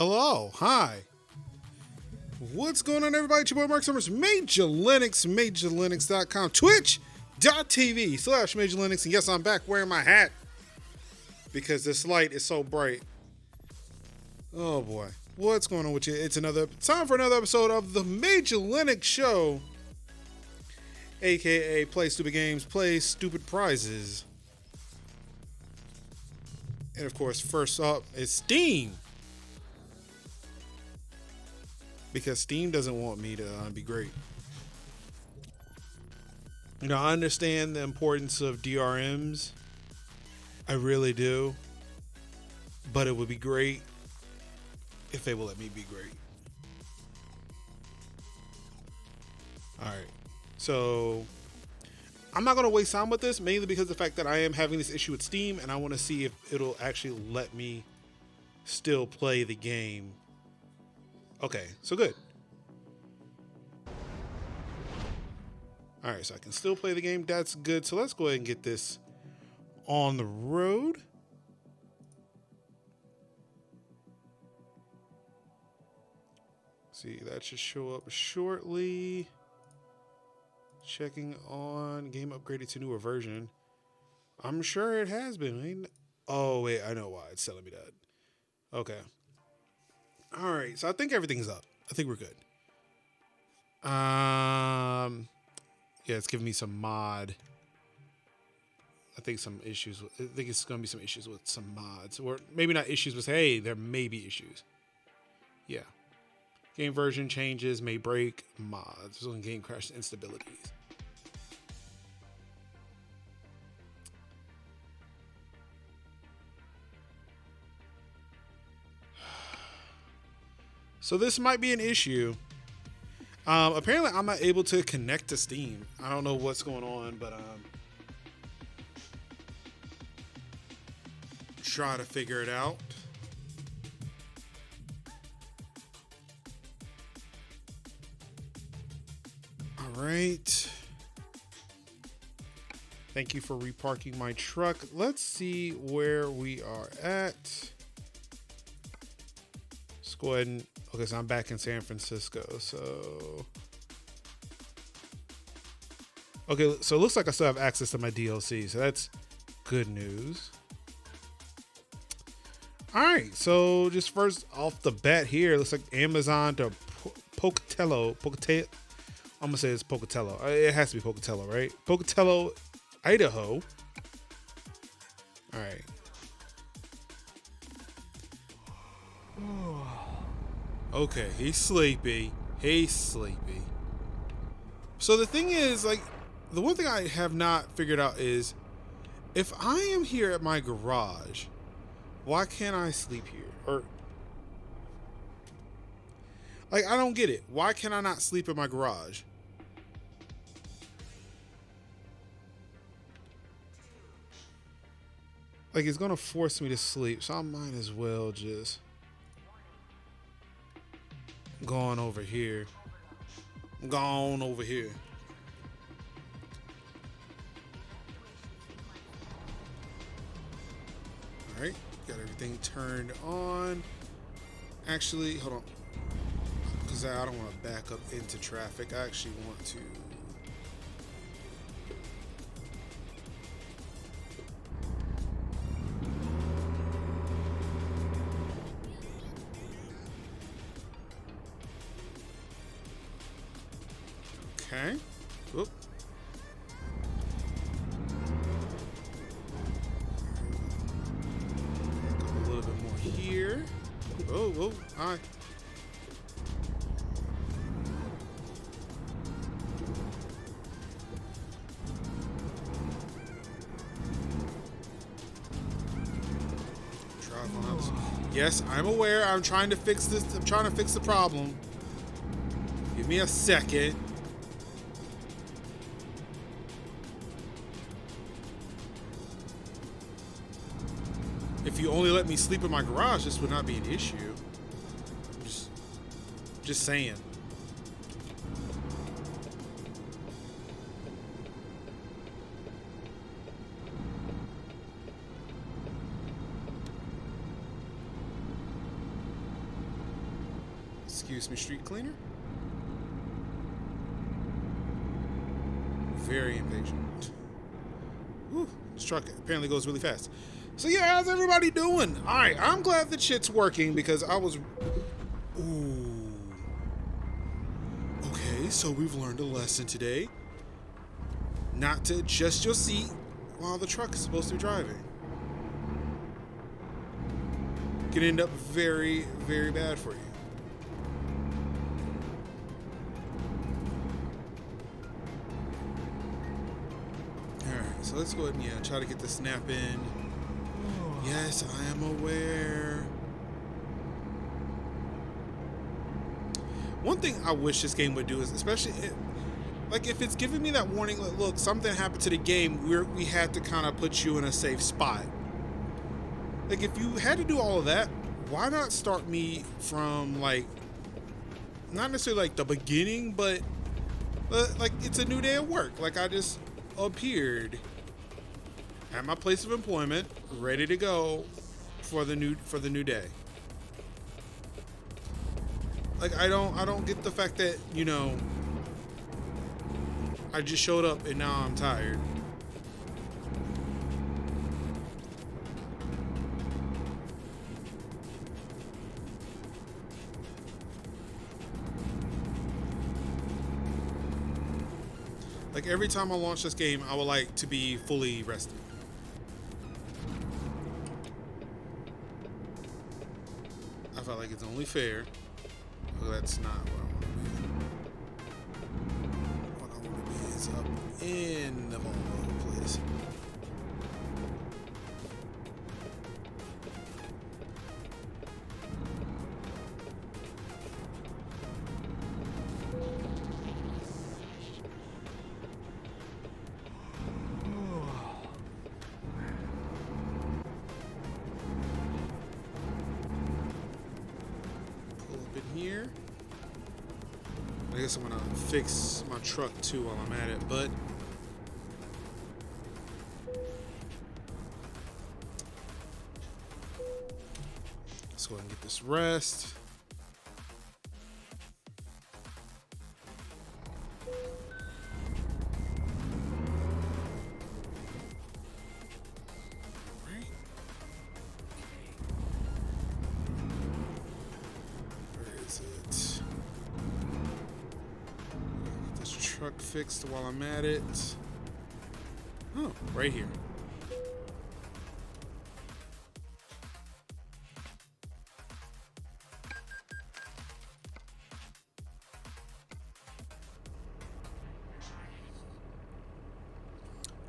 Hello, hi. What's going on, everybody? It's your boy Mark Summers, MajorLinux, MajorLinux.com, Twitch.tv/MajorLinux. And yes, I'm back wearing my hat because this light is so bright. Oh boy, what's going on with you? It's time for another episode of the MajorLinux Show, aka Play Stupid Games, Play Stupid Prizes. And of course, first up is Steam. Because Steam doesn't want me to be great. You know, I understand the importance of DRMs. I really do. But it would be great if they will let me be great. Alright. So, I'm not going to waste time with this, mainly because of the fact that I am having this issue with Steam, and I want to see if it'll actually let me still play the game. Okay, so good. Alright, so I can still play the game. That's good. So let's go ahead and get this on the road. See, that should show up shortly. Checking on game upgraded to newer version. I'm sure it has been. Oh, wait, I know why it's telling me that. Okay. All right, so I think everything's up. I think we're good. Yeah, it's giving me some mod. I think it's gonna be some issues with some mods, or maybe not issues, but hey, there may be issues. Yeah, game version changes may break mods. So game crash instabilities. So this might be an issue. Apparently, I'm not able to connect to Steam. I don't know what's going on, but try to figure it out. All right. Thank you for reparking my truck. Let's see where we are at. Let's go ahead and... Okay, so I'm back in San Francisco, so... Okay, so it looks like I still have access to my DLC, so that's good news. Alright, so just first off the bat here, it looks like Amazon to Pocatello. I'm gonna say it's Pocatello. It has to be Pocatello, right? Pocatello, Idaho. Alright. Okay, he's sleepy. So the thing is, like, the one thing I have not figured out is, if I am here at my garage, why can't I sleep here? Or, like, I don't get it. Why can I not sleep in my garage? Like, it's gonna force me to sleep, so I might as well just... Gone over here. All right, got everything turned on. Actually, hold on, because I don't want to back up into traffic. I actually want to... Okay. Whoop. Back up a little bit more here. Whoa, hi. Yes, I'm aware. I'm trying to fix this. I'm trying to fix the problem. Give me a second. If you only let me sleep in my garage, this would not be an issue. Just saying. Excuse me, street cleaner. Very impatient. Whew, this truck apparently goes really fast. So yeah, how's everybody doing? All right, I'm glad the shit's working because I was... Ooh. Okay, so we've learned a lesson today. Not to adjust your seat while the truck is supposed to be driving. Can end up very, very bad for you. Alright, so let's go ahead and try to get the snap in. Yes, I am aware. One thing I wish this game would do is, especially like if it's giving me that warning, like, look, something happened to the game, we had to kind of put you in a safe spot. Like if you had to do all of that, why not start me from like, not necessarily like the beginning, but like it's a new day of work. Like I just appeared at my place of employment, ready to go for the new day. Like I don't get the fact that, you know, I just showed up and now I'm tired. Like every time I launch this game, I would like to be fully rested. I felt like it's only fair. Well, that's not what I want to be. What I want to be is up in the ball, please. Here. I guess I'm gonna fix my truck too while I'm at it, but let's go ahead and get this rest. Truck fixed while I'm at it. Oh, right here.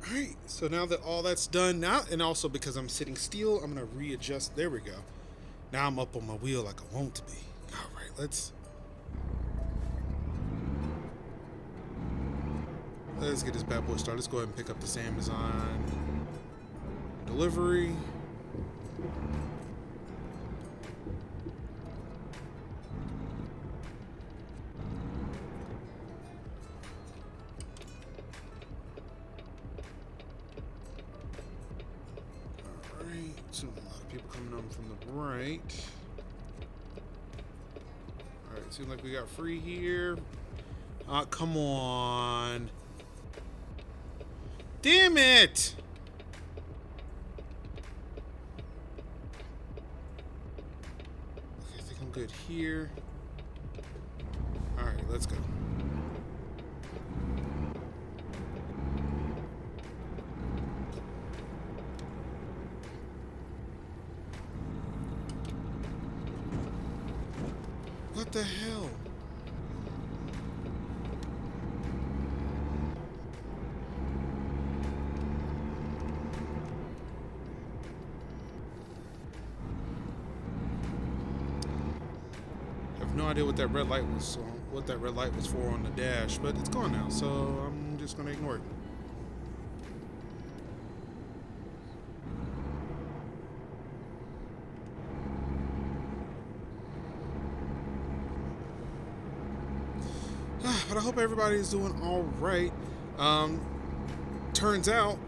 All right, so now that all that's done now, and also because I'm sitting still, I'm gonna readjust. There we go. Now I'm up on my wheel like I want to be. All right, let's get this bad boy started. Let's go ahead and pick up this Amazon delivery. Alright, so a lot of people coming on from the right. Alright, seems like we got free here. Come on. Damn it! Okay, I think I'm good here. Alright, let's go. What the hell? No idea what that red light was for on the dash, but it's gone now, so I'm just gonna ignore it. But I hope everybody's doing all right. Turns out,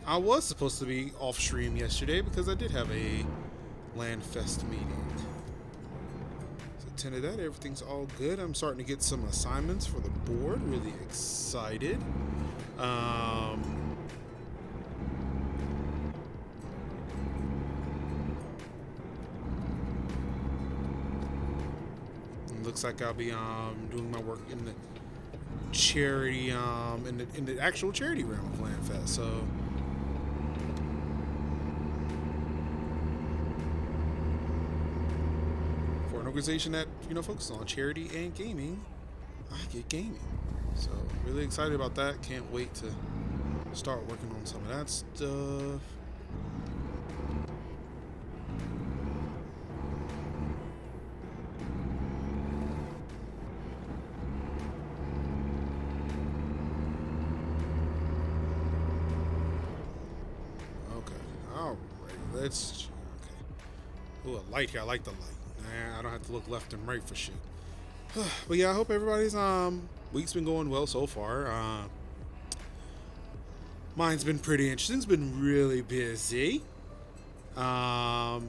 I was supposed to be off stream yesterday because I did have a Land Fest meeting. So attended that. Everything's all good. I'm starting to get some assignments for the board. Really excited. Looks like I'll be doing my work in the charity in the actual charity realm of Landfest. So for an organization that focuses on charity and gaming, I get gaming. So really excited about that. Can't wait to start working on some of that stuff. Let's okay. Ooh, a light here. I like the light. Nah, I don't have to look left and right for shit. But yeah, I hope everybody's week's been going well so far. Mine's been pretty interesting. It's been really busy. But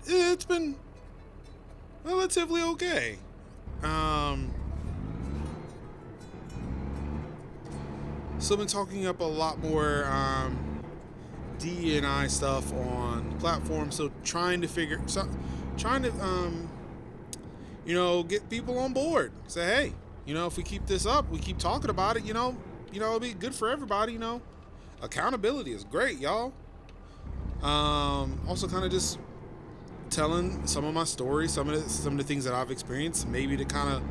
it's been relatively okay. So I've been talking up a lot more D&I stuff on the platform, so trying to get people on board. Say, hey, if we keep this up, we keep talking about it, it'll be good for everybody. Accountability is great, y'all. Also kind of just telling some of my stories, some of the things that I've experienced, maybe to kind of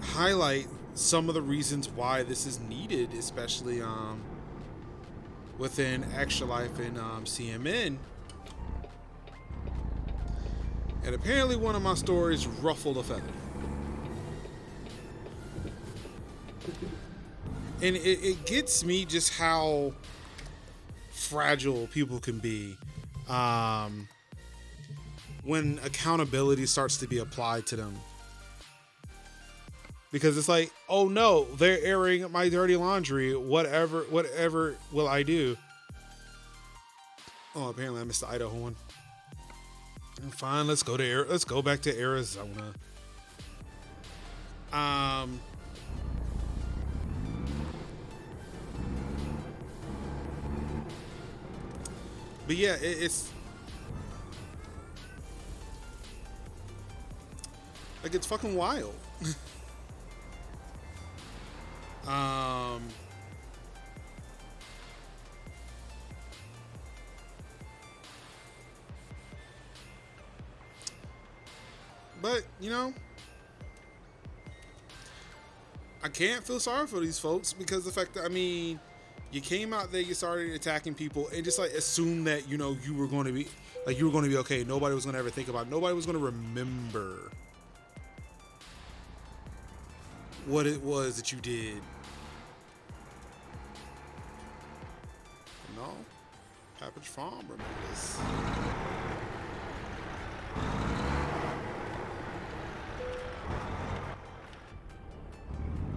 highlight some of the reasons why this is needed, especially within Extra Life and CMN. And apparently one of my stories ruffled a feather. And it gets me just how fragile people can be when accountability starts to be applied to them. Because it's like, oh no, they're airing my dirty laundry. Whatever will I do? Oh, apparently I missed the Idaho one. Fine, let's go back to Arizona. But yeah, it's like it's fucking wild. But I can't feel sorry for these folks because the fact that you came out there, you started attacking people, and just like assume that you were going to be okay. Nobody was going to ever think about it. Nobody was going to remember what it was that you did. No, Pepperidge Farm remembers.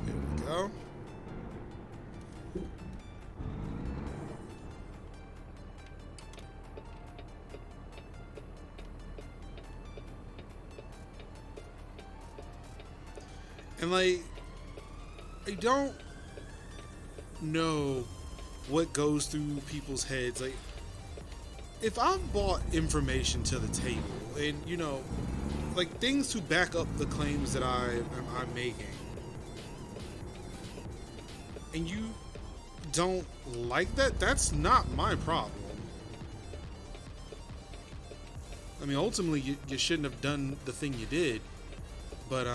Here we go. And I don't know what goes through people's heads. Like, if I've brought information to the table and, things to back up the claims that I'm making, and you don't like that, that's not my problem. Ultimately, you shouldn't have done the thing you did, but,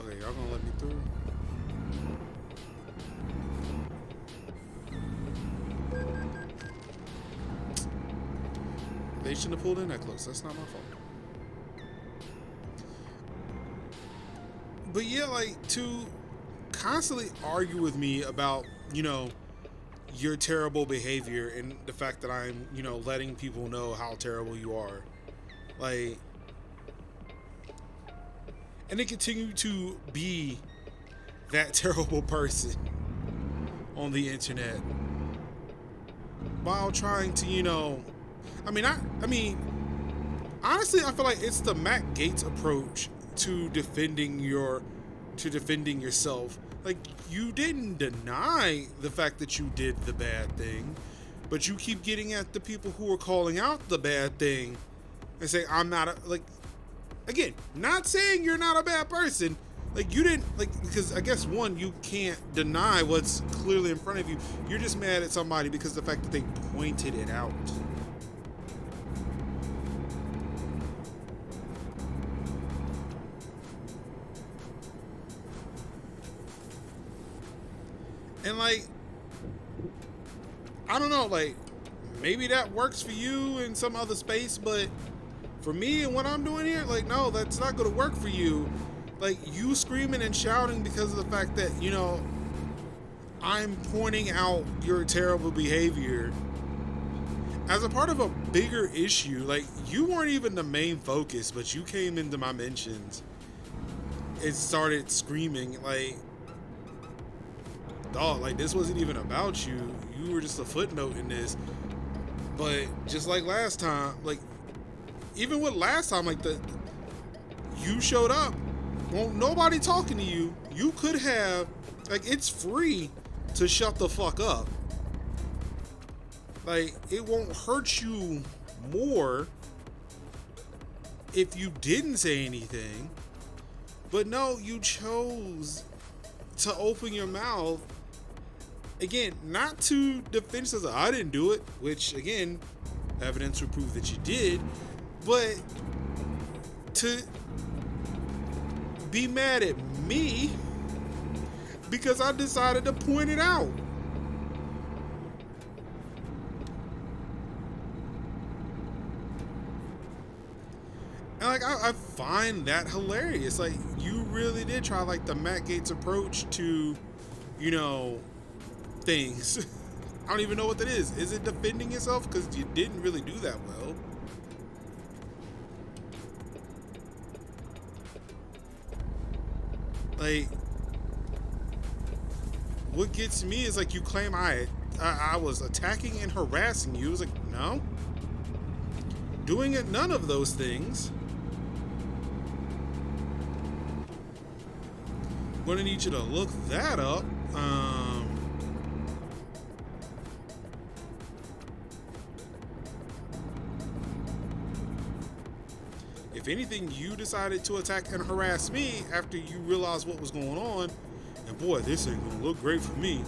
Okay, y'all gonna let me through? They shouldn't have pulled in that close. That's not my fault. But yeah, to constantly argue with me about, your terrible behavior and the fact that I'm, letting people know how terrible you are. and then continue to be that terrible person on the internet while trying to, I mean, honestly, I feel like it's the Matt Gaetz approach to defending yourself. Like, you didn't deny the fact that you did the bad thing, but you keep getting at the people who are calling out the bad thing and say, I'm not again, not saying you're not a bad person. Like, you didn't, because I guess, one, you can't deny what's clearly in front of you. You're just mad at somebody because of the fact that they pointed it out. And, I don't know, maybe that works for you in some other space, but for me and what I'm doing here, no, that's not going to work for you. You screaming and shouting because of the fact that, I'm pointing out your terrible behavior as a part of a bigger issue. You weren't even the main focus, but you came into my mentions and started screaming, dog, this wasn't even about you. You were just a footnote in this. But just like last time, even with last time, you showed up. Well, nobody talking to you. You could have, it's free to shut the fuck up. It won't hurt you more if you didn't say anything. But no, you chose to open your mouth. Again, not to defend yourself. I didn't do it, which, again, evidence would prove that you did. But to be mad at me because I decided to point it out. And I find that hilarious. You really did try the Matt Gaetz approach to, things. I don't even know what that is. Is it defending yourself? Because you didn't really do that well. What gets me is you claim I was attacking and harassing you. It was no. Doing it, none of those things. I'm gonna need you to look that up. If anything, you decided to attack and harass me after you realized what was going on. And boy, this ain't gonna look great for me.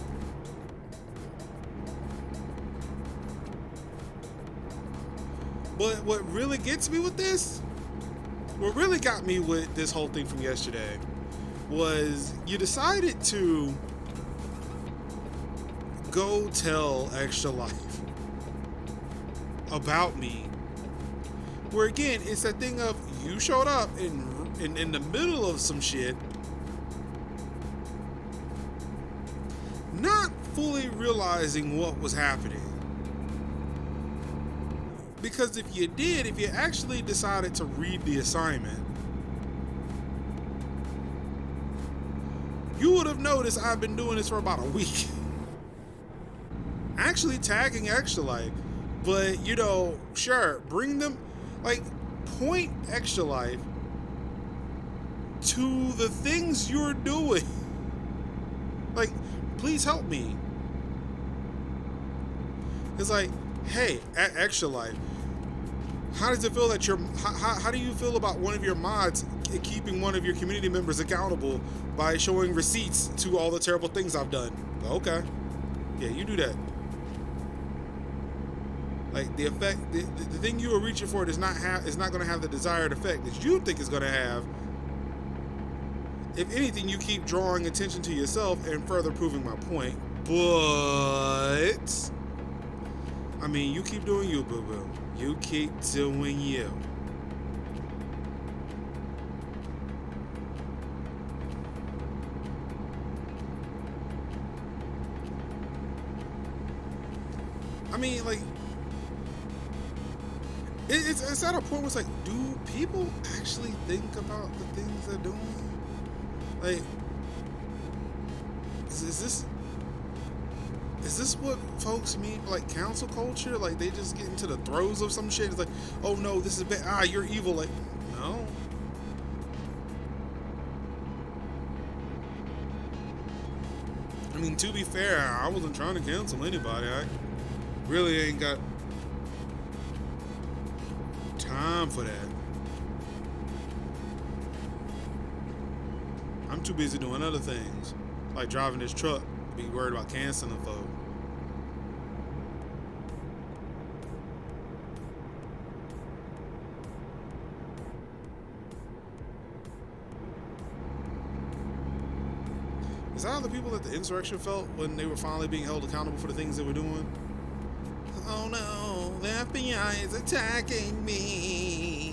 But what really gets me with this, what really got me with this whole thing from yesterday, was you decided to go tell Extra Life about me. Where again, it's that thing of you showed up in the middle of some shit, not fully realizing what was happening. Because if you actually decided to read the assignment, you would have noticed I've been doing this for about a week. Actually tagging Extra Life. But, sure, bring them, point Extra Life to the things you're doing. Please help me. It's hey, Extra Life, how does it feel that how do you feel about one of your mods keeping one of your community members accountable by showing receipts to all the terrible things I've done? Okay. Yeah, you do that. The effect, the thing you were reaching for is not going to have the desired effect that you think it's going to have. If anything, you keep drawing attention to yourself and further proving my point. But I mean, you keep doing you, boo-boo. You keep doing you. I mean, It's at a point where it's like, do people actually think about the things they're doing? Like, is this what folks mean like cancel culture? Like they just get into the throes of some shit. It's like, oh no, this is bad. Ah, you're evil. Like, no. I mean, to be fair, I wasn't trying to cancel anybody. I really ain't got time for that. I'm too busy doing other things, like driving this truck. Be worried about canceling folks. Is that how the people at the insurrection felt when they were finally being held accountable for the things they were doing? Oh no, the FBI is attacking me.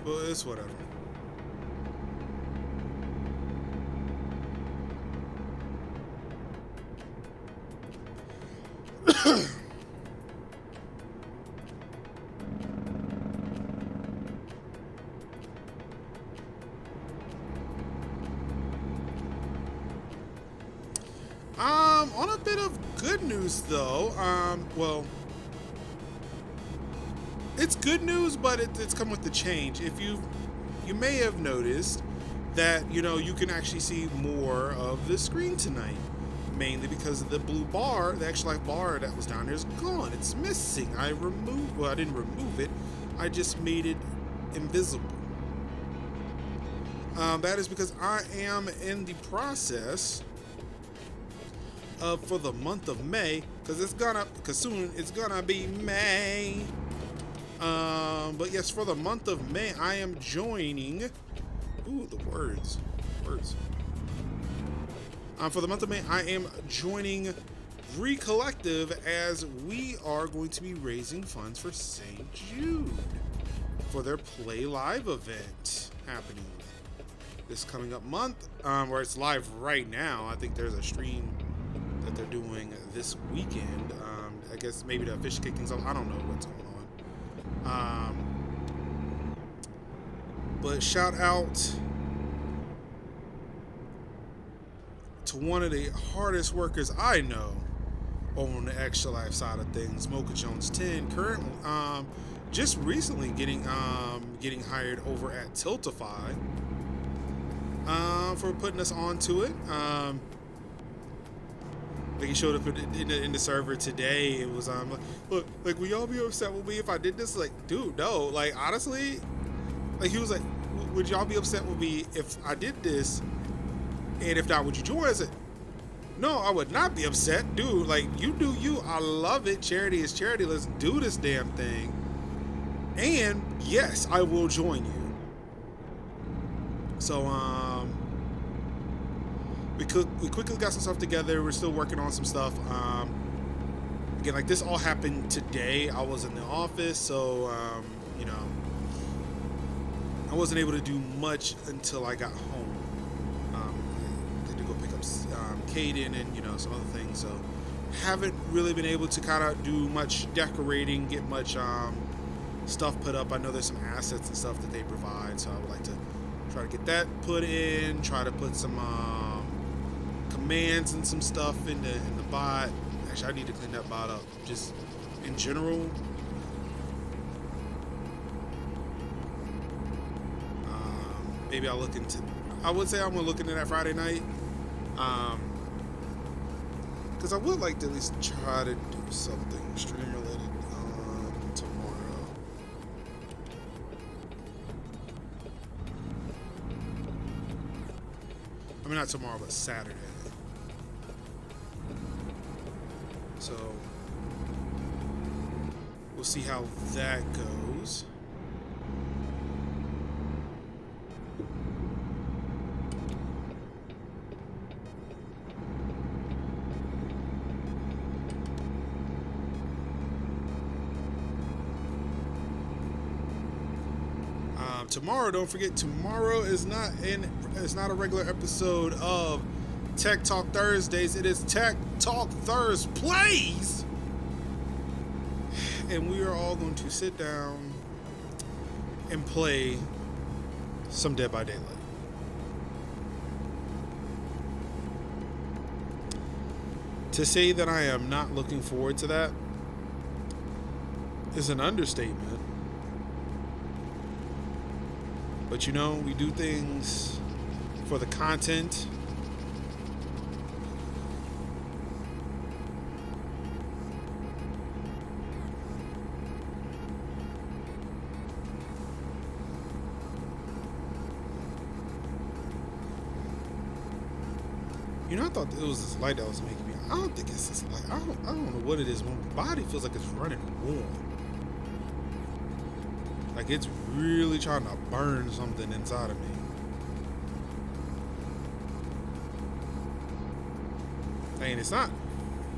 Well, it's whatever. On a bit of good news though, well, it's good news, but it's come with the change. If you may have noticed that, you know, you can actually see more of the screen tonight, mainly because of the blue bar, the extra life bar that was down there is gone. It's missing. I didn't remove it. I just made it invisible. That is because I am in the process of, for the month of May, because soon it's gonna be May. But yes, for the month of May, I am joining. Ooh, the words. For the month of May, I am joining Collective as we are going to be raising funds for St. Jude for their Play Live event happening this coming up month, where it's live right now. I think there's a stream that they're doing this weekend. I guess maybe to officially kick things off. I don't know what's going on. But shout out to one of the hardest workers I know on the Extra Life side of things, Mocha Jones 10, currently just recently getting hired over at Tiltify for putting us onto it. Like he showed up in the server today. It was look, like, will y'all be upset with me if I did this? Like, dude, no. Like, honestly, like he was like, would y'all be upset with me if I did this? And if not, would you join? I said, no, I would not be upset, dude. Like, you do you. I love it. Charity is charity. Let's do this damn thing. And yes, I will join you. So we quickly got some stuff together. We're still working on some stuff. Again, like, this all happened today. I was in the office, so you know, I wasn't able to do much until I got home. I had to go pick up Caden and, you know, some other things. So haven't really been able to kind of do much decorating, get much stuff put up. I know there's some assets and stuff that they provide, so I would like to try to get that put in. Try to put some commands and some stuff in the bot. Actually, I need to clean that bot up. Just in general. Maybe I'll look into. I would say I'm gonna look into that Friday night. Because I would like to at least try to do something stream related tomorrow. I mean, not tomorrow, but Saturday. So we'll see how that goes. tomorrow, don't forget, tomorrow is not a regular episode of Tech Talk Thursdays. It is Tech Talk Thursdays Plays. And we are all going to sit down and play some Dead by Daylight. To say that I am not looking forward to that is an understatement. But you know, we do things for the content. You know, I thought it was this light that was making me. I don't think it's this light. I don't know what it is. My body feels like it's running warm. Like it's really trying to burn something inside of me. And it's not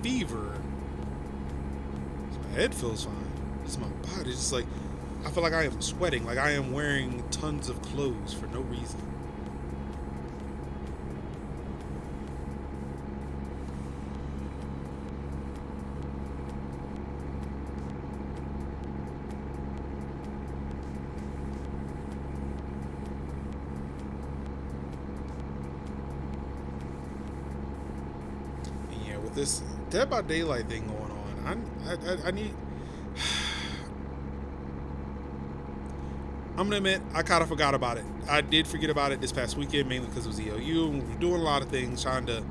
fever. My head feels fine. It's my body. It's just like, I feel like I am sweating. Like I am wearing tons of clothes for no reason. This Dead by Daylight thing going on, I need. I'm gonna admit, I kind of forgot about it. I did forget about it this past weekend, mainly because it was EOU, and we were doing a lot of things, trying to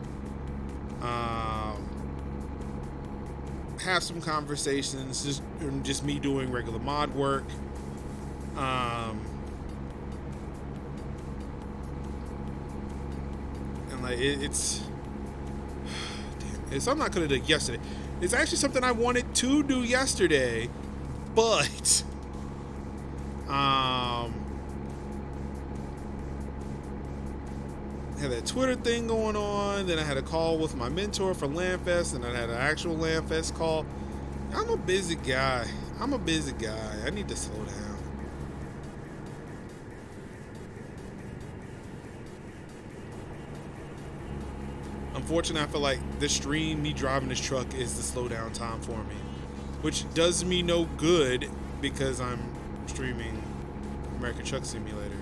have some conversations, just me doing regular mod work. And like it's something I could have done yesterday. It's actually something I wanted to do yesterday, but had that Twitter thing going on. Then I had a call with my mentor for LANFest, and I had an actual LANFest call. I'm a busy guy. I need to slow down. Unfortunately, I feel like this stream, me driving this truck, is the slow down time for me, which does me no good because I'm streaming American Truck Simulator.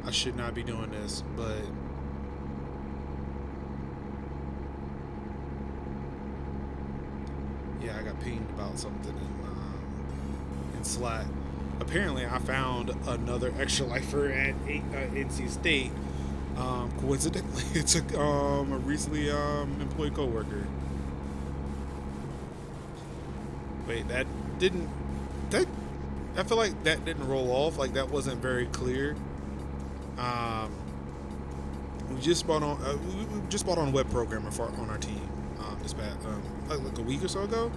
I should not be doing this, but yeah, I got pinged about something in Slack. Apparently, I found another extra lifer at NC State. Coincidentally, it's a recently employed coworker. Wait, I feel like that didn't roll off. Like that wasn't very clear. We just bought on a web programmer on our team this past like a week or so ago,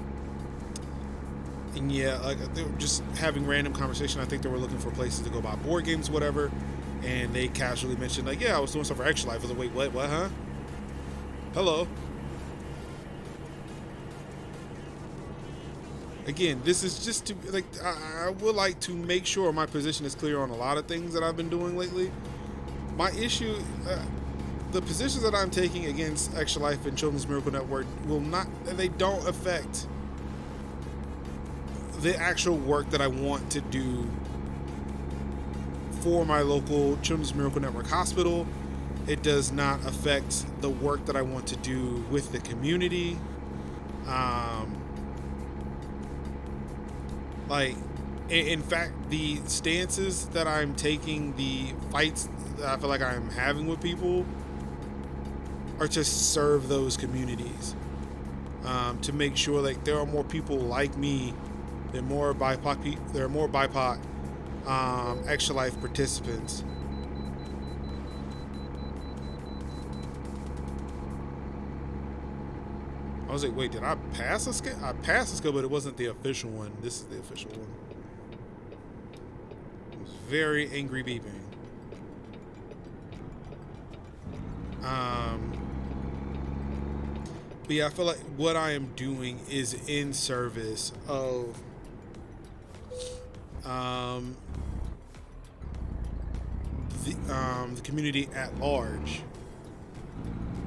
and yeah, like they were just having random conversation. I think they were looking for places to go buy board games, whatever, and they casually mentioned like, yeah, I was doing stuff for Extra Life. I was like, wait, what, huh? Hello. Again, this is just to like I would like to make sure my position is clear on a lot of things that I've been doing lately. My issue, the positions that I'm taking against Extra Life and Children's Miracle Network they don't affect the actual work that I want to do for my local Children's Miracle Network hospital. It does not affect the work that I want to do with the community. Like, in fact, the stances that I'm taking, the fights that I feel like I'm having with people, are to serve those communities, to make sure like there are more people like me, there are more BIPOC, extra life participants. I was like, wait, did I pass a skill? I passed a skill, but it wasn't the official one. This is the official one. It was very angry beeping. But yeah, I feel like what I am doing is in service of the community at large,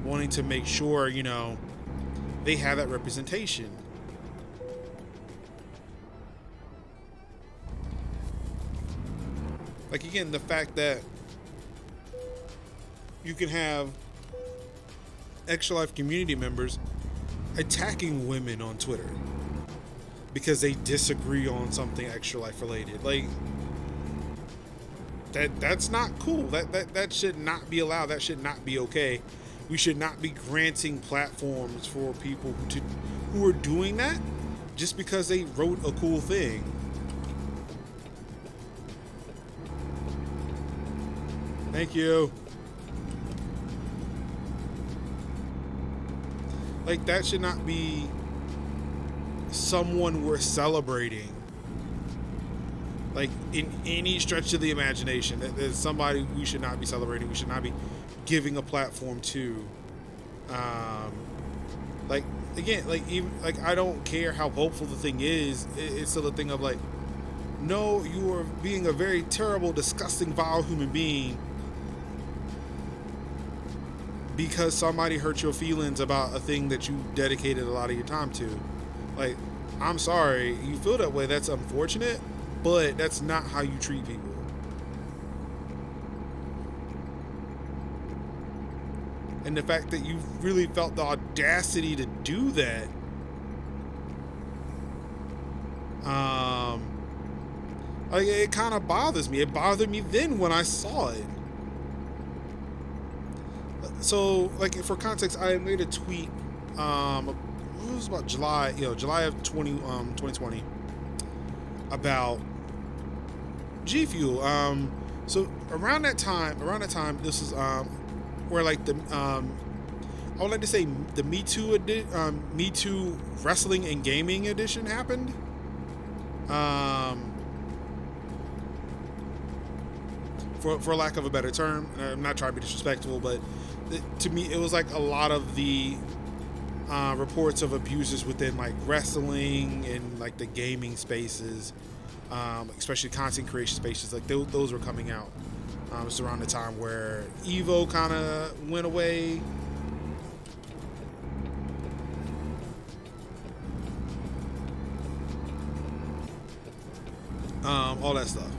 wanting to make sure, you know, they have that representation. Like, again, the fact that you can have extra life community members attacking women on Twitter because they disagree on something extra life related. Like, that's not cool. That should not be allowed. That should not be okay. We should not be granting platforms for people who are doing that just because they wrote a cool thing. Thank you. Like, that should not be someone we're celebrating. Like, in any stretch of the imagination, that there's somebody we should not be celebrating. We should not be giving a platform to. Like, again, like, even like, I don't care how hopeful the thing is. It's still a thing of like, no, you are being a very terrible, disgusting, vile human being because somebody hurt your feelings about a thing that you dedicated a lot of your time to. Like, I'm sorry, you feel that way. That's unfortunate, but that's not how you treat people. And the fact that you really felt the audacity to do that, like, it kind of bothers me. It bothered me then when I saw it. So, like, for context, I made a tweet, it was about July of 2020, about G Fuel. So around that time, this is where like the I would like to say the Me Too Wrestling and Gaming edition happened. For lack of a better term, and I'm not trying to be disrespectful, but to me, it was like a lot of the reports of abuses within like wrestling and like the gaming spaces, especially content creation spaces. Like those were coming out. It's around the time where Evo kind of went away. All that stuff.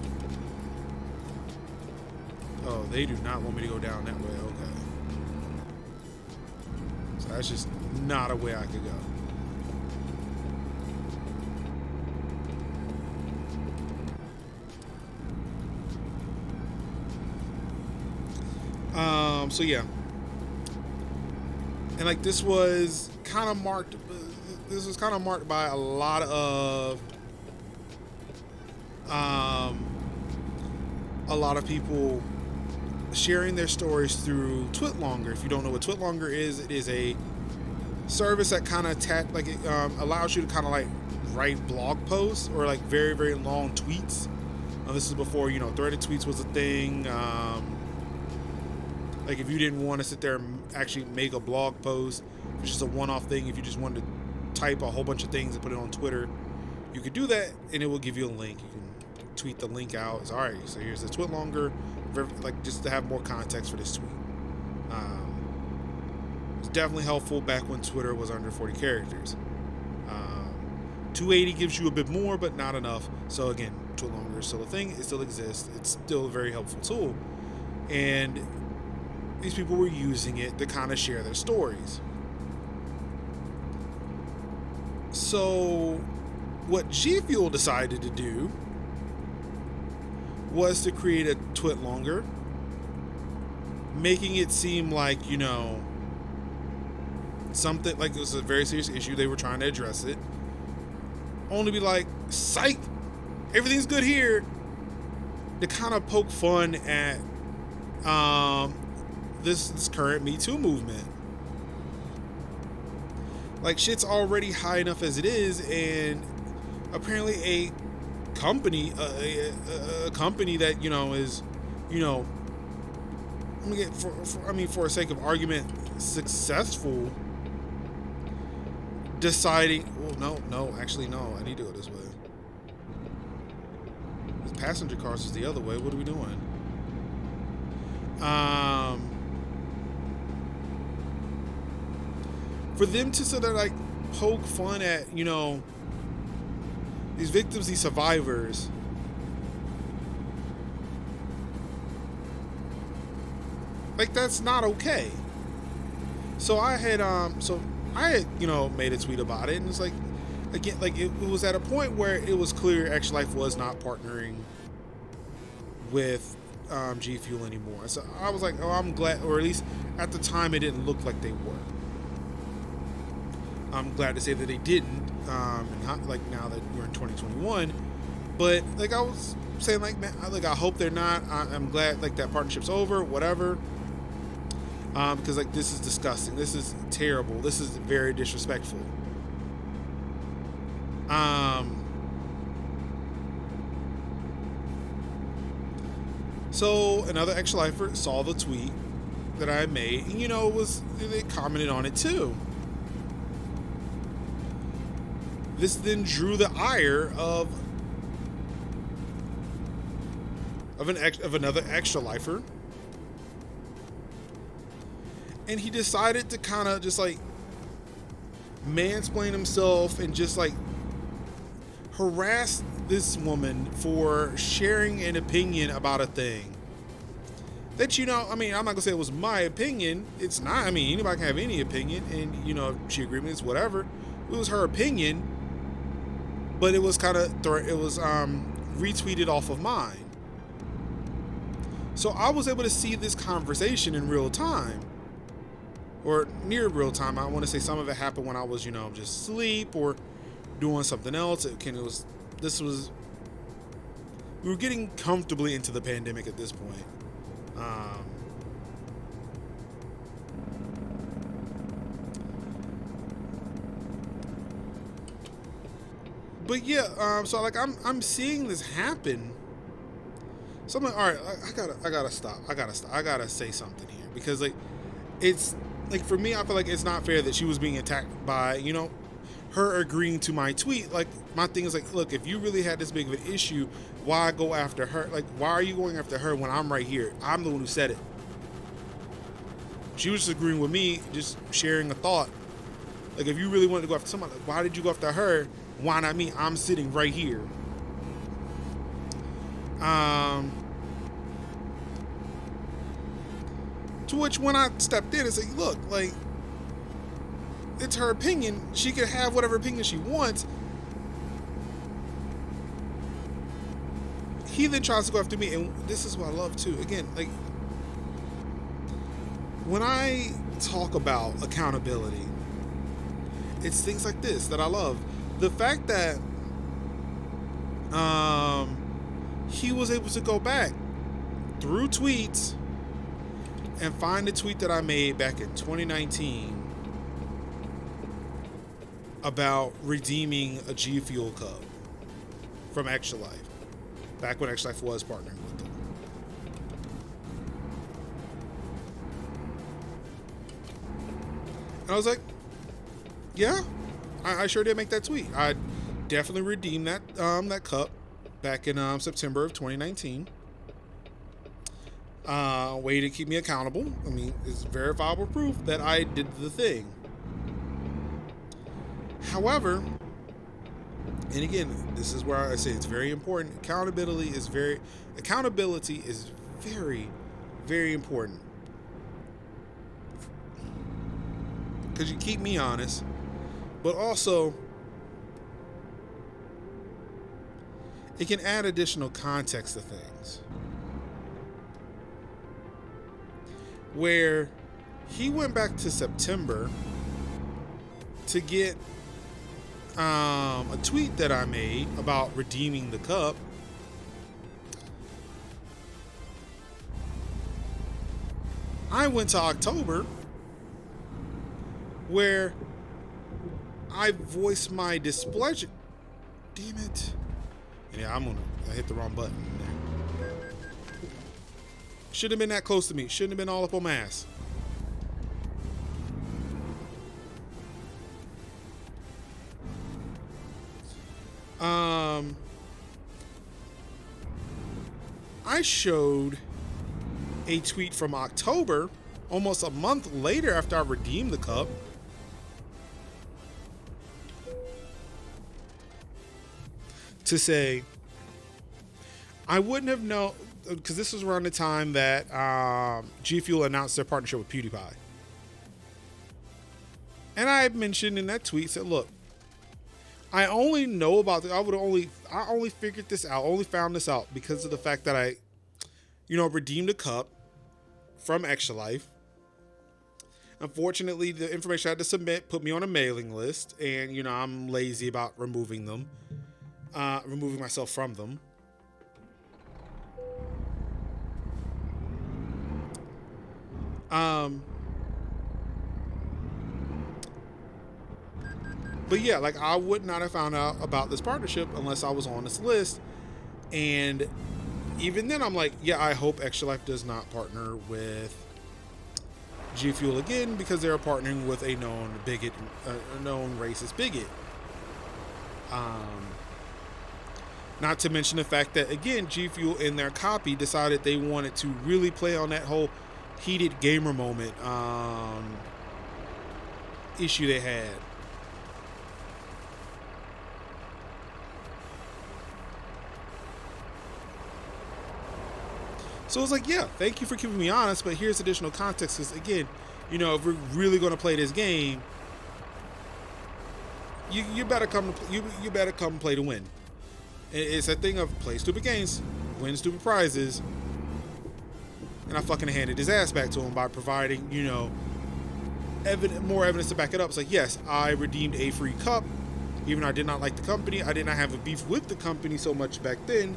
Oh, they do not want me to go down that way. Okay. So that's just not a way I could go. So yeah. And like this was kind of marked by a lot of people sharing their stories through Twitlonger. If you don't know what Twitlonger is, it is a service that kind of allows you to kind of like write blog posts or like very, very long tweets. This is before, threaded tweets was a thing. Like if you didn't want to sit there and actually make a blog post, it's just a one-off thing. If you just wanted to type a whole bunch of things and put it on Twitter, you could do that and it will give you a link. You can tweet the link out. It's all right. So here's the Twitlonger, like just to have more context for this tweet. It's definitely helpful back when Twitter was under 40 characters. 280 gives you a bit more, but not enough. So again, Twitlonger is still a thing. It still exists. It's still a very helpful tool. And these people were using it to kind of share their stories. So what G Fuel decided to do was to create a tweet longer, making it seem like, something like it was a very serious issue. They were trying to address it. Only be like, psych, everything's good here. To kind of poke fun at this current Me Too movement. Like, shit's already high enough as it is, and apparently a company, a company that is, for the sake of argument, successful, deciding, no, I need to go this way. The passenger cars is the other way. What are we doing? For them to sort of like poke fun at, these victims, these survivors, like, that's not okay. So I had made a tweet about it, and it's like, again, like it was at a point where it was clear Extra Life was not partnering with G Fuel anymore. So I was like, oh, I'm glad, or at least at the time it didn't look like they were. I'm glad to say that they didn't, and not, like, now that we're in 2021. But like I was saying, like, man, I hope they're not. I'm glad, like, that partnership's over, whatever. Because, like, this is disgusting. This is terrible. This is very disrespectful. So another Extra Lifer saw the tweet that I made, and they commented on it too. This then drew the ire of another Extra Lifer, and he decided to kind of just like mansplain himself and just like harass this woman for sharing an opinion about a thing that, I'm not gonna say it was my opinion. It's not. I mean, anybody can have any opinion, and if she agreed with it, whatever. It was her opinion, but it was retweeted off of mine. So I was able to see this conversation in real time, or near real time. I want to say some of it happened when I was, just asleep or doing something else. We were getting comfortably into the pandemic at this point. But yeah, so like I'm seeing this happen. So I'm like, all right, I gotta stop. I gotta say something here, because like, it's like, for me, I feel like it's not fair that she was being attacked by, her agreeing to my tweet. Like, my thing is like, look, if you really had this big of an issue, why go after her? Like, why are you going after her when I'm right here? I'm the one who said it. She was just agreeing with me, just sharing a thought. Like, if you really wanted to go after somebody, like, why did you go after her? Why not me? I'm sitting right here. To which, when I stepped in, it's like, look, like, it's her opinion. She can have whatever opinion she wants. He then tries to go after me, and this is what I love too. Again, like, when I talk about accountability, it's things like this that I love. The fact that he was able to go back through tweets and find the tweet that I made back in 2019 about redeeming a G Fuel cup from Extra Life, back when Extra Life was partnering with them. And I was like, yeah, I sure did make that tweet. I definitely redeemed that cup back in September of 2019. Way to keep me accountable. I mean, it's verifiable proof that I did the thing. However, and again, this is where I say it's very important. Accountability is very, very important. Because you keep me honest, but also it can add additional context to things. Where he went back to September to get a tweet that I made about redeeming the cup. I went to October where I voiced my displeasure. Damn it. Yeah, I hit the wrong button there. Shouldn't have been that close to me. Shouldn't have been all up on my ass. I showed a tweet from October, almost a month later after I redeemed the cup, to say I wouldn't have known, because this was around the time that G Fuel announced their partnership with PewDiePie. And I had mentioned in that tweet, said, look, I only know about I only figured this out, only found this out because of the fact that I, redeemed a cup from Extra Life. Unfortunately, the information I had to submit put me on a mailing list, and I'm lazy about removing myself from them. But yeah, like I would not have found out about this partnership unless I was on this list. And even then I'm like, yeah, I hope Extra Life does not partner with G Fuel again, because they're partnering with a known bigot, a known racist bigot. Not to mention the fact that, again, G Fuel in their copy decided they wanted to really play on that whole heated gamer moment issue they had. So it's like, yeah, thank you for keeping me honest, but here's additional context. Because again, if we're really going to play this game, you better come you better come play to win. It's a thing of play stupid games, win stupid prizes, and I fucking handed his ass back to him by providing more evidence to back it up. It's like, yes, I redeemed a free cup, even though I did not like the company. I did not have a beef with the company so much back then,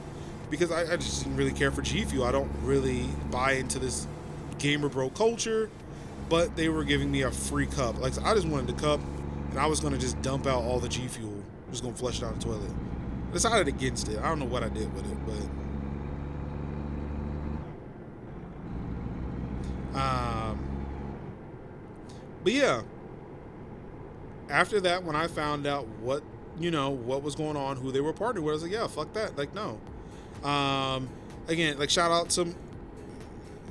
because I just didn't really care for G Fuel. I don't really buy into this gamer bro culture, but they were giving me a free cup. Like, so I just wanted the cup, and I was going to just dump out all the G Fuel. Just going to flush it down the toilet. I decided against it. I don't know what I did with it, but yeah. After that, when I found out what was going on, who they were partnered with, I was like, yeah, fuck that. Like, no. Again, like shout out to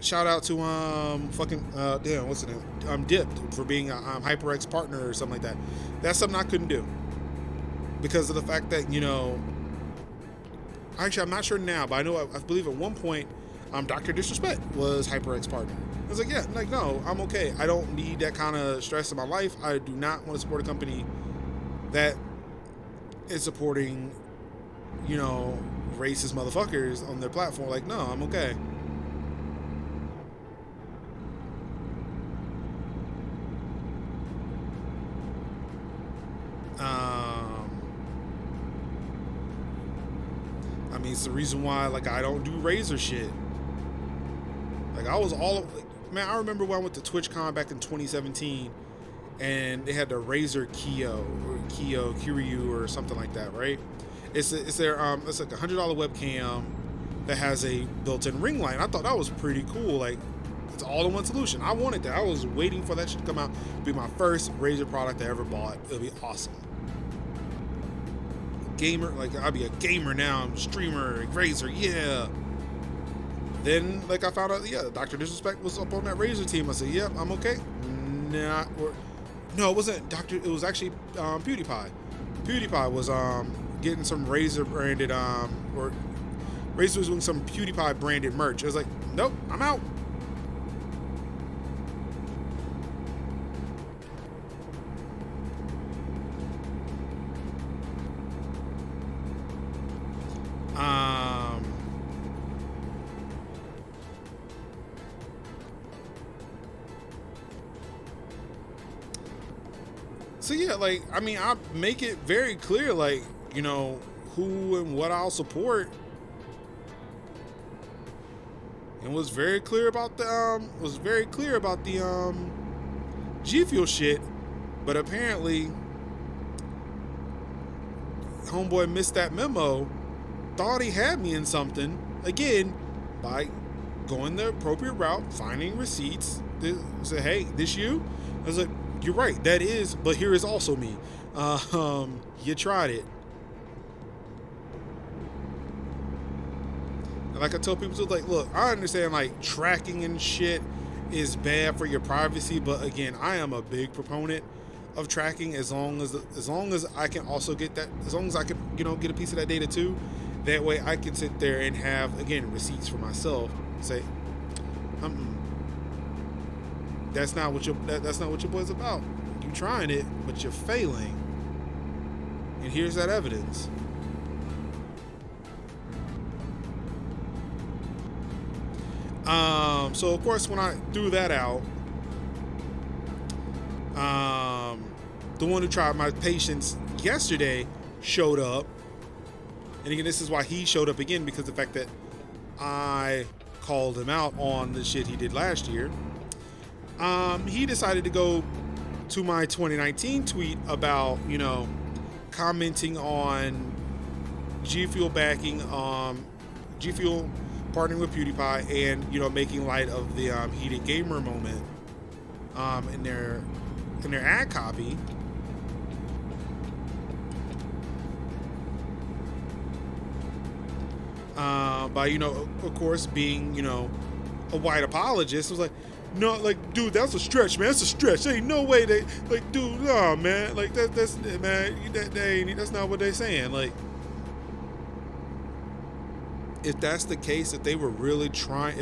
damn, what's the name? Dipped for being a HyperX partner or something like that. That's something I couldn't do because of the fact that actually I'm not sure now, but I believe at one point Dr. Disrespect was HyperX partner. I was like, yeah, like no, I'm okay. I don't need that kind of stress in my life. I do not want to support a company that is supporting racist motherfuckers on their platform. Like, no, I'm okay. I mean, it's the reason why, like, I don't do Razer shit. Like, I was man, I remember when I went to TwitchCon back in 2017, and they had the Razer Kiryu or something like that, right? It's like a $100 webcam that has a built-in ring light. I thought that was pretty cool. Like, it's all-in-one solution. I wanted that. I was waiting for that shit to come out. It'd be my first Razer product I ever bought. It'll be awesome. Gamer, like I'll be a gamer now. I'm a streamer, Razer, yeah. Then, like, I found out, yeah, Dr. Disrespect was up on that Razer team. I said, yep, I'm okay. No, it wasn't it was actually PewDiePie. PewDiePie was getting some Razer branded or Razer was doing some PewDiePie branded merch. I was like, nope, I'm out. So yeah, like I mean, I make it very clear, like you know who and what I'll support, and was very clear about the G Fuel shit, but apparently homeboy missed that memo, thought he had me in something again by going the appropriate route, finding receipts. Say, hey, this you? I was like, you're right, that is, but here is also me. You tried it. And like I tell people, so like, look, I understand like tracking and shit is bad for your privacy, but again, I am a big proponent of tracking as long as I can also get that, as long as I can, you know, get a piece of that data too. That way I can sit there and have, again, receipts for myself. Say, that's not what your boy's about. You trying it, but you're failing. And here's that evidence. So of course when I threw that out, the one who tried my patience yesterday showed up. And again, this is why he showed up again, because the fact that I called him out on the shit he did last year. He decided to go to my 2019 tweet about, you know, commenting on G Fuel backing, G Fuel partnering with PewDiePie, and, you know, making light of the heated gamer moment in their ad copy. By, you know, of course, being, you know, a white apologist. It was like, no, like, dude, that's a stretch, man. That's a stretch. There ain't no way they, like, dude, no, man. Like, that's man, that's not what they're saying. Like, if that's the case, if they were really trying,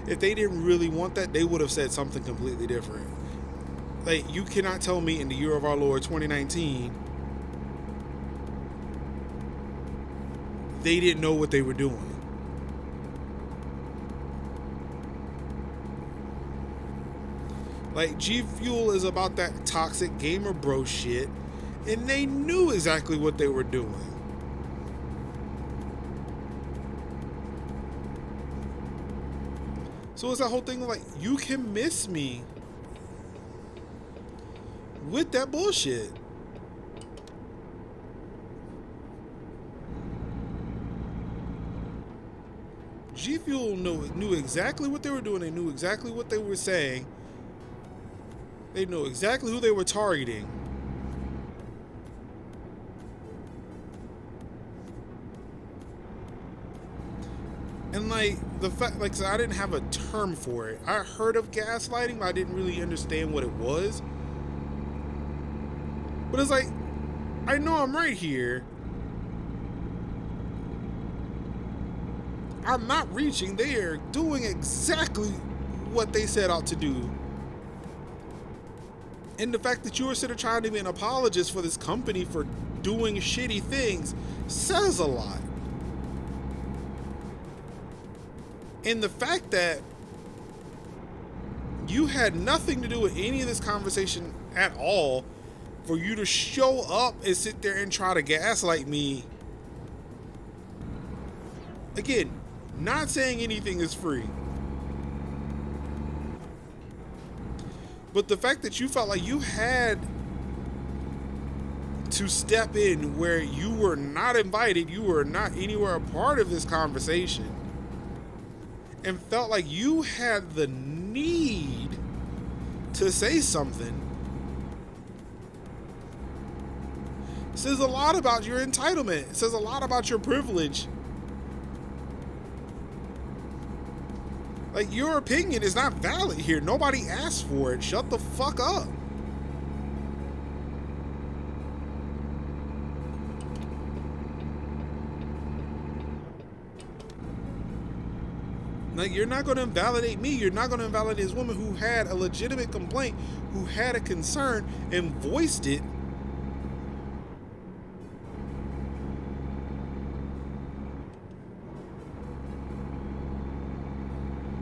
if they didn't really want that, they would have said something completely different. Like, you cannot tell me in the year of our Lord 2019 they didn't know what they were doing. Like, G Fuel is about that toxic gamer bro shit, and they knew exactly what they were doing. So it's that whole thing of like, you can miss me with that bullshit. G Fuel knew exactly what they were doing. They knew exactly what they were saying. They knew exactly who they were targeting. And like the fact, like, so I didn't have a term for it. I heard of gaslighting, but I didn't really understand what it was. But it's like, I know I'm right here. I'm not reaching. They are doing exactly what they set out to do. And the fact that you were sort of trying to be an apologist for this company for doing shitty things says a lot. And the fact that you had nothing to do with any of this conversation at all, for you to show up and sit there and try to gaslight me. Again, not saying anything is free. But the fact that you felt like you had to step in where you were not invited, you were not anywhere a part of this conversation, and felt like you had the need to say something, says a lot about your entitlement. It says a lot about your privilege. Like, your opinion is not valid here. Nobody asked for it. Shut the fuck up. Like, you're not going to invalidate me. You're not going to invalidate this woman who had a legitimate complaint, who had a concern and voiced it.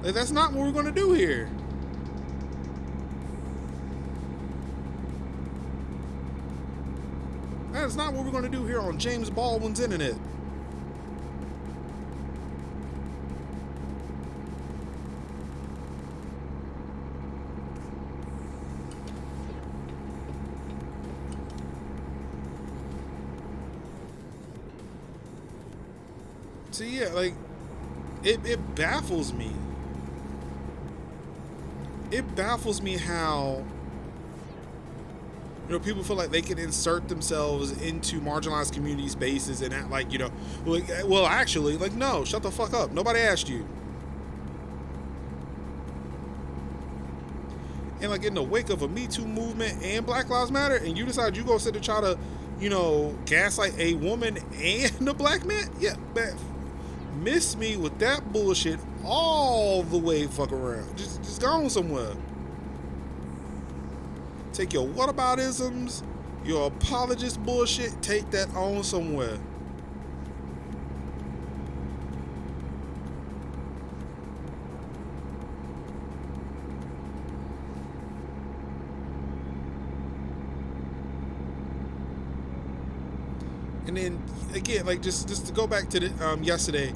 Like, that's not what we're going to do here. is not what we're going to do here on James Baldwin's Internet. So yeah, like, it baffles me. It baffles me how, you know, people feel like they can insert themselves into marginalized community spaces and act like, you know, well, actually, like, no, shut the fuck up. Nobody asked you. And like in the wake of a Me Too movement and Black Lives Matter, and you decide you go sit and try to, you know, gaslight a woman and a black man, yeah, man, miss me with that bullshit all the way fuck around. Just go on somewhere. Take your whataboutisms, your apologist bullshit, take that on somewhere. And then again, like just to go back to the yesterday,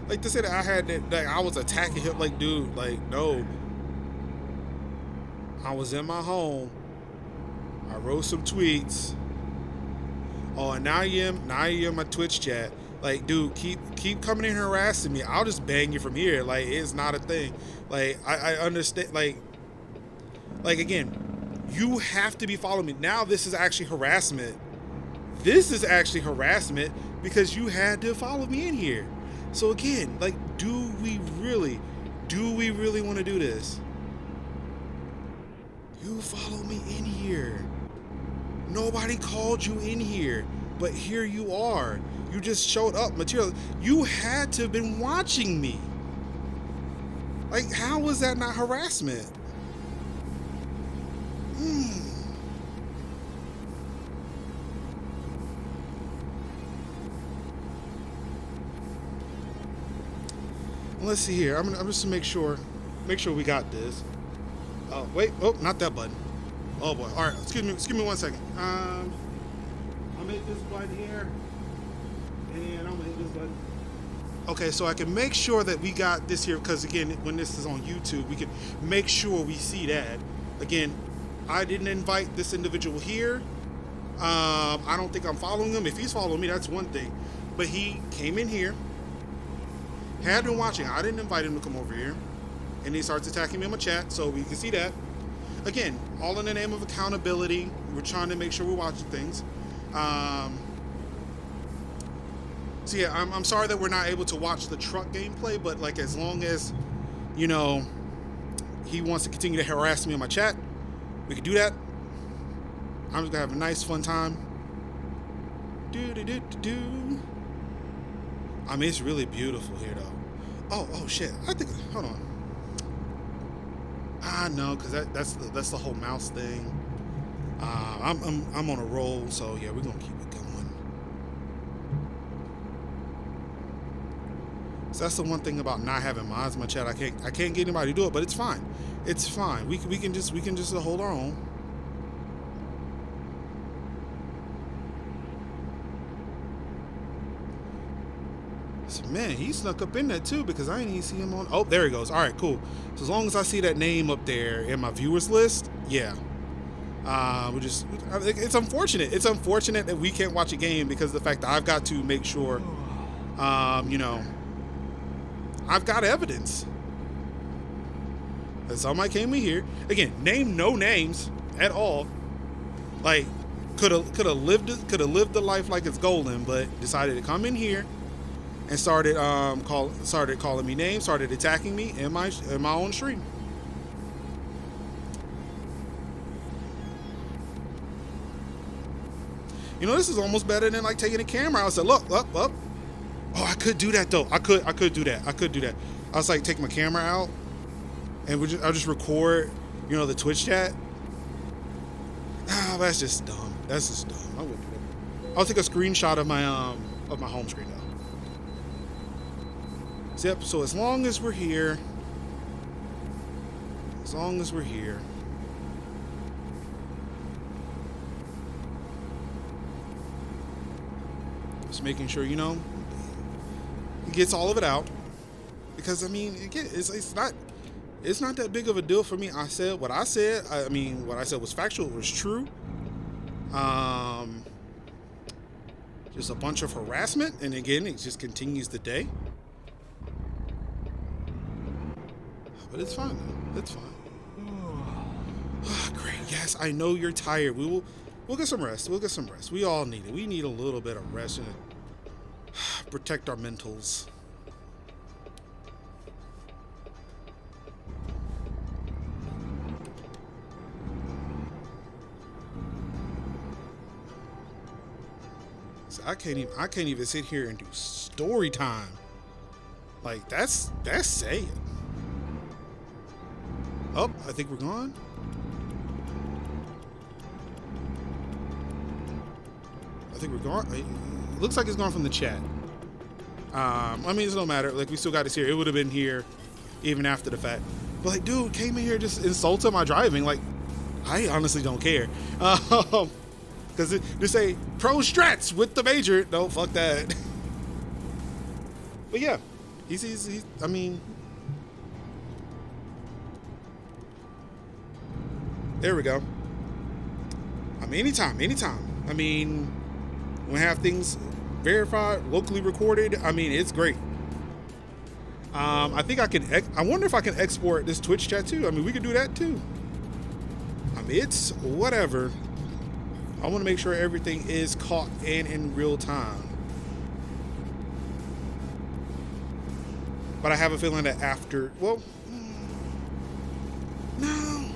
like to say that I had that I was attacking him, like, dude, like, no. I was in my home. I wrote some tweets. Oh, and now you're in my Twitch chat. Like, dude, keep coming in here harassing me. I'll just bang you from here. Like, it's not a thing. Like, I understand. Like again, you have to be following me. Now this is actually harassment. This is actually harassment because you had to follow me in here. So again, like, do we really want to do this? You follow me in here. Nobody called you in here, but here you are. You just showed up material. You had to have been watching me. Like, how was that not harassment? Let's see here. I'm just to make sure we got this. Oh wait, oh, not that button. Oh boy. All right, excuse me 1 second. I'm gonna hit this button here, and I'm gonna hit this button. Okay, so I can make sure that we got this here, because again, when this is on YouTube, we can make sure we see that. Again, I didn't invite this individual here. I don't think I'm following him. If he's following me, that's one thing. But he came in here, had been watching. I didn't invite him to come over here. And he starts attacking me in my chat, so we can see that. Again, all in the name of accountability. We're trying to make sure we're watching things. So yeah, I'm sorry that we're not able to watch the truck gameplay, but like, as long as, you know, he wants to continue to harass me in my chat, we can do that. I'm just gonna have a nice fun time. I mean, it's really beautiful here though. Oh shit. I think, hold on. No, because that's the whole mouse thing. I'm on a roll, so yeah, we're gonna keep it going. So that's the one thing about not having mods in my chat. I can't get anybody to do it, but it's fine. It's fine. We can just hold our own. So, man, he snuck up in there too, because I didn't even see him on. Oh, there he goes. All right, cool. So as long as I see that name up there in my viewers list, yeah. It's unfortunate. It's unfortunate that we can't watch a game because of the fact that I've got to make sure, you know, I've got evidence that somebody came in here. Again, name no names at all. Like, could have lived the life like it's golden, but decided to come in here and started calling me names, started attacking me in my own stream. You know, this is almost better than like taking a camera. I said, look, up. Oh, I could do that though. I could do that. I was like, take my camera out, and I'll just record, you know, the Twitch chat. That's just dumb. That's just dumb. I wouldn't do that. I'll take a screenshot of my home screen though. Yep, so as long as we're here, just making sure, you know, he gets all of it out. Because I mean, again, it's not that big of a deal for me. I said what I said. I mean, what I said was factual. It was true. Just a bunch of harassment, and again, it just continues the day. But it's fine, though. It's fine. Oh, great. Yes, I know you're tired. We'll get some rest. We'll get some rest. We all need it. We need a little bit of rest and protect our mentals. So I can't even sit here and do story time. Like that's saying. Oh, I think we're gone. I think we're gone. It looks like it's gone from the chat. I mean, it's no matter. Like, we still got this here. It would have been here even after the fact. But, like, dude came in here just insulted my driving. Like, I honestly don't care. Because they say, pro strats with the major. No, fuck that. But, yeah. He's I mean... There we go. I mean, anytime. I mean, when we have things verified, locally recorded, I mean, it's great. I think I can, I wonder if I can export this Twitch chat too. I mean, we could do that too. I mean, it's whatever. I want to make sure everything is caught in real time. But I have a feeling that after, well, no.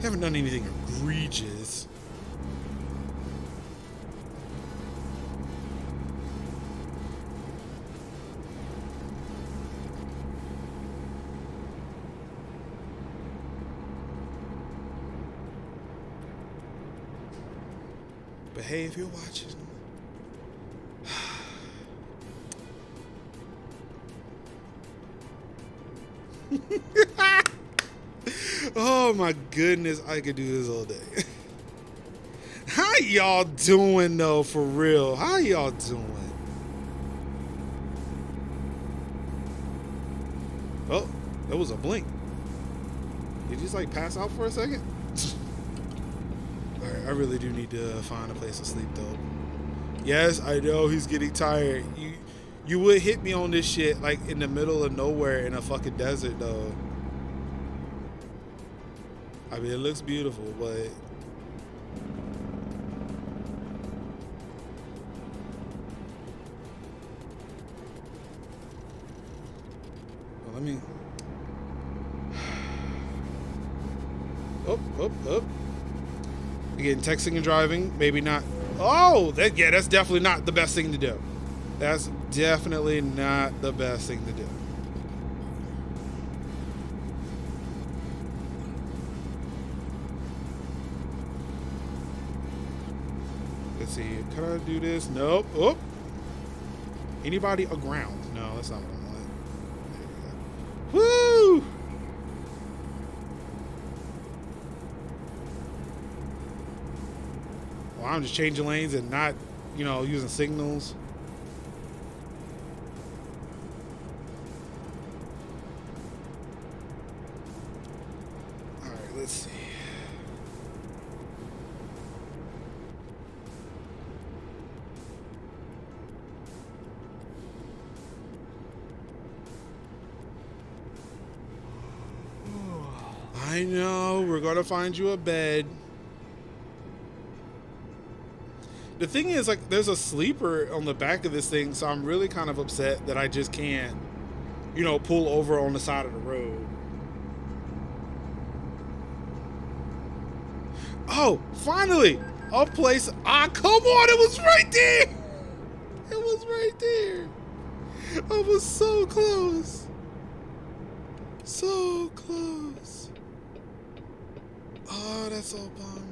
Haven't done anything egregious. But hey, if you're watching, oh my goodness, I could do this all day. How y'all doing though, for real? How y'all doing? Oh, that was a blink. Did you just like pass out for a second? Alright, I really do need to find a place to sleep though. Yes, I know he's getting tired. You would hit me on this shit like in the middle of nowhere in a fucking desert though. I mean, it looks beautiful, but well, let me. Up. Again, texting and driving, maybe not. Oh, that's definitely not the best thing to do. That's definitely not the best thing to do. Let's see. Can I do this? Nope. Oh. Anybody aground? No, that's not what I want. There we go. Woo! Well, I'm just changing lanes and not, you know, using signals. All right, let's see. I know, we're gonna find you a bed. The thing is, like, there's a sleeper on the back of this thing, so I'm really kind of upset that I just can't, you know, pull over on the side of the road. Oh, finally! A place. Ah, come on! It was right there! It was right there! I was so close. So close. Oh, that's a bummer.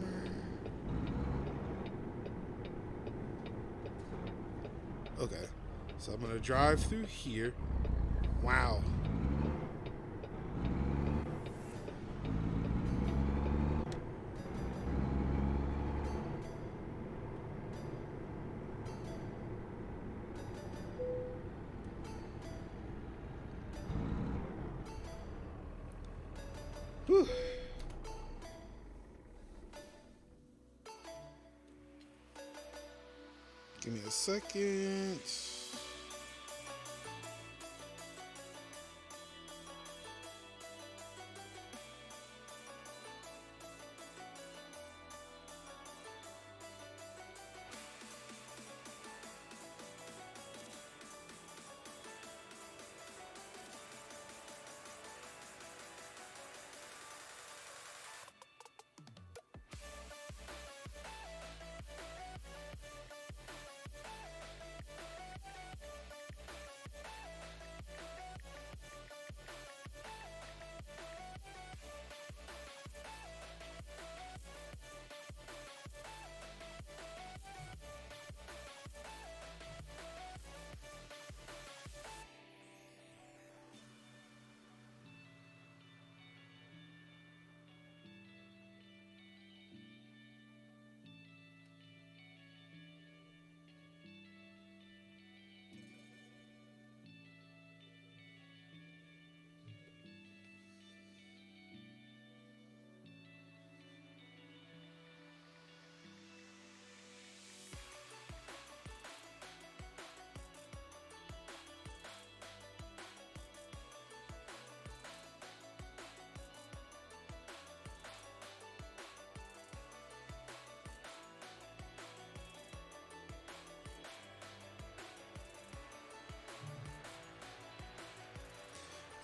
Okay, so I'm gonna drive through here. Wow. Give me a second.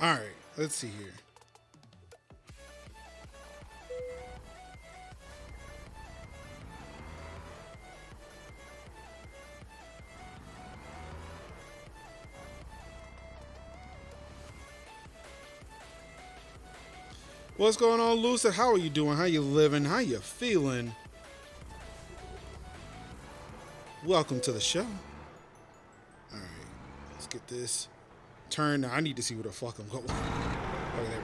All right, let's see here. What's going on, Lucid? How are you doing? How you living? How you feeling? Welcome to the show. All right, let's get this turned. Now I need to see where the fuck I'm going. Oh, there we go.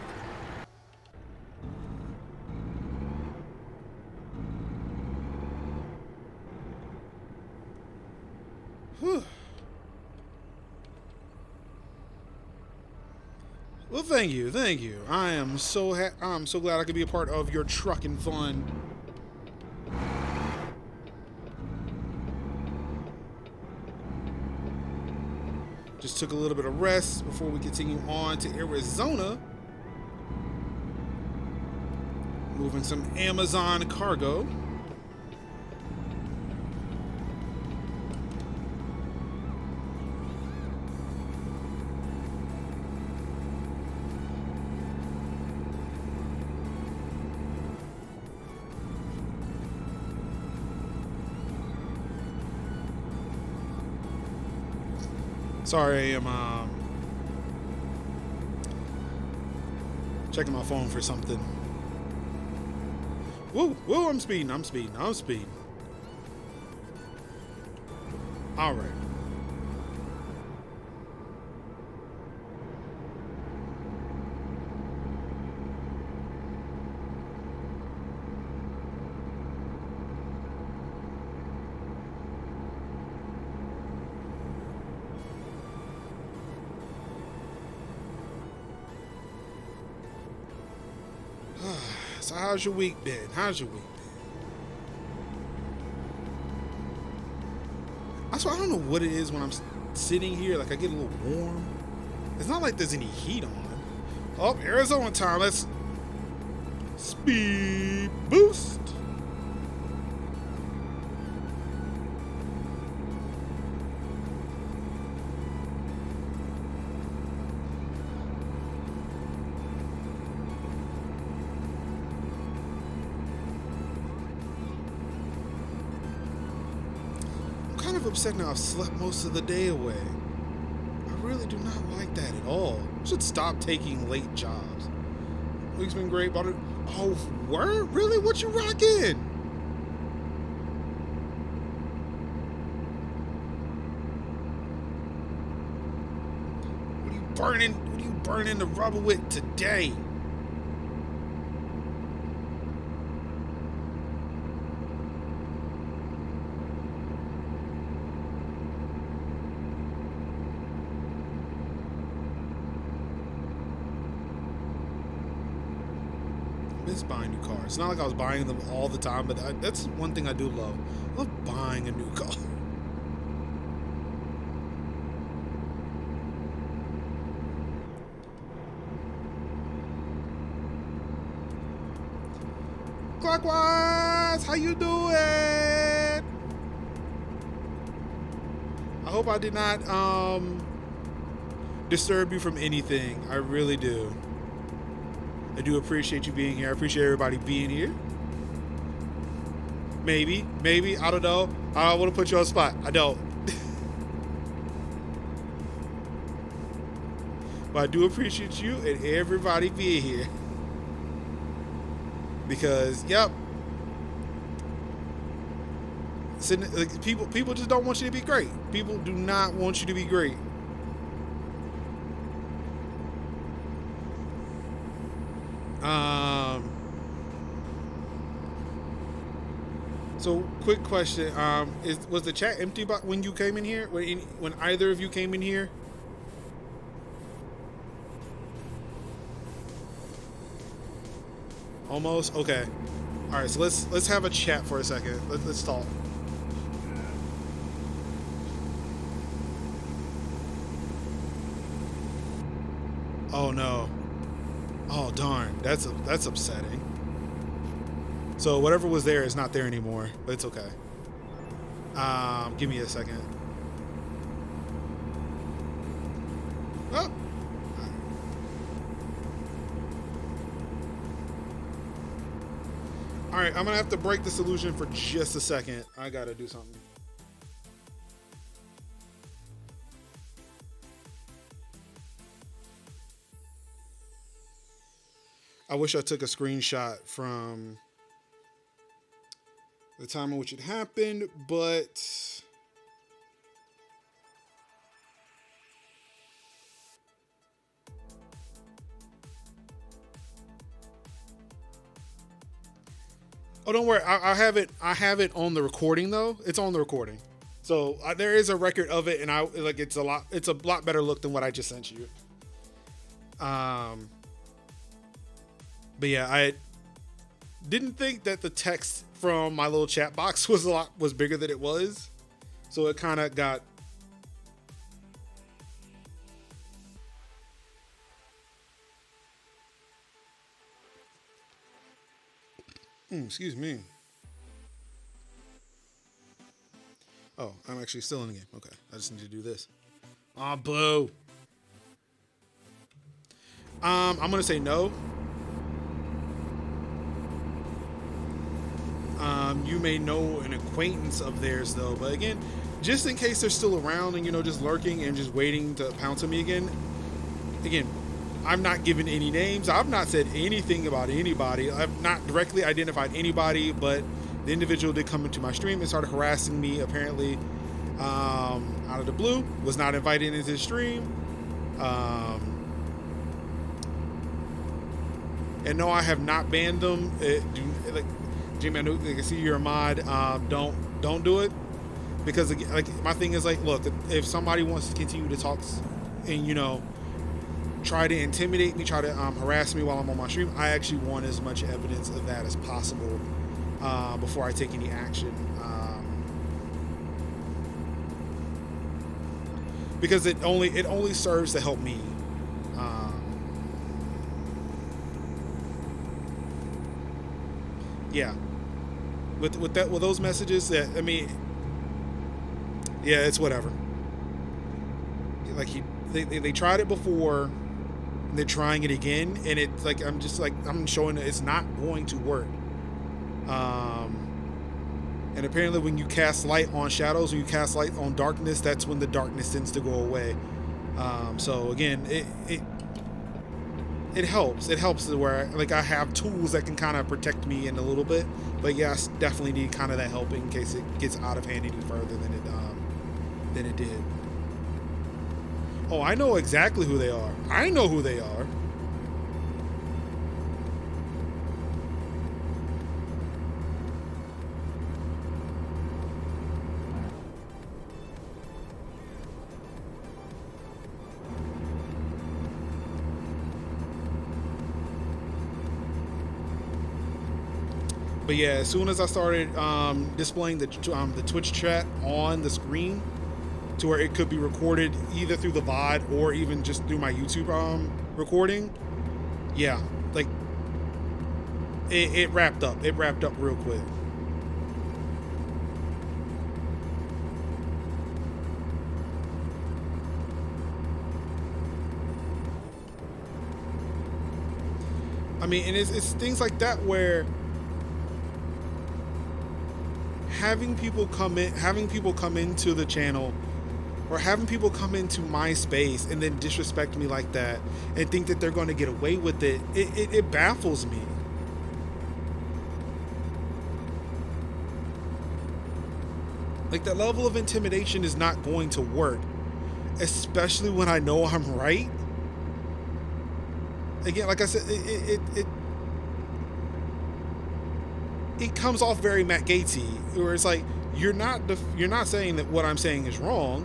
Whew. Well, thank you, thank you. I'm so glad I could be a part of your trucking fun. Just took a little bit of rest before we continue on to Arizona. Moving some Amazon cargo. Sorry, I'm checking my phone for something. Woo, I'm speeding. All right. So how's your week been? Also, I don't know what it is when I'm sitting here. Like, I get a little warm. It's not like there's any heat on. Oh, Arizona time. Let's speed boost. Upset now. I've slept most of the day away. I really do not like that at all. I should stop taking late jobs. Week's been great. But oh, word? Really? What you rocking? What are you burning the rubber with today? Buying new cars. It's not like I was buying them all the time, but that's one thing I do love. I love buying a new car. Clockwise, how you doing? I hope I did not disturb you from anything. I really do. I do appreciate you being here. I appreciate everybody being here. Maybe, I don't know. I don't want to put you on the spot. I don't. But I do appreciate you and everybody being here. Because, yep. People just don't want you to be great. People do not want you to be great. So, quick question: was the chat empty when you came in here? When either of you came in here? Almost. Okay. All right. So let's have a chat for a second. Let's talk. Oh no. Oh darn. That's upsetting. So whatever was there is not there anymore, but it's okay. Give me a second. Oh. All right, I'm gonna have to break the solution for just a second. I gotta do something. I wish I took a screenshot from the time in which it happened, but oh, don't worry. I have it on the recording though. It's on the recording, so there is a record of it, and it's a lot better look than what I just sent you. But yeah, I didn't think that the text from my little chat box was bigger than it was, so it kind of got. Excuse me. Oh, I'm actually still in the game. Okay, I just need to do this. Ah, boo. I'm gonna say no. You may know an acquaintance of theirs though, but again, just in case they're still around and just lurking and just waiting to pounce on me again. Again, I'm not giving any names. I've not said anything about anybody. I've not directly identified anybody, but the individual did come into my stream and started harassing me apparently out of the blue. Was not invited into the stream. And no, I have not banned them. Jimmy, I can see you're a mod. Don't do it, because my thing is look, if somebody wants to continue to talk and try to intimidate me, try to harass me while I'm on my stream, I actually want as much evidence of that as possible before I take any action, because it only serves to help me. Yeah. With those messages, yeah, it's whatever. They tried it before, and they're trying it again, and it's I'm showing that it's not going to work. And apparently, when you cast light on shadows, when you cast light on darkness, that's when the darkness tends to go away. So again, it helps. It helps to where I have tools that can kind of protect me in a little bit, but yes, definitely need kind of that help in case it gets out of hand any further than it did. Oh, I know exactly who they are. I know who they are. But yeah, as soon as I started displaying the Twitch chat on the screen to where it could be recorded either through the VOD or even just through my YouTube recording, yeah, it wrapped up. It wrapped up real quick. I mean, and it's things like that where having people come into the channel, or having people come into my space and then disrespect me like that and think that they're going to get away with it, it baffles me. Like, that level of intimidation is not going to work, especially when I know I'm right. Again, like I said, it comes off very Matt Gatesy, where it's like, you're not saying that what I'm saying is wrong.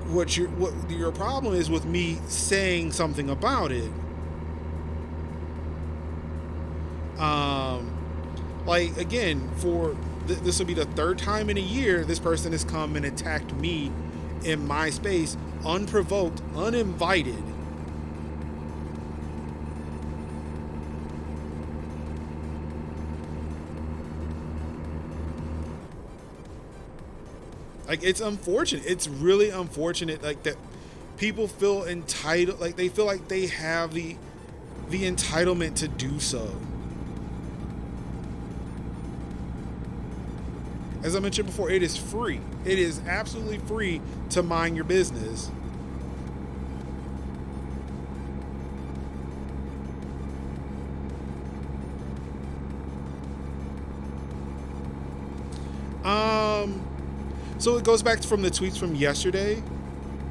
What your problem is with me saying something about it. Like, again, this will be the third time in a year this person has come and attacked me in my space, unprovoked, uninvited. Like, it's unfortunate. It's really unfortunate, like, that people feel entitled, like they feel like they have the entitlement to do so. As I mentioned before, it is free. It is absolutely free to mind your business. So it goes back from the tweets from yesterday,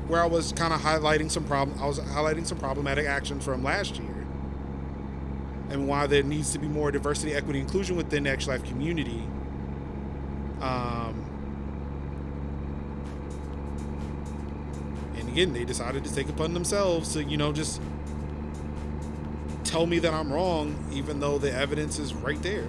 where I was kind of highlighting some problematic actions from last year, and why there needs to be more diversity, equity, inclusion within the Extra Life community. And again, they decided to take it upon themselves to, just tell me that I'm wrong, even though the evidence is right there.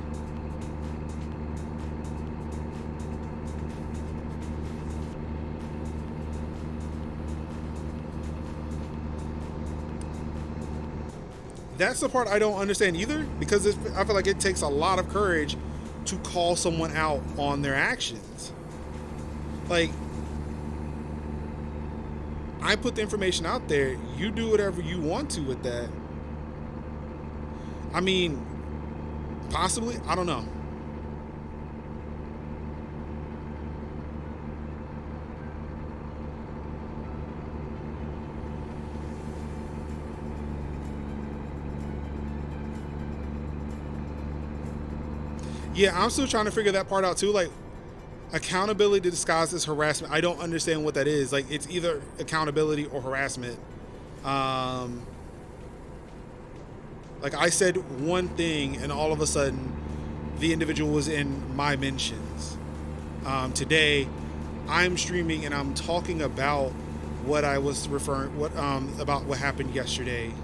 That's the part I don't understand either, because I feel like it takes a lot of courage to call someone out on their actions. Like, I put the information out there, you do whatever you want to with that. I mean, possibly, I don't know. Yeah, I'm still trying to figure that part out too. Like, accountability disguised as harassment. I don't understand what that is. Like, it's either accountability or harassment. Like, I said one thing and all of a sudden the individual was in my mentions. Today I'm streaming and I'm talking about what I was about what happened yesterday,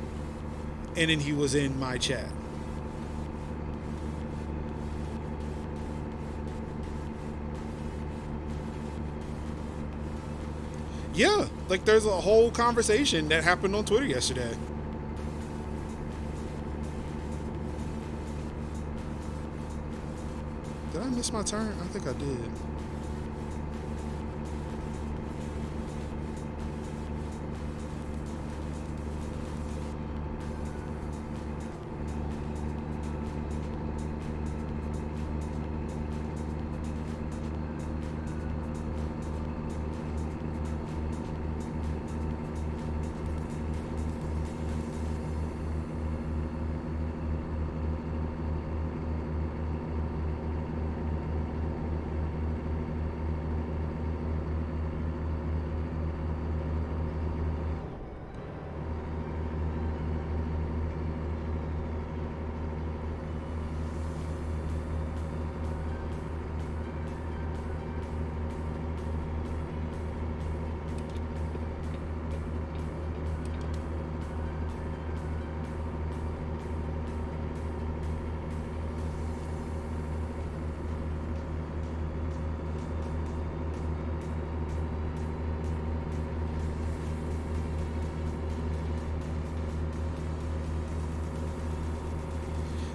and then he was in my chat. Yeah, like, there's a whole conversation that happened on Twitter yesterday. Did I miss my turn? I think I did.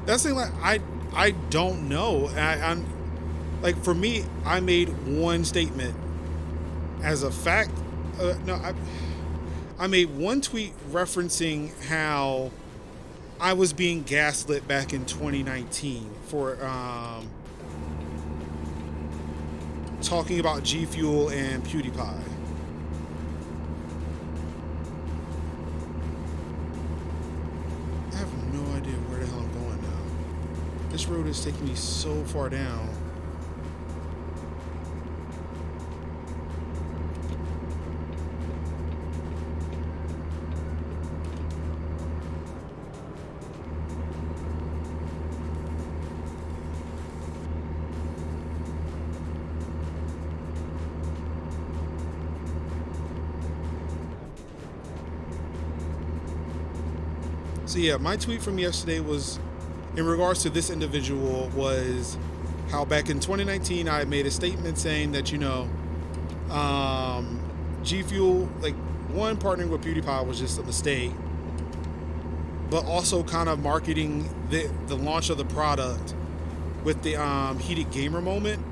That's the thing. Like I don't know. I'm like, for me, I made one statement as a fact. No, I made one tweet referencing how I was being gaslit back in 2019 for talking about G Fuel and PewDiePie. I have no idea where the hell I'm going now. This road is taking me so far down. So yeah, my tweet from yesterday was in regards to this individual was how back in 2019 I made a statement saying that, you know, G Fuel, like, one, partnering with PewDiePie was just a mistake, but also kind of marketing the launch of the product with the heated gamer moment,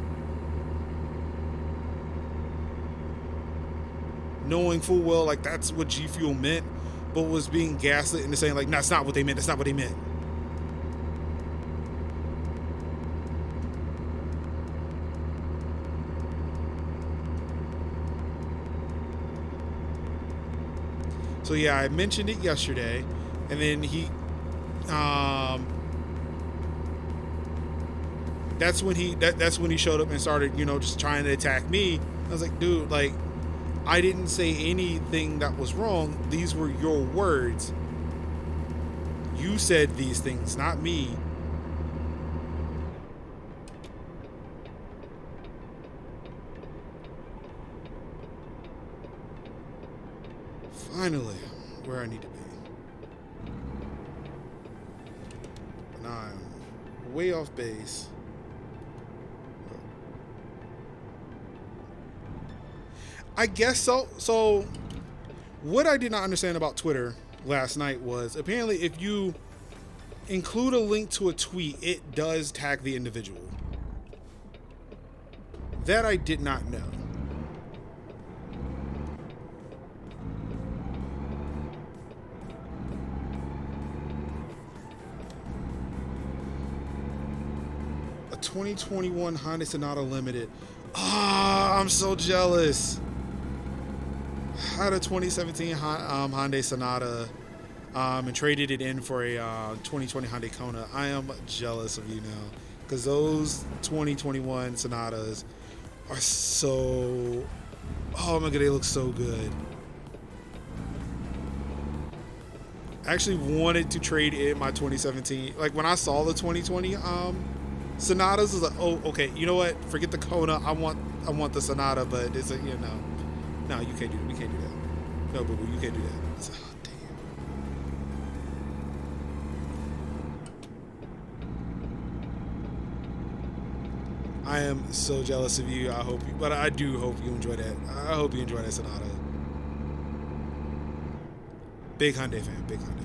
knowing full well like that's what G Fuel meant, but was being gaslit into saying like, no, that's not what they meant. That's not what they meant. So yeah, I mentioned it yesterday, and then he, that's when he showed up and started, you know, just trying to attack me. I was like, dude, like, I didn't say anything that was wrong. These were your words. You said these things, not me. Finally, where I need to be. But now I'm way off base. I guess so. So, what I did not understand about Twitter last night was apparently if you include a link to a tweet, it does tag the individual. That I did not know. A 2021 Honda Sonata Limited. Ah, I'm so jealous. I had a 2017 Hyundai Sonata and traded it in for a 2020 Hyundai Kona. I am jealous of you now because those 2021 Sonatas are so... Oh my god, they look so good. I actually wanted to trade in my 2017. Like, when I saw the 2020 Sonatas, I was like, oh, okay, you know what? Forget the Kona. I want the Sonata, but it's like, you know, no, you can't do that. We can't do that. No, boo-boo, you can't do that. It's like, oh, damn. I am so jealous of you. But I do hope you enjoy that. I hope you enjoy that Sonata. Big Hyundai fan. Big Hyundai fan.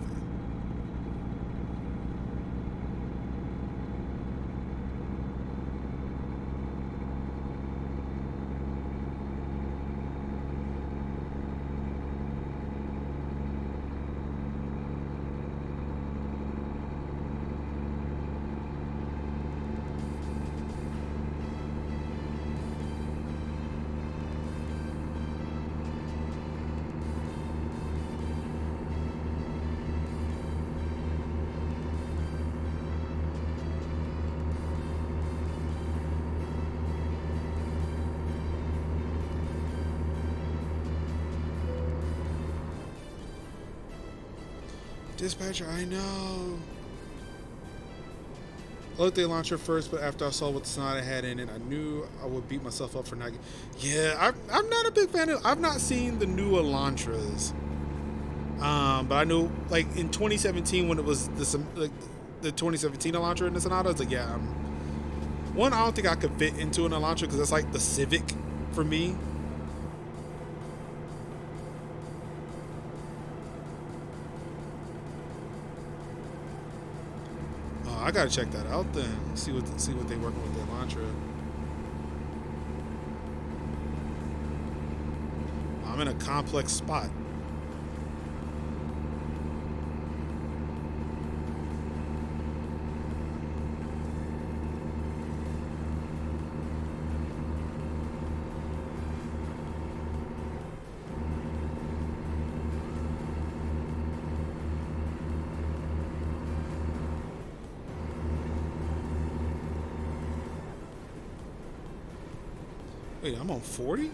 Dispatcher, I know. I looked at the launcher first, but after I saw what the Sonata had in it, I knew I would beat myself up for not getting... Yeah, I'm not a big fan of... I've not seen the new Elantras. But I know, like, in 2017, when it was the 2017 Elantra in the Sonata, I was like, yeah, one, I don't think I could fit into an Elantra because it's like the Civic for me. I gotta check that out then. See what they working with the Elantra. I'm in a complex spot. Wait, I'm on 40? I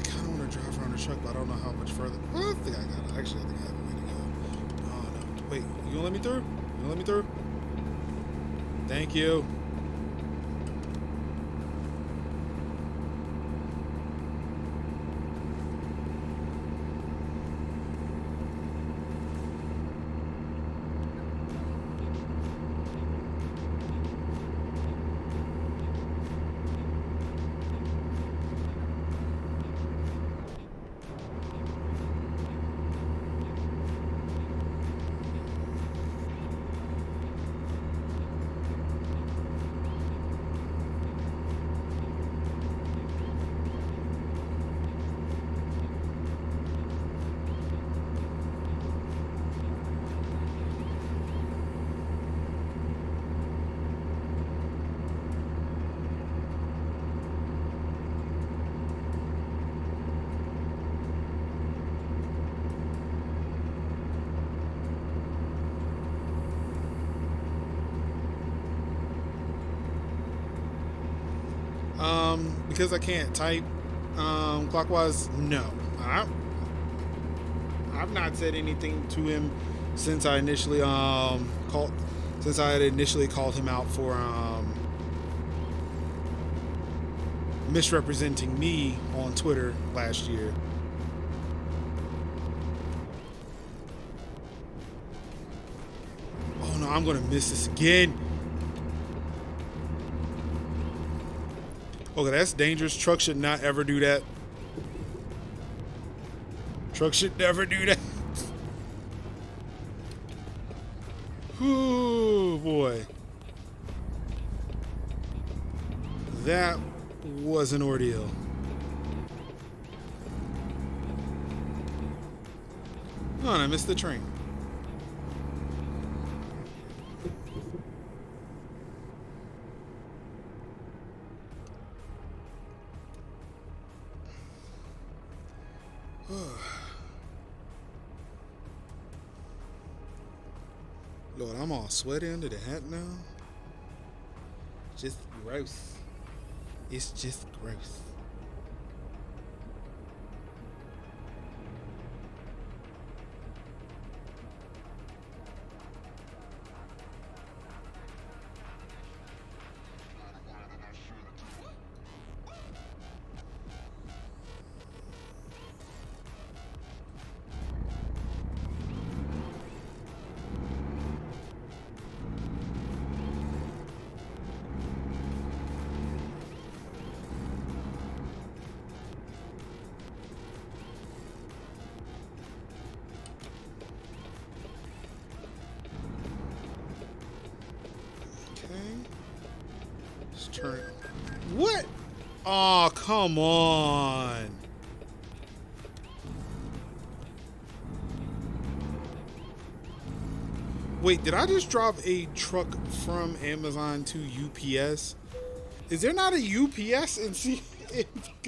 kind of want to drive around the truck, but I don't know how much further. Well, I think I got it. Actually, I think I have a way to go. Oh, no. Wait, you gonna let me through? You gonna let me through? Thank you. Because I can't type clockwise, no. I've not said anything to him since I initially had initially called him out for misrepresenting me on Twitter last year. Oh no, I'm gonna miss this again. Okay, that's dangerous. Truck should not ever do that. Truck should never do that. Ooh, boy. That was an ordeal. Oh, and I missed the train. Lord, I'm all sweaty under the hat now. Just gross. It's just gross. Turn. What? Oh, come on. Wait, did I just drop a truck from Amazon to UPS? Is there not a UPS in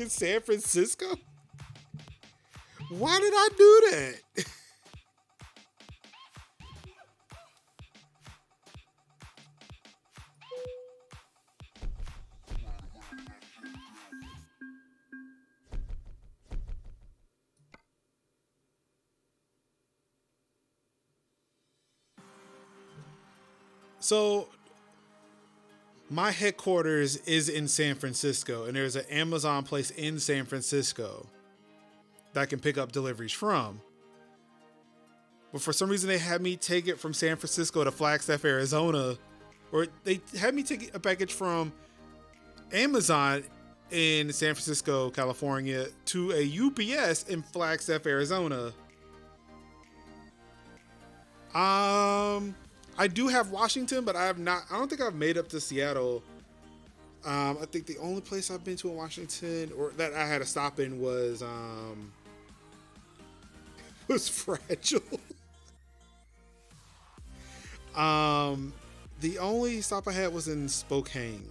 San Francisco? Why did I do that? So my headquarters is in San Francisco, and there's an Amazon place in San Francisco that I can pick up deliveries from. But for some reason, they had me take it from San Francisco to Flagstaff, Arizona, or they had me take a package from Amazon in San Francisco, California, to a UPS in Flagstaff, Arizona. I do have Washington, but I have not. I don't think I've made up to Seattle. I think the only place I've been to in Washington, or that I had a stop in, was Fragile. The only stop I had was in Spokane.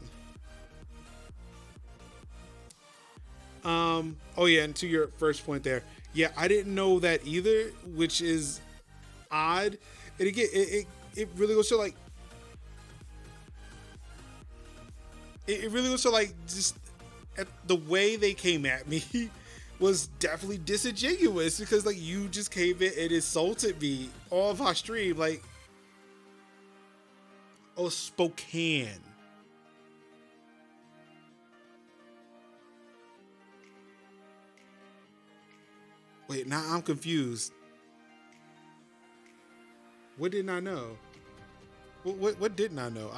Oh yeah, and to your first point there, yeah, I didn't know that either, which is odd. And again, it really goes to like, it really goes to like just the way they came at me was definitely disingenuous, because like you just came in and insulted me off our stream, like, oh, Spokane. Wait, now I'm confused. What didn't I know? What didn't I know?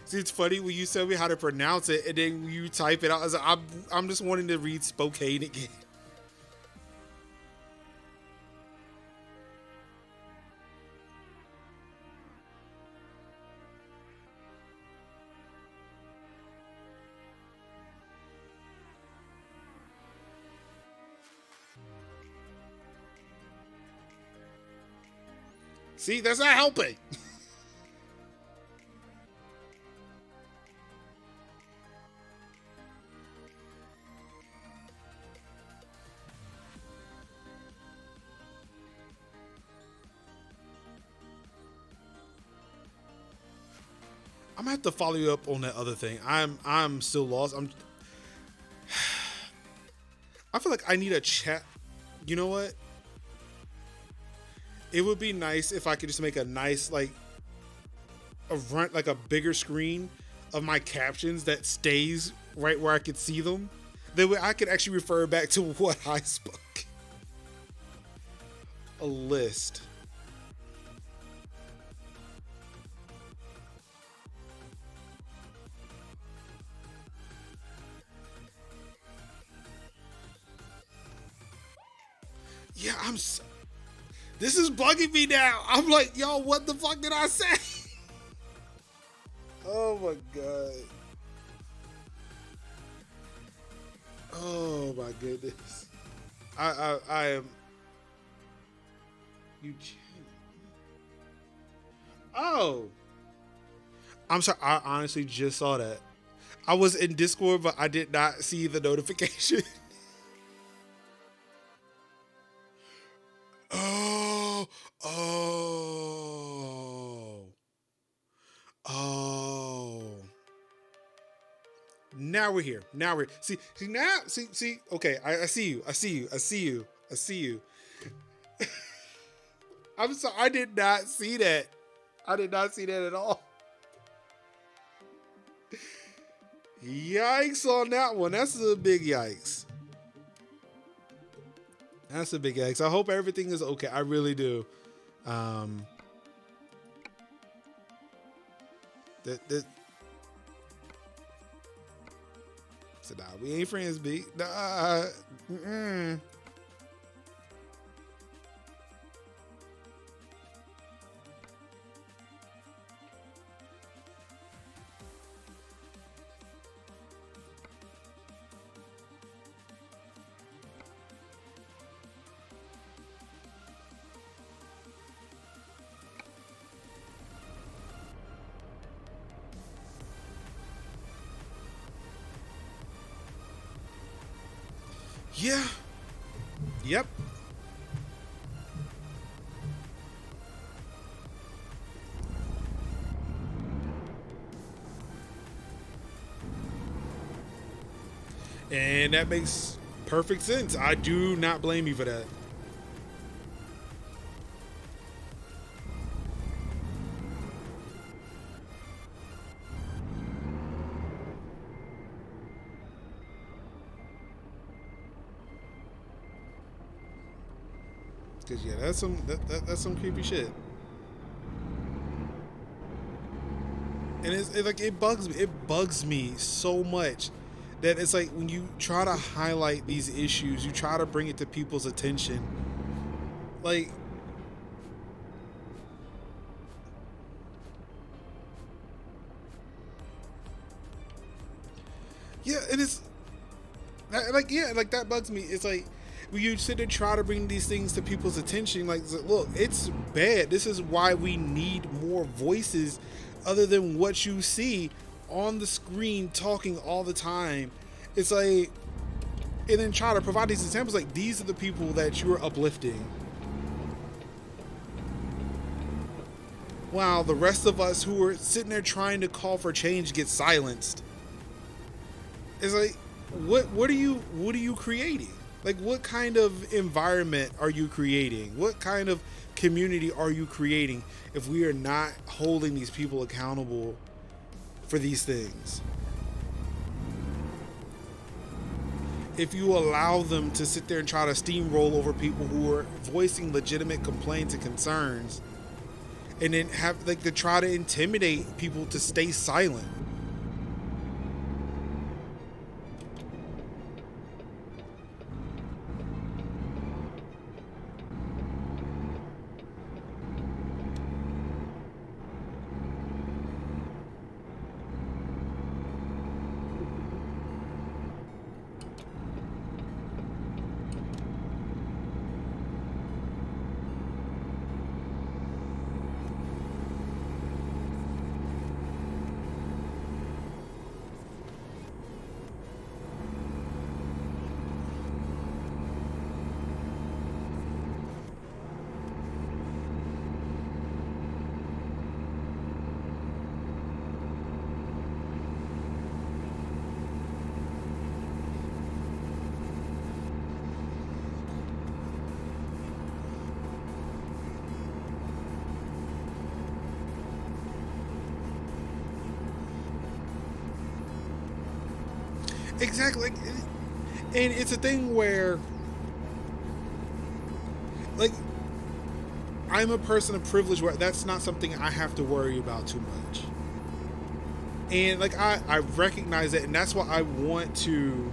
See, it's funny when you tell me how to pronounce it and then you type it out. I was like, I'm just wanting to read Spokane again. See, that's not helping. I'm gonna have to follow you up on that other thing. I'm still lost. I feel like I need a chat. You know what? It would be nice if I could just make a nice, like, like a bigger screen of my captions that stays right where I could see them. That way I could actually refer back to what I spoke. A list. Yeah, this is bugging me now. I'm like, yo, what the fuck did I say? Oh my god. Oh my goodness. I am. You. Oh. I'm sorry. I honestly just saw that. I was in Discord, but I did not see the notification. Oh, oh, oh. Now we're here. Now we're see. Okay, I see you. I see you. I see you. I see you. I'm sorry. I did not see that. I did not see that at all. Yikes on that one. That's a big yikes. That's a big yikes. I hope everything is okay. I really do. So nah, we ain't friends, B. Nah. Mm-mm. Yeah. Yep. And that makes perfect sense. I do not blame you for that. Cause yeah, that's some creepy shit. it bugs me. It bugs me so much that it's like when you try to highlight these issues, you try to bring it to people's attention. Like, yeah, and it's like, yeah, like that bugs me. It's like when you sit and try to bring these things to people's attention, like, look, it's bad. This is why we need more voices other than what you see on the screen talking all the time. It's like, and then try to provide these examples, like these are the people that you're uplifting, while the rest of us who are sitting there trying to call for change get silenced. It's like, what are you creating? Like, what kind of environment are you creating? What kind of community are you creating if we are not holding these people accountable for these things? If you allow them to sit there and try to steamroll over people who are voicing legitimate complaints and concerns, and then have like to try to intimidate people to stay silent. Exactly. And it's a thing where, like, I'm a person of privilege where that's not something I have to worry about too much. And, like, I recognize that, and that's why I want to.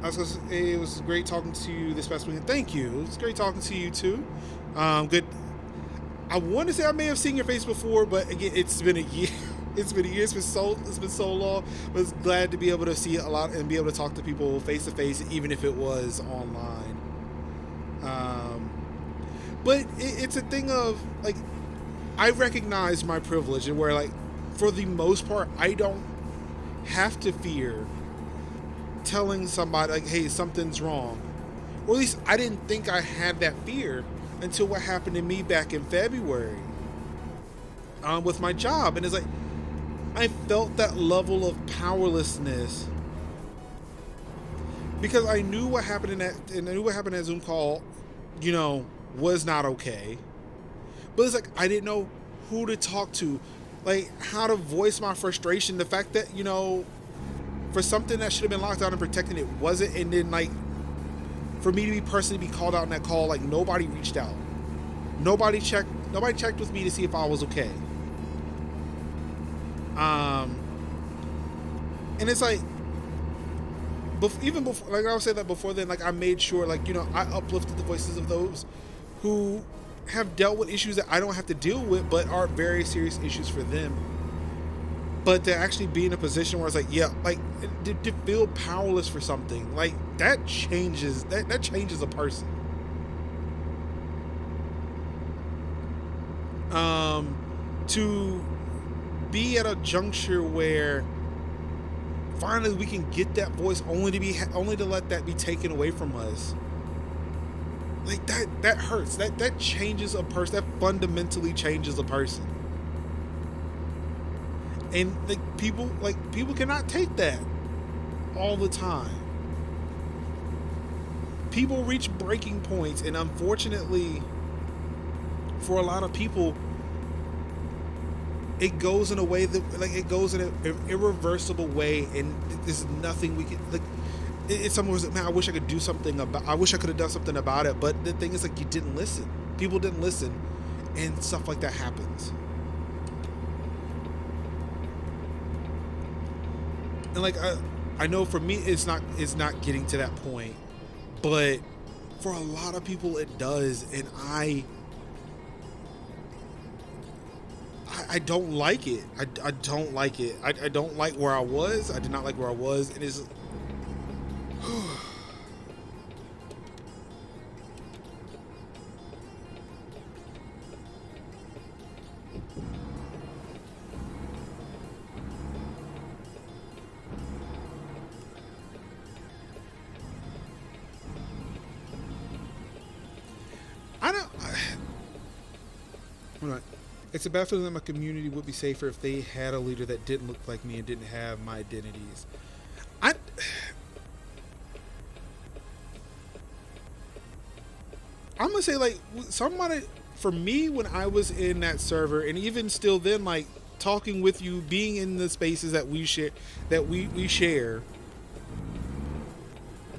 I was gonna say, it was great talking to you this past weekend. Thank you. It was great talking to you, too. Good. I want to say I may have seen your face before, but again, it's been a year. It's been a year. It's been so long. But it's glad to be able to see a lot and be able to talk to people face to face, even if it was online. But it's a thing of, like, I recognize my privilege, and where, like, for the most part, I don't have to fear telling somebody, like, hey, something's wrong. Or at least I didn't think I had that fear until what happened to me back in February with my job. And it's like, I felt that level of powerlessness because I knew what happened in that Zoom call, was not okay. But it's like, I didn't know who to talk to, like how to voice my frustration. The fact that, for something that should have been locked down and protected, it wasn't. And then, like, for me to be personally be called out in that call, like, nobody reached out. Nobody checked with me to see if I was okay. And it's like, even before, like I was saying that before then, like, I made sure, like, I uplifted the voices of those who have dealt with issues that I don't have to deal with, but are very serious issues for them. But to actually be in a position where it's like, yeah, like, to feel powerless for something, like, that changes a person. To be at a juncture where finally we can get that voice, only to let that be taken away from us, like, that hurts. That changes a person. That fundamentally changes a person. And, like, people cannot take that all the time. People reach breaking points, and unfortunately for a lot of people, it goes in a way that, like, it goes in an irreversible way, and there's nothing we can, like, it's someone who's like, man, I wish I could have done something about it. But the thing is, like, you didn't listen. People didn't listen. and stuff like that happens. And like I know for me it's not getting to that point, but for a lot of people it does, and I don't like it. I don't like it. I don't like where I was. I did not like where I was. It is. It's a bad feeling that my community would be safer if they had a leader that didn't look like me and didn't have my identities. I'm gonna say, like, somebody, for me, when I was in that server, and even still then, like, talking with you, being in the spaces that we share,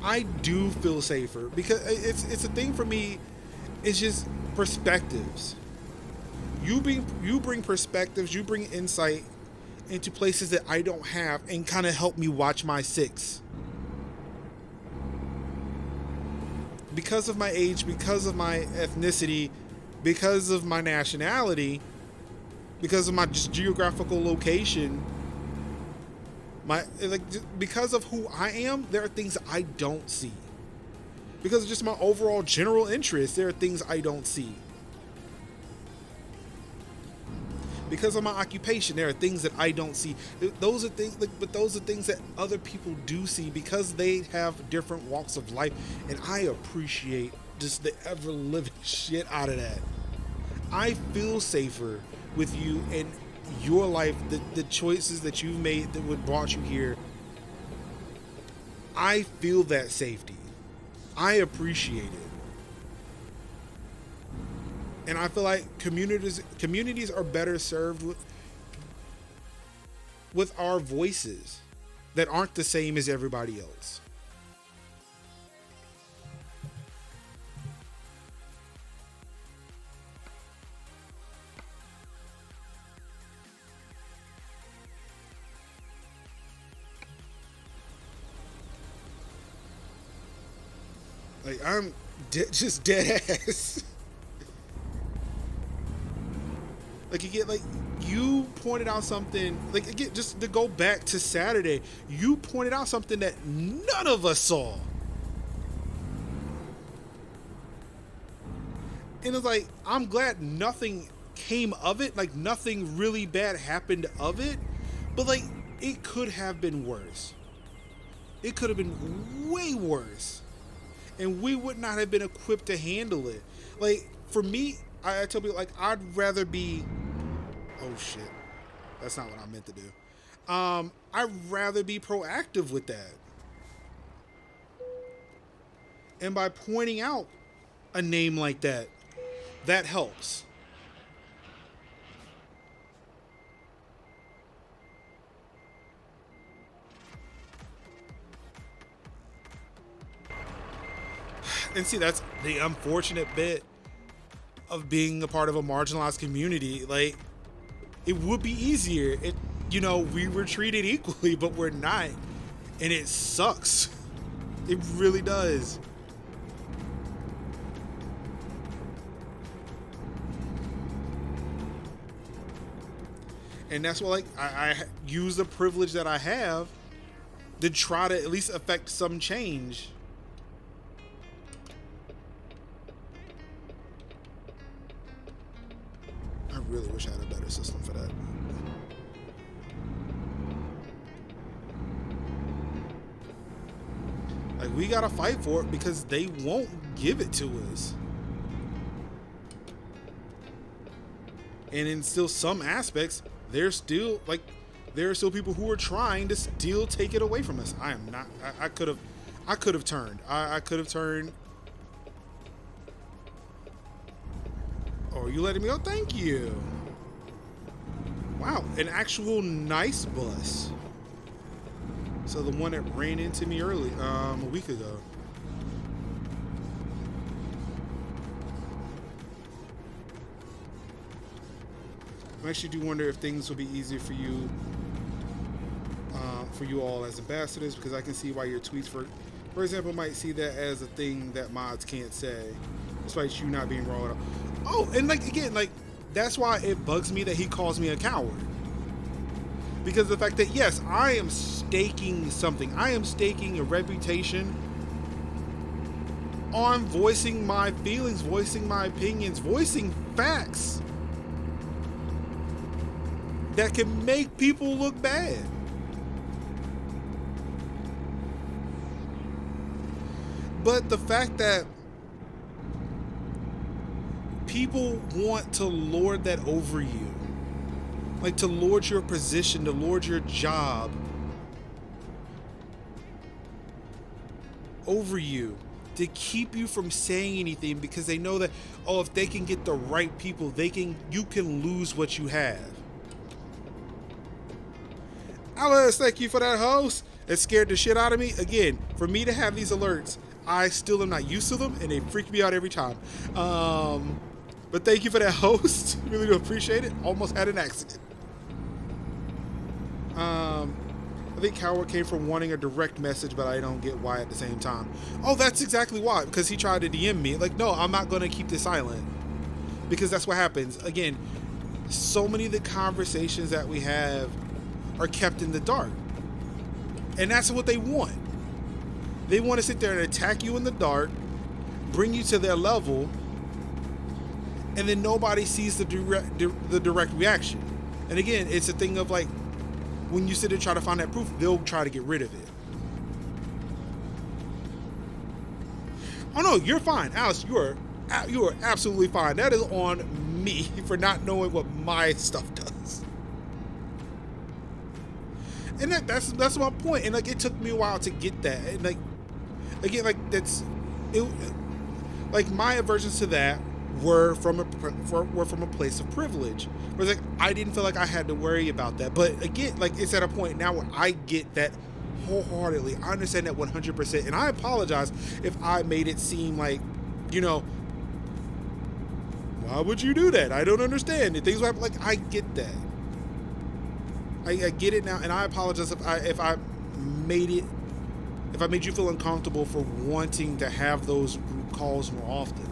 I do feel safer, because it's a thing for me. It's just perspectives. You bring perspectives, you bring insight into places that I don't have, and kind of help me watch my six. Because of my age, because of my ethnicity, because of my nationality, because of my just geographical location, because of who I am, there are things I don't see. Because of just my overall general interest, there are things I don't see. Because of my occupation, there are things that I don't see. Those are things, but those are things that other people do see because they have different walks of life, and I appreciate just the ever living shit out of that. I feel safer with you and your life, the choices that you've made that would brought you here. I feel that safety. I appreciate it. And I feel like communities are better served with our voices that aren't the same as everybody else. Like, I'm just dead ass. Like, again, like, you pointed out something, like, again, just to go back to Saturday, you pointed out something that none of us saw. And it's like, I'm glad nothing came of it, like, nothing really bad happened of it, but, like, it could have been worse. It could have been way worse. And we would not have been equipped to handle it. Like, for me, I tell people, like, I'd rather be... Oh, shit. That's not what I meant to do. I'd rather be proactive with that. And by pointing out a name like that, that helps. And see, that's the unfortunate bit of being a part of a marginalized community. Like, it would be easier if, we were treated equally, but we're not. And it sucks. It really does. And that's why, like, I use the privilege that I have to try to at least affect some change. I really wish I had a better system for that. Like, we gotta fight for it because they won't give it to us. And in still some aspects, there are still people who are trying to still take it away from us. I am not. I could have turned. I could have turned. Oh, are you letting me go? Thank you. Wow, an actual nice bus. So the one that ran into me early, a week ago. I actually do wonder if things will be easier for you all as ambassadors, because I can see why your tweets, for example, might see that as a thing that mods can't say, despite you not being rolled up. Oh, and like again, like that's why it bugs me that he calls me a coward. Because of the fact that yes, I am staking something. I am staking a reputation on voicing my feelings, voicing my opinions, voicing facts that can make people look bad. But the fact that people want to lord that over you, like to lord your position, to lord your job over you, to keep you from saying anything, because they know that, oh, if they can get the right people, you can lose what you have. Alice, thank you for that, host. It scared the shit out of me. Again, for me to have these alerts, I still am not used to them, and they freak me out every time. But thank you for that, host. Really do appreciate it. Almost had an accident. I think Coward came from wanting a direct message, but I don't get why at the same time. Oh, that's exactly why. Because he tried to DM me. Like, no, I'm not going to keep this silent. Because that's what happens. Again, so many of the conversations that we have are kept in the dark. And that's what they want. They want to sit there and attack you in the dark, bring you to their level, and then nobody sees the direct reaction. And again, it's a thing of like, when you sit and try to find that proof, they'll try to get rid of it. Oh no, you're fine, Alice. You are absolutely fine. That is on me for not knowing what my stuff does. And that's my point. And like, it took me a while to get that. And like, again, like like my aversions to that were from a place of privilege. Where it's like, I didn't feel like I had to worry about that. But again, like, it's at a point now where I get that wholeheartedly. I understand that 100%. And I apologize if I made it seem like, you know, why would you do that? I don't understand. And things like, I get that. I get it now, and I apologize if I made you feel uncomfortable for wanting to have those group calls more often.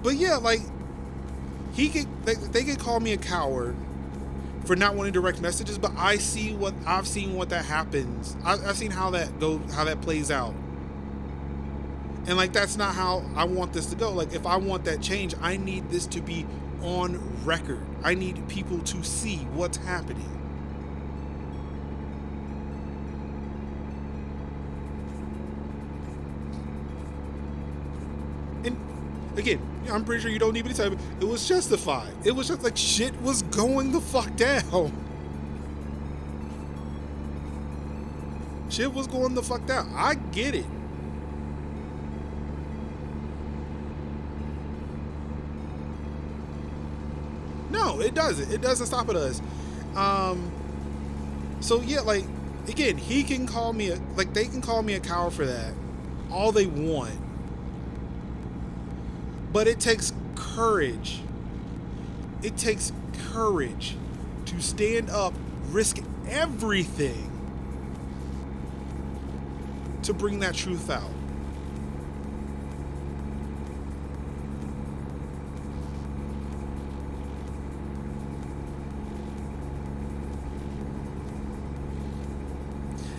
But yeah, like they could call me a coward for not wanting direct messages, but I've seen what that happens. I've seen how that plays out. And like, that's not how I want this to go. Like, if I want that change, I need this to be on record. I need people to see what's happening. And again, I'm pretty sure you don't need me to tell you, it was justified. It was just like, shit was going the fuck down. Shit was going the fuck down. I get it. No, it doesn't. It doesn't stop at us. So yeah, like, again, they can call me a coward for that all they want. But it takes courage. It takes courage to stand up, risk everything to bring that truth out.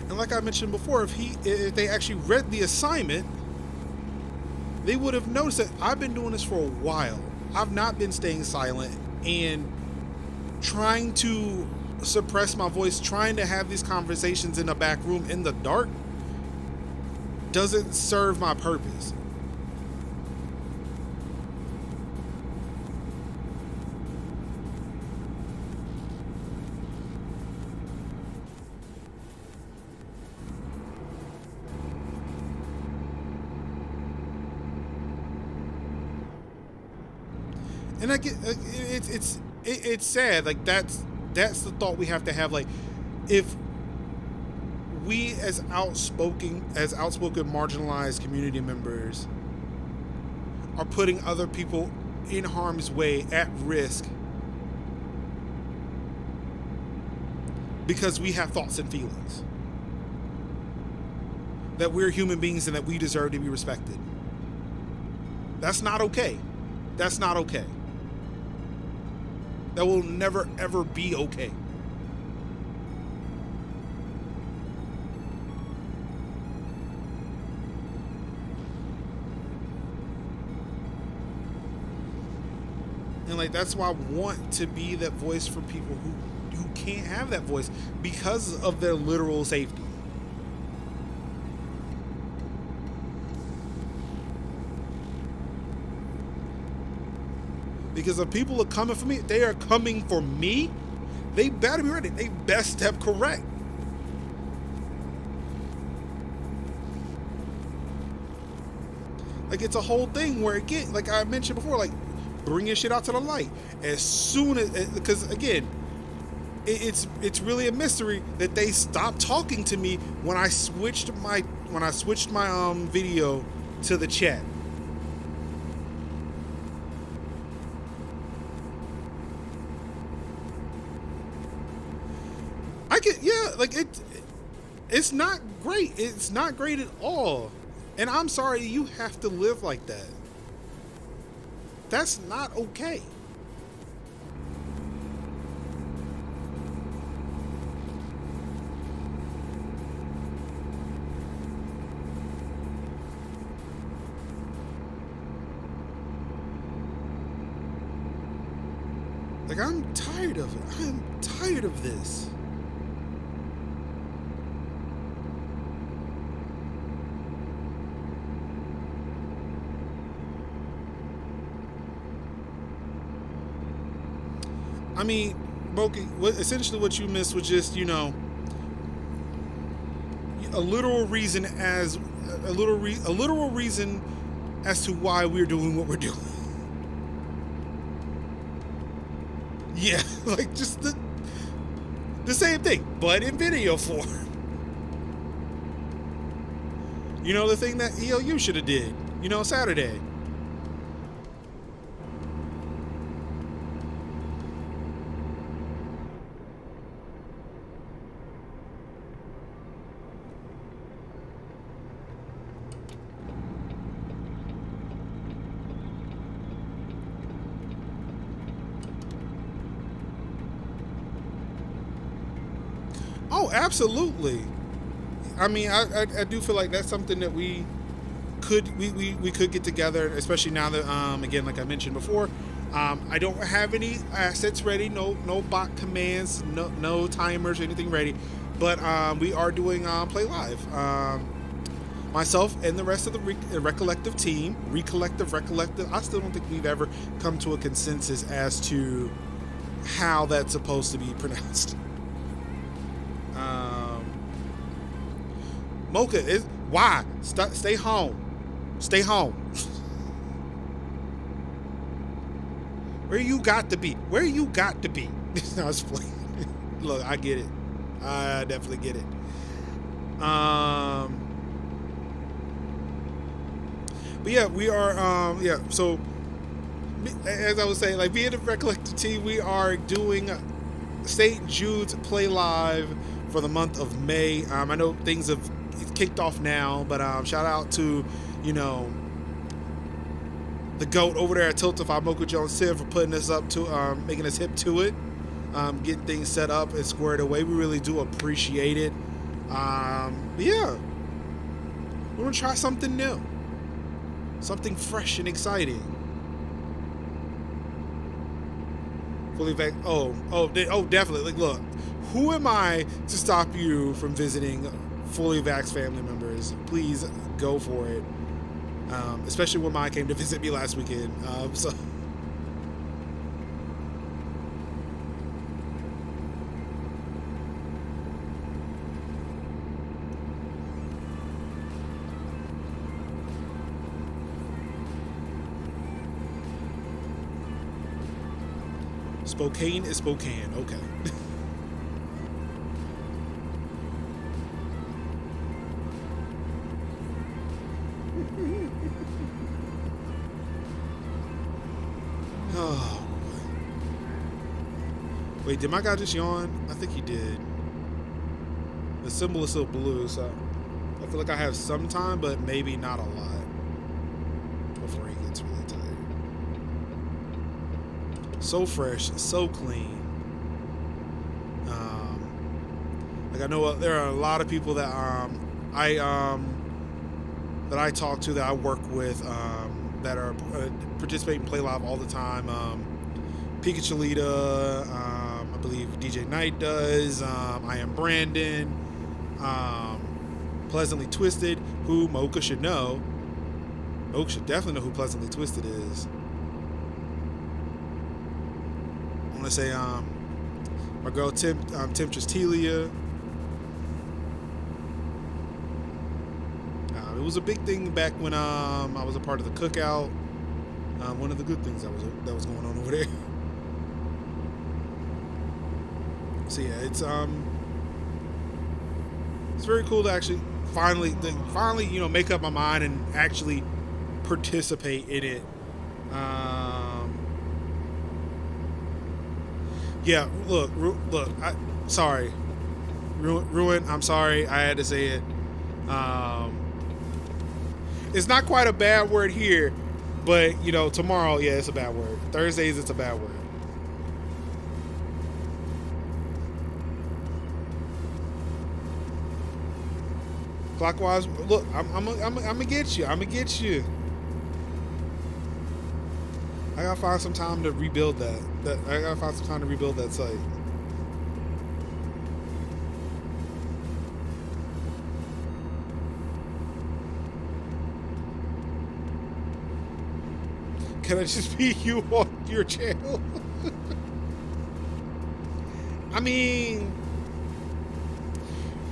Like I mentioned before, if they actually read the assignment, they would have noticed that I've been doing this for a while. I've not been staying silent and trying to suppress my voice, trying to have these conversations in a back room in the dark doesn't serve my purpose. And I get it's sad. Like, that's the thought we have to have. Like, if we as outspoken marginalized community members are putting other people in harm's way, at risk, because we have thoughts and feelings. That we're human beings and that we deserve to be respected. That's not okay. That's not okay. That will never, ever be okay. And like, that's why I want to be that voice for people who can't have that voice because of their literal safety. Because if people are coming for me, they are coming for me. They better be ready. They best step correct. Like, it's a whole thing where, again, like I mentioned before, like bringing shit out to the light as soon as, because again, it's really a mystery that they stopped talking to me when I switched my video to the chat. Like it's not great. It's not great at all. And I'm sorry you have to live like that. That's not okay. Like, I'm tired of it. I'm tired of this. I mean, Moki, essentially what you missed was just, a literal reason as a literal reason as to why we're doing what we're doing. Yeah, like just the same thing, but in video form. The thing that ELU should have did, Saturday. Oh, absolutely. I mean, I do feel like that's something that we could get together, especially now that again, like I mentioned before, I don't have any assets ready, no bot commands, no timers or anything ready, but we are doing play live. Myself and the rest of the recollective team, recollective. I still don't think we've ever come to a consensus as to how that's supposed to be pronounced. Mocha is why stay home. Where you got to be. No, I was playing. Look, I get it. I definitely get it. But yeah, we are. So as I was saying, like being a recollective team, we are doing St. Jude's Play Live for the month of May. I know things have kicked off now, but shout out to the GOAT over there at Tiltify, Mocha Jones Sim, for putting us up to making us hip to it, getting things set up and squared away. We really do appreciate it. Yeah, we're gonna try something new, something fresh and exciting. Fully vac. Oh, definitely. Like, look, who am I to stop you from visiting fully vaxxed family members? Please go for it. Especially when mine came to visit me last weekend. So. Spokane is Spokane. Okay. Oh. Wait, did my guy just yawn? I think he did. The symbol is still blue, so I feel like I have some time, but maybe not a lot before he gets really tired. So fresh, so clean. Like I know there are a lot of people that I talk to, that I work with, that are participate and play live all the time. Pikachu Lita, I believe DJ Knight does. I am Brandon. Pleasantly Twisted, who Mocha should know. Mocha should definitely know who Pleasantly Twisted is. I want to say my girl Temptress Telia. It was a big thing back when I was a part of the cookout. One of the good things that was going on over there. So yeah, it's very cool to actually finally make up my mind and actually participate in it. Yeah, look. Sorry, Ruin. I'm sorry. I had to say it. It's not quite a bad word here, but tomorrow, yeah, it's a bad word. Thursdays, it's a bad word. Clockwise, look, I'm gonna get you. I'm gonna get you. I gotta find some time to rebuild that. I gotta find some time to rebuild that site. Can I just be you on your channel? I mean,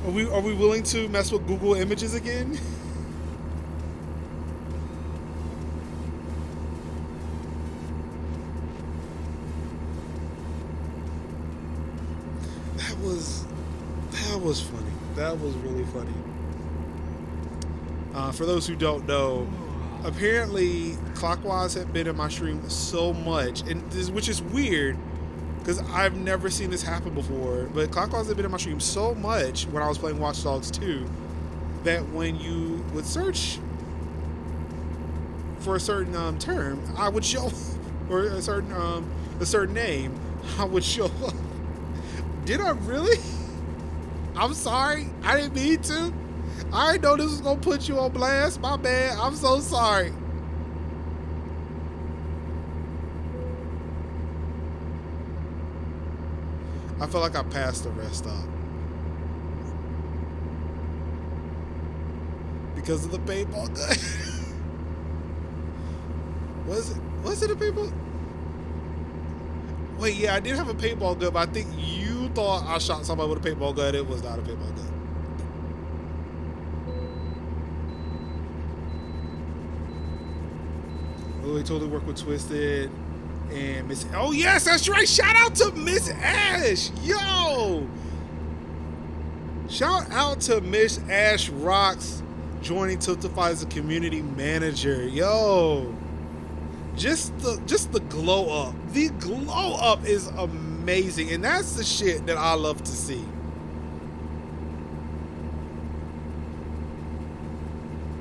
are we willing to mess with Google Images again? That was funny. That was really funny. For those who don't know, apparently Clockwise had been in my stream so much, which is weird because I've never seen this happen before, but Clockwise had been in my stream so much when I was playing Watch Dogs 2 that when you would search for a certain term, I would show or a certain name, I would show up. Did I really? I'm sorry. I didn't mean to. I didn't know this was going to put you on blast. My bad. I'm so sorry. I feel like I passed the rest up. Because of the paintball gun. Was it a paintball? Wait, yeah, I did have a paintball gun, but I think you thought I shot somebody with a paintball gun. It was not a paintball gun. We totally work with Twisted and Miss. Oh yes, that's right. Shout out to Miss Ash. Yo. Shout out to Miss Ash Rocks joining Tiltify as a community manager. Yo. Just the glow up. The glow up is amazing, and that's the shit that I love to see.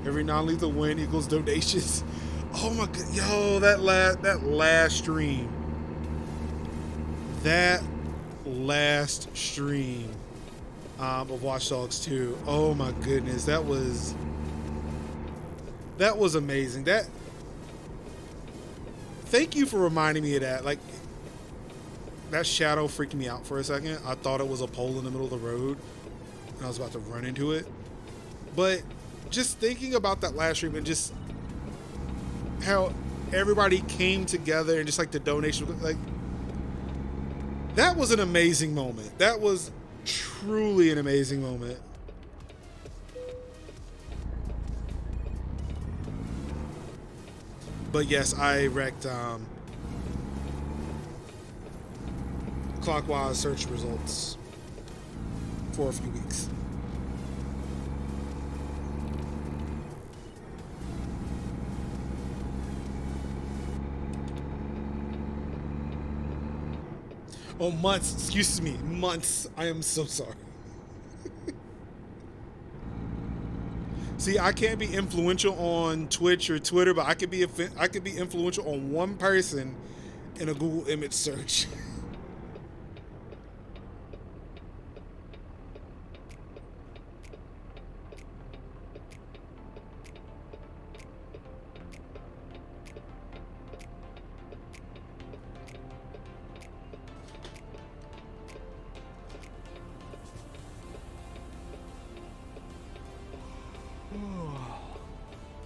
Every non-lethal win equals donations. Oh my god, yo, that last stream. That last stream of Watch Dogs 2. Oh my goodness, that was amazing. Thank you for reminding me of that. Like, that shadow freaked me out for a second. I thought it was a pole in the middle of the road, and I was about to run into it. But just thinking about that last stream and just how everybody came together and just like the donation, like, that was an amazing moment. That was truly an amazing moment. But yes, I wrecked Clockwise search results for a few weeks. Oh, months. Excuse me. Months. I am so sorry. See, I can't be influential on Twitch or Twitter, but I could be influential on one person in a Google image search.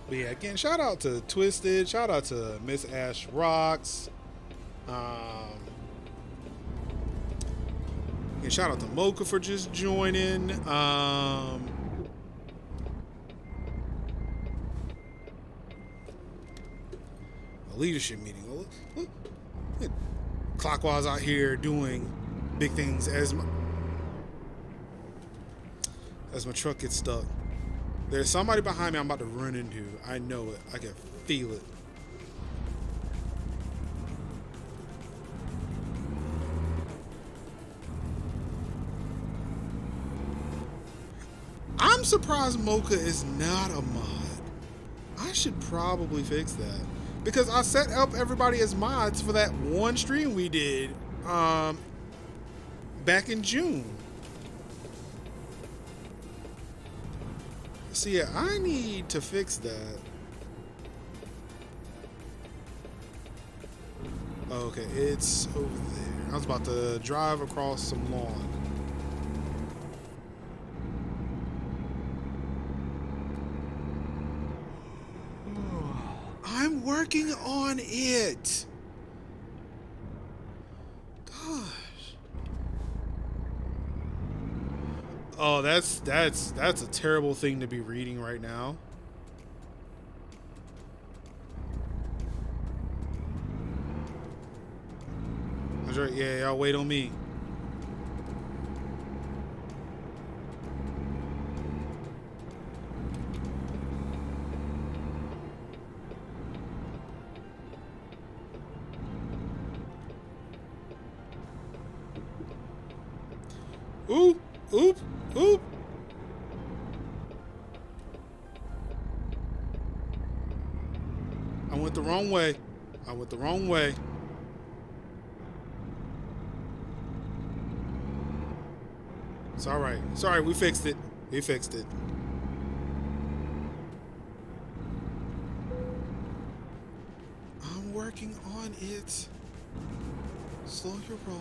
But yeah, again, shout out to Twisted, shout out to Miss Ash Rocks, and shout out to Mocha for just joining. A leadership meeting. Clockwise out here doing big things as my truck gets stuck. There's somebody behind me I'm about to run into. I know it. I can feel it. I'm surprised Mocha is not a mod. I should probably fix that. Because I set up everybody as mods for that one stream we did back in June. So yeah, I need to fix that. Okay, it's over there. I was about to drive across some lawn. I'm working on it. Gosh. Oh, that's a terrible thing to be reading right now. That's right. Yeah, y'all wait on me. Oop, oop, oop. I went the wrong way. I went the wrong way. It's all right. It's all right. We fixed it. We fixed it. I'm working on it. Slow your roll.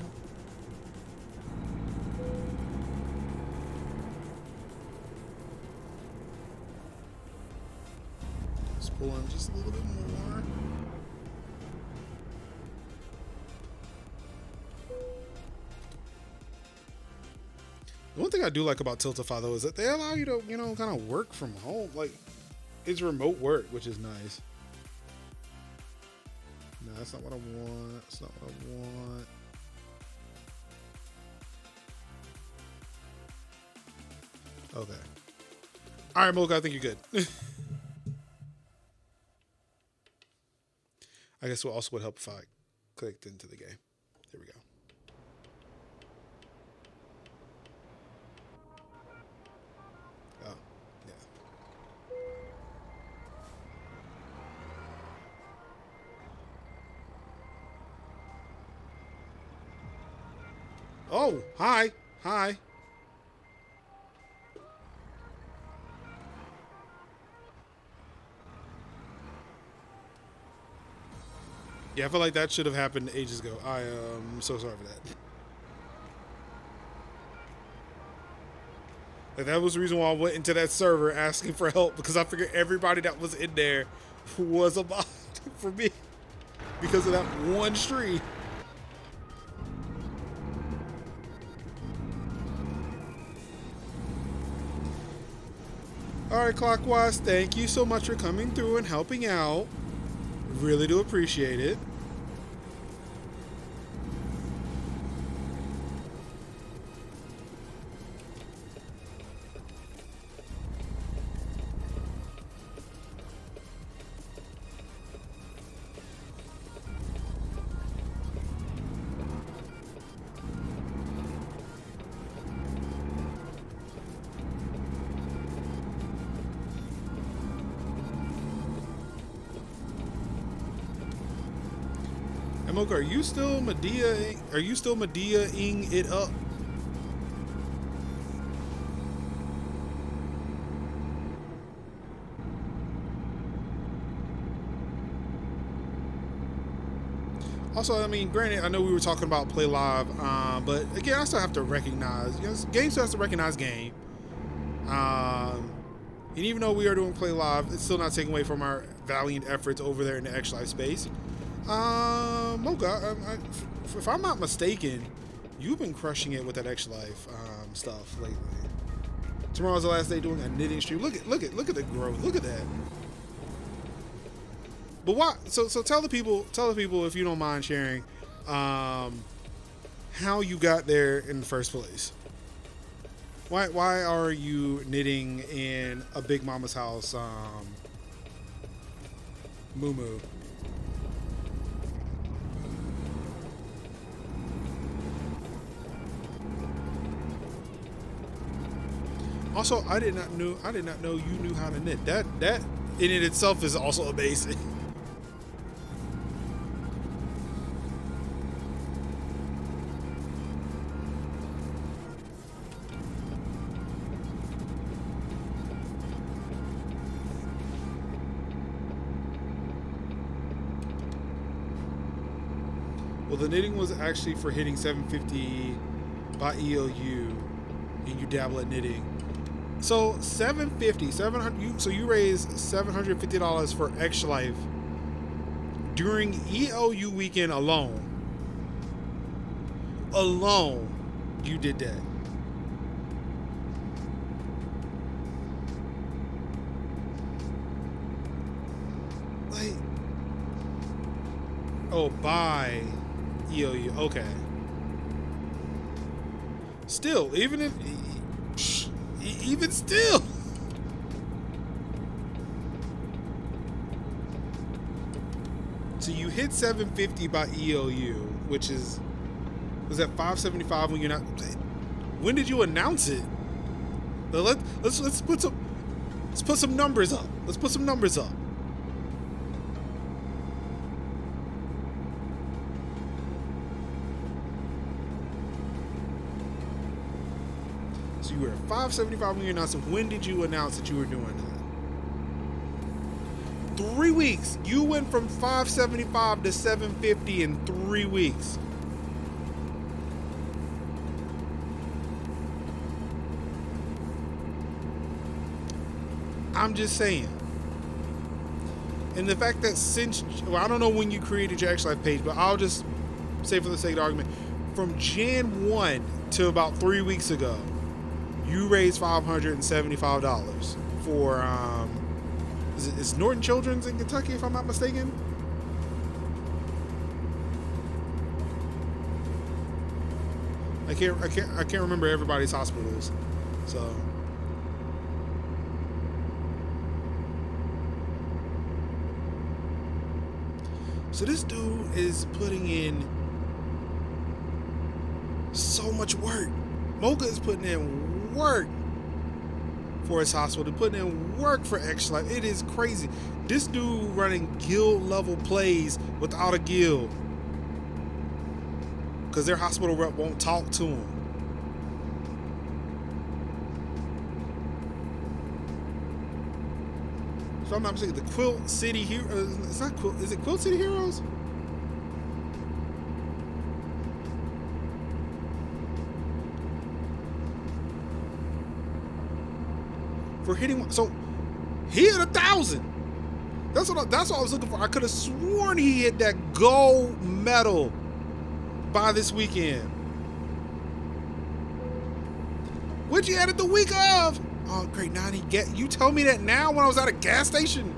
Let's pull in just a little bit more. The one thing I do like about Tiltify though is that they allow you to, kind of work from home. Like, it's remote work, which is nice. No, that's not what I want. That's not what I want. Okay. All right, Mocha, I think you're good. I guess it also would help if I clicked into the game. There we go. Oh, yeah. Oh, hi. Hi. Yeah, I feel like that should have happened ages ago. I am so sorry for that. Like, that was the reason why I went into that server asking for help, because I figured everybody that was in there was a bot for me because of that one stream. All right, Clockwise, thank you so much for coming through and helping out. Really do appreciate it. Mocha, are you still Medea? Are you still Medea-ing it up? Also, I mean, granted, I know we were talking about play live, but again, I still have to recognize, game still has to recognize game. And even though we are doing play live, it's still not taking away from our valiant efforts over there in the X Life space. Mocha, if I'm not mistaken, you've been crushing it with that X Life stuff lately. Tomorrow's the last day doing a knitting stream. Look at the growth. Look at that. But why? So tell the people if you don't mind sharing, how you got there in the first place. Why are you knitting in a Big Mama's house, Moo? Also, I did not know you knew how to knit. That in it itself is also amazing. Well, the knitting was actually for hitting 750 by EOU, and you dabble at knitting. So 700. So you raised $750 for X Life during EOU weekend alone. You did that. Like, oh, by EOU. Okay. Still, even still. So you hit 750 by EOU, which was that 575 when you're not. When did you announce it? Let's put some numbers up. Let's put some numbers up. So you were at 575 when you announced it. When did you announce that you were doing that? 3 weeks. You went from 575 to 750 in 3 weeks. I'm just saying. And the fact that I don't know when you created your X Life page, but I'll just say for the sake of the argument, from Jan 1 to about 3 weeks ago, you raised $575 for is Norton Children's in Kentucky, if I'm not mistaken. I can't remember everybody's hospitals. So this dude is putting in so much work. Mocha is putting in work for his hospital, putting in work for X Life. It is crazy. This dude running guild level plays without a guild because their hospital rep won't talk to him. So I'm not mistaken, the Quilt City Heroes. It's not Quilt. Is it Quilt City Heroes? For hitting, so he hit 1,000. That's what I was looking for. I could have sworn he hit that gold medal by this weekend. Which he had it the week of. Oh, great. Now you told me that now when I was at a gas station.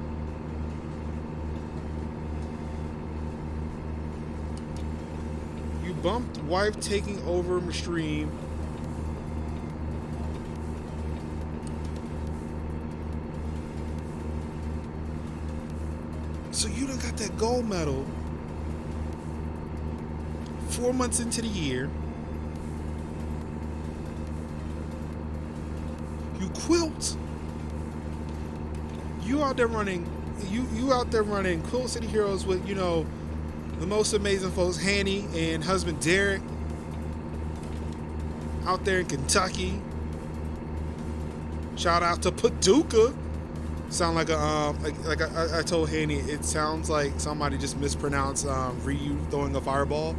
You bumped wife taking over my stream. So you done got that gold medal 4 months into the year. You quilt. You out there running Quilt City Heroes with, the most amazing folks, Hanny and husband Derek, out there in Kentucky. Shout out to Paducah. Sound like a like I told Hanny, it sounds like somebody just mispronounced Ryu throwing a fireball.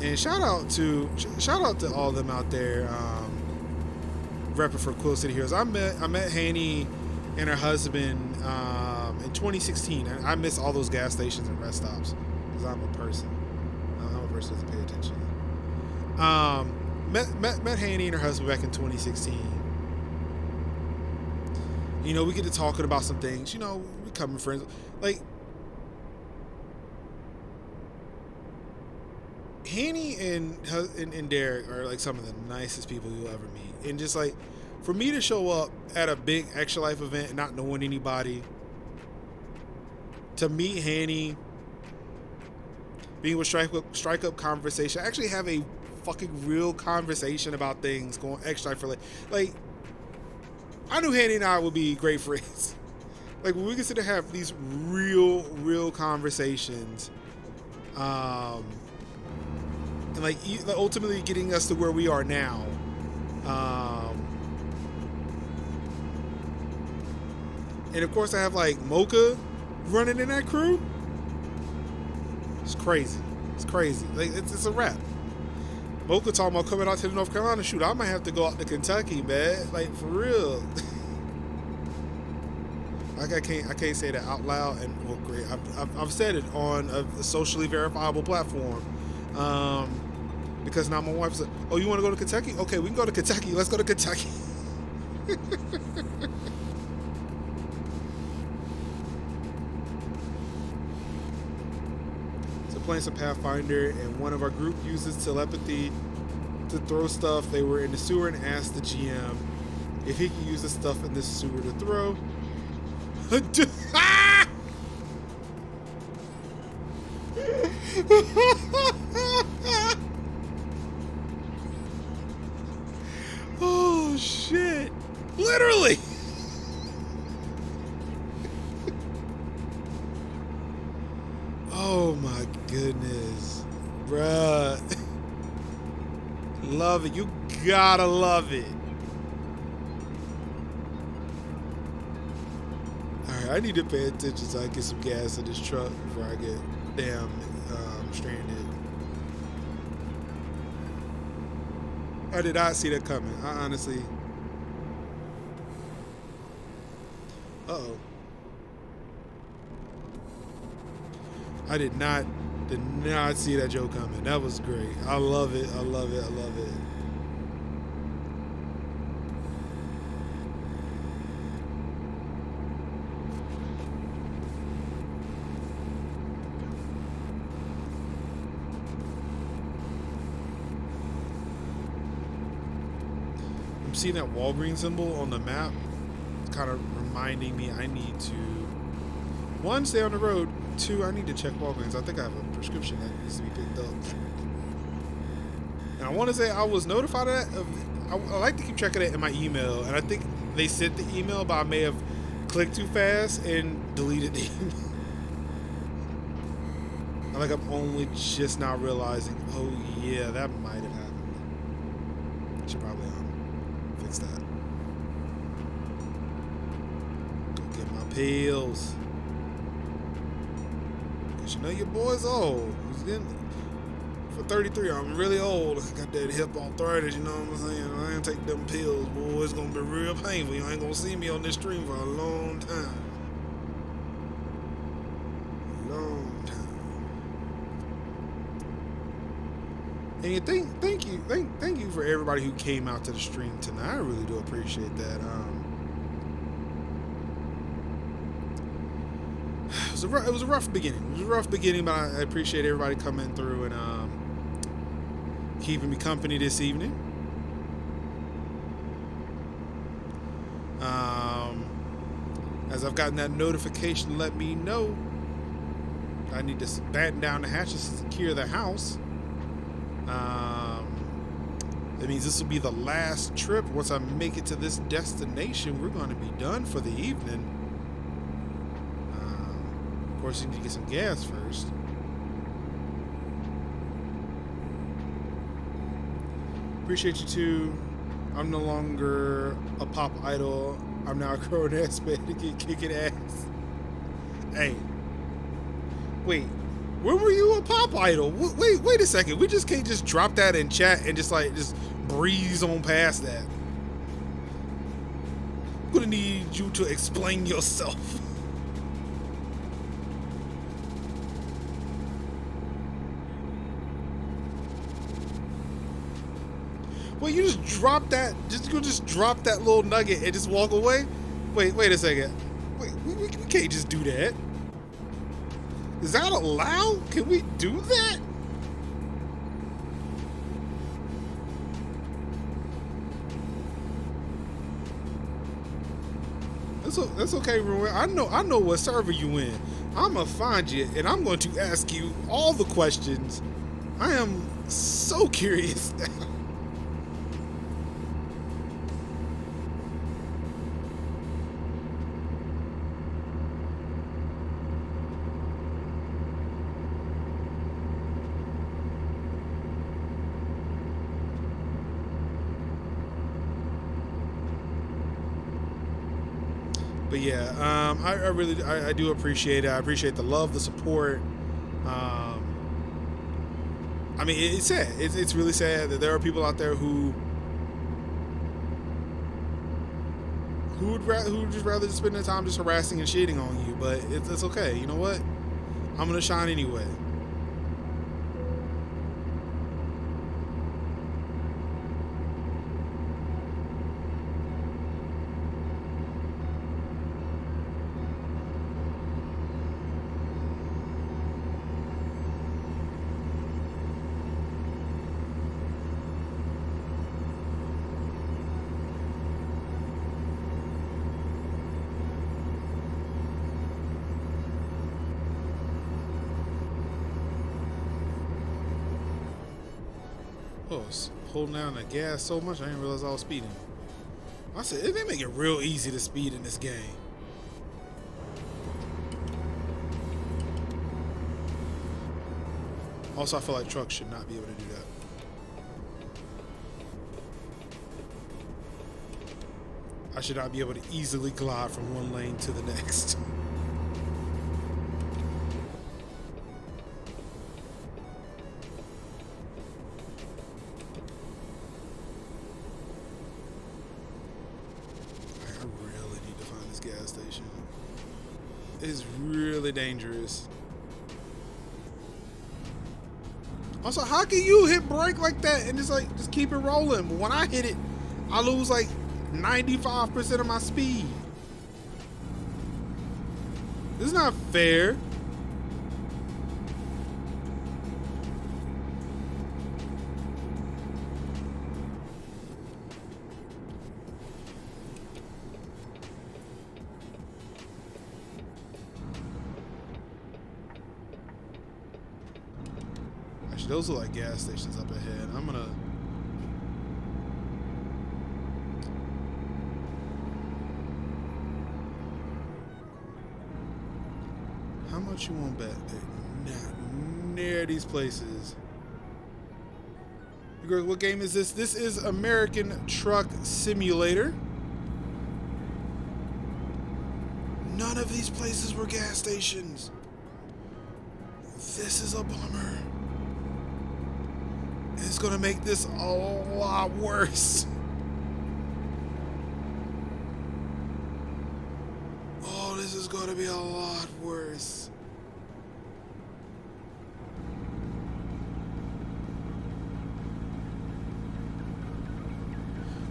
And shout out to all of them out there repping for Quill City Heroes. I met Hanny and her husband in 2016, and I miss all those gas stations and rest stops because I'm a person who doesn't pay attention. Met Hanny and her husband back in 2016. You know, we get to talking about some things. You know, we becoming friends. Like, Hanny and Derek are like some of the nicest people you'll ever meet. And just like, for me to show up at a big Extra Life event and not knowing anybody, to meet Hanny, being with Strike Up conversation, actually have a fucking real conversation about things going Extra Life for like I knew Hanny and I would be great friends. Like, when we consider have these real conversations, and like ultimately getting us to where we are now. And of course I have like Mocha running in that crew. It's crazy. Like, it's a wrap. Mocha talking about coming out to the North Carolina. Shoot, I might have to go out to Kentucky, man. Like, for real. Like, I can't say that out loud. And well, great. I've said it on a socially verifiable platform. Because now my wife said, "Oh, you want to go to Kentucky? Okay, we can go to Kentucky. Let's go to Kentucky." Playing some Pathfinder, and one of our group uses telepathy to throw stuff. They were in the sewer and asked the GM if he could use the stuff in this sewer to throw. Oh shit! Literally. Oh my goodness, bruh. Love it. You gotta love it. Alright, I need to pay attention so I get some gas in this truck before I get damn stranded. I did not see that coming. I honestly. Uh-oh. I did not see that joke coming. That was great. I love it. I'm seeing that Walgreens symbol on the map. It's kind of reminding me I need to, one, stay on the road. 2, I need to check Walgreens. I think I have a prescription that needs to be picked up. And I want to say I was notified of that. I like to keep checking it in my email. And I think they sent the email, but I may have clicked too fast and deleted the email. I think I'm only just now realizing, oh yeah, that might have happened. I should probably fix that. Go get my pills. You know your boy's old. He's getting, for 33, I'm really old. I got that hip arthritis, you know what I'm saying? I ain't take them pills, boy. It's gonna be real painful. You ain't gonna see me on this stream for a long time. And you thank you for everybody who came out to the stream tonight. I really do appreciate that. It was a rough beginning. But I appreciate everybody coming through and keeping me company this evening. As I've gotten that notification to let me know I need to batten down the hatches to secure the house. That means this will be the last trip. Once I make it to this destination, we're going to be done for the evening. course, you need to get some gas first. Appreciate you too. I'm no longer a pop idol. I'm now a grown-ass man to get kicking ass. Hey. Wait. When were you a pop idol? Wait a second. We just can't just drop that in chat and just breeze on past that. I'm gonna need you to explain yourself. Well, you just drop that. Just drop that little nugget and just walk away. Wait a second. Wait, we can't just do that. Is that allowed? Can we do that? That's okay, Ruin. I know what server you in. I'm gonna find you and I'm going to ask you all the questions. I am so curious now. But yeah, I do appreciate it. I appreciate the love, the support. I mean, it's sad. It's really sad that there are people out there who would just rather just spend their time just harassing and shitting on you. But it's okay. You know what? I'm gonna shine anyway. Oh, holding down the gas so much I didn't realize I was speeding. I said they make it real easy to speed in this game. Also, I feel like trucks should not be able to do that. I should not be able to easily glide from one lane to the next. Is really dangerous. Also, how can you hit brake like that and just keep it rolling? But when I hit it, I lose like 95% of my speed. This is not fair. Those are like gas stations up ahead. I'm gonna... How much you want to bet? They're not near these places. What game is this? This is American Truck Simulator. None of these places were gas stations. This is a bummer. It's gonna make this a lot worse. Oh, this is gonna be a lot worse.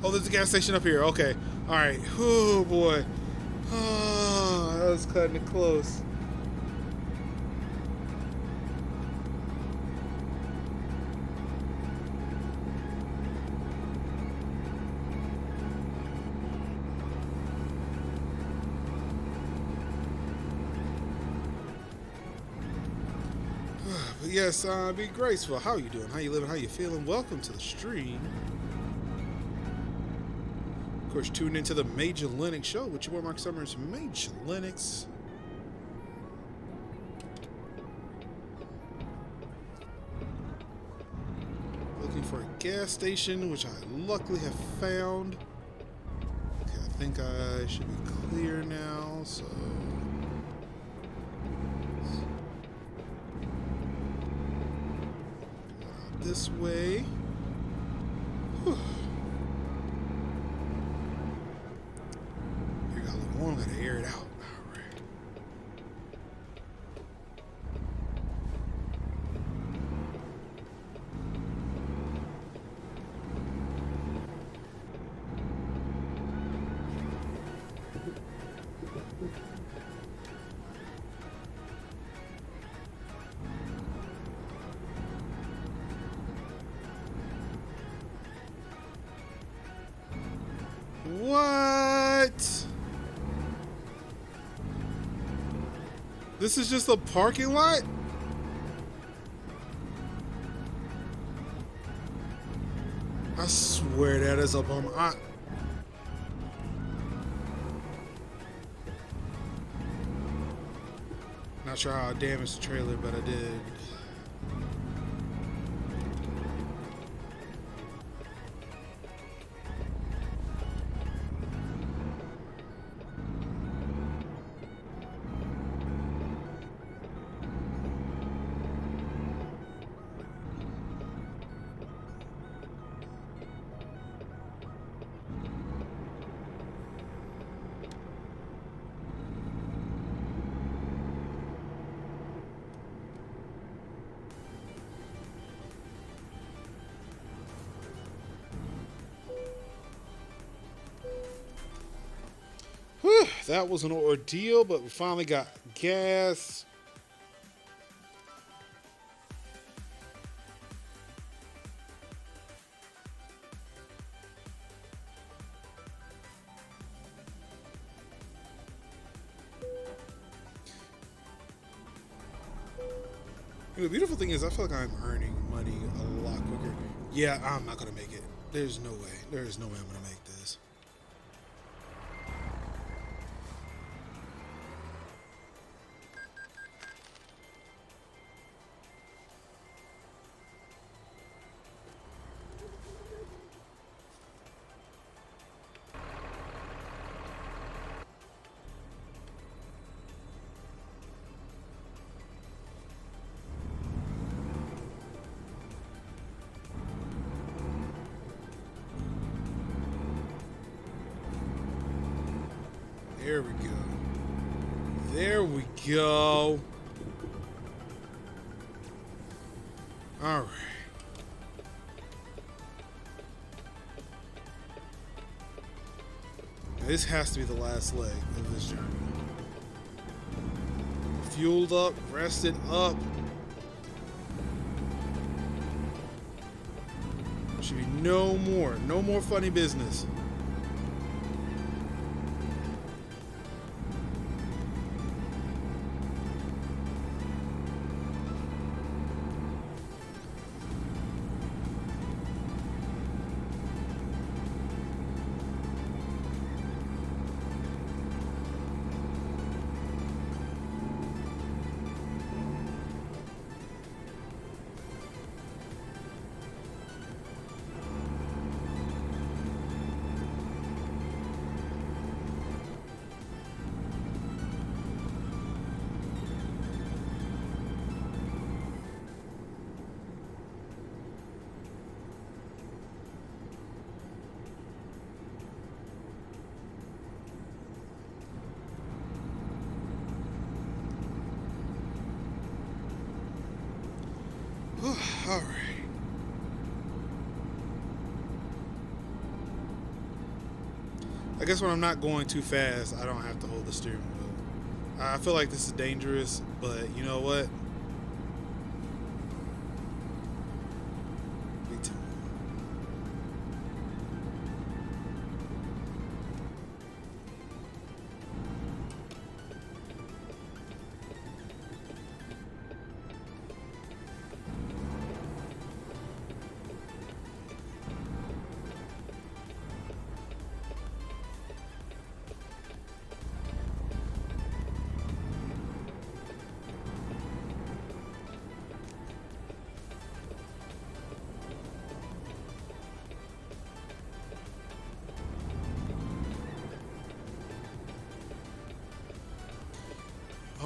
Oh, there's a gas station up here. Okay. All right. Oh, boy. Oh, that was cutting it close. Yes, be graceful. How you doing? How you living? How you feeling? Welcome to the stream. Of course, tune into the MajorLinux show with your boy Mark Summers, MajorLinux. for a gas station, which I luckily have found. Okay, I think I should be clear now, so... This way. Whew. Here got a little warm, gotta air it out. Alright. What? This is just a parking lot? I swear that is a bum. Not sure how I damaged the trailer, but I did. Whew, that was an ordeal, but we finally got gas. And the beautiful thing is I feel like I'm earning money a lot quicker. Yeah, I'm not going to make it. There's no way. There is no way I'm going to make this. There we go. There we go. All right. This has to be the last leg of this journey. Fueled up, rested up. Should be no more funny business. All right. I guess when I'm not going too fast, I don't have to hold the steering wheel. I feel like this is dangerous, but you know what? Me too.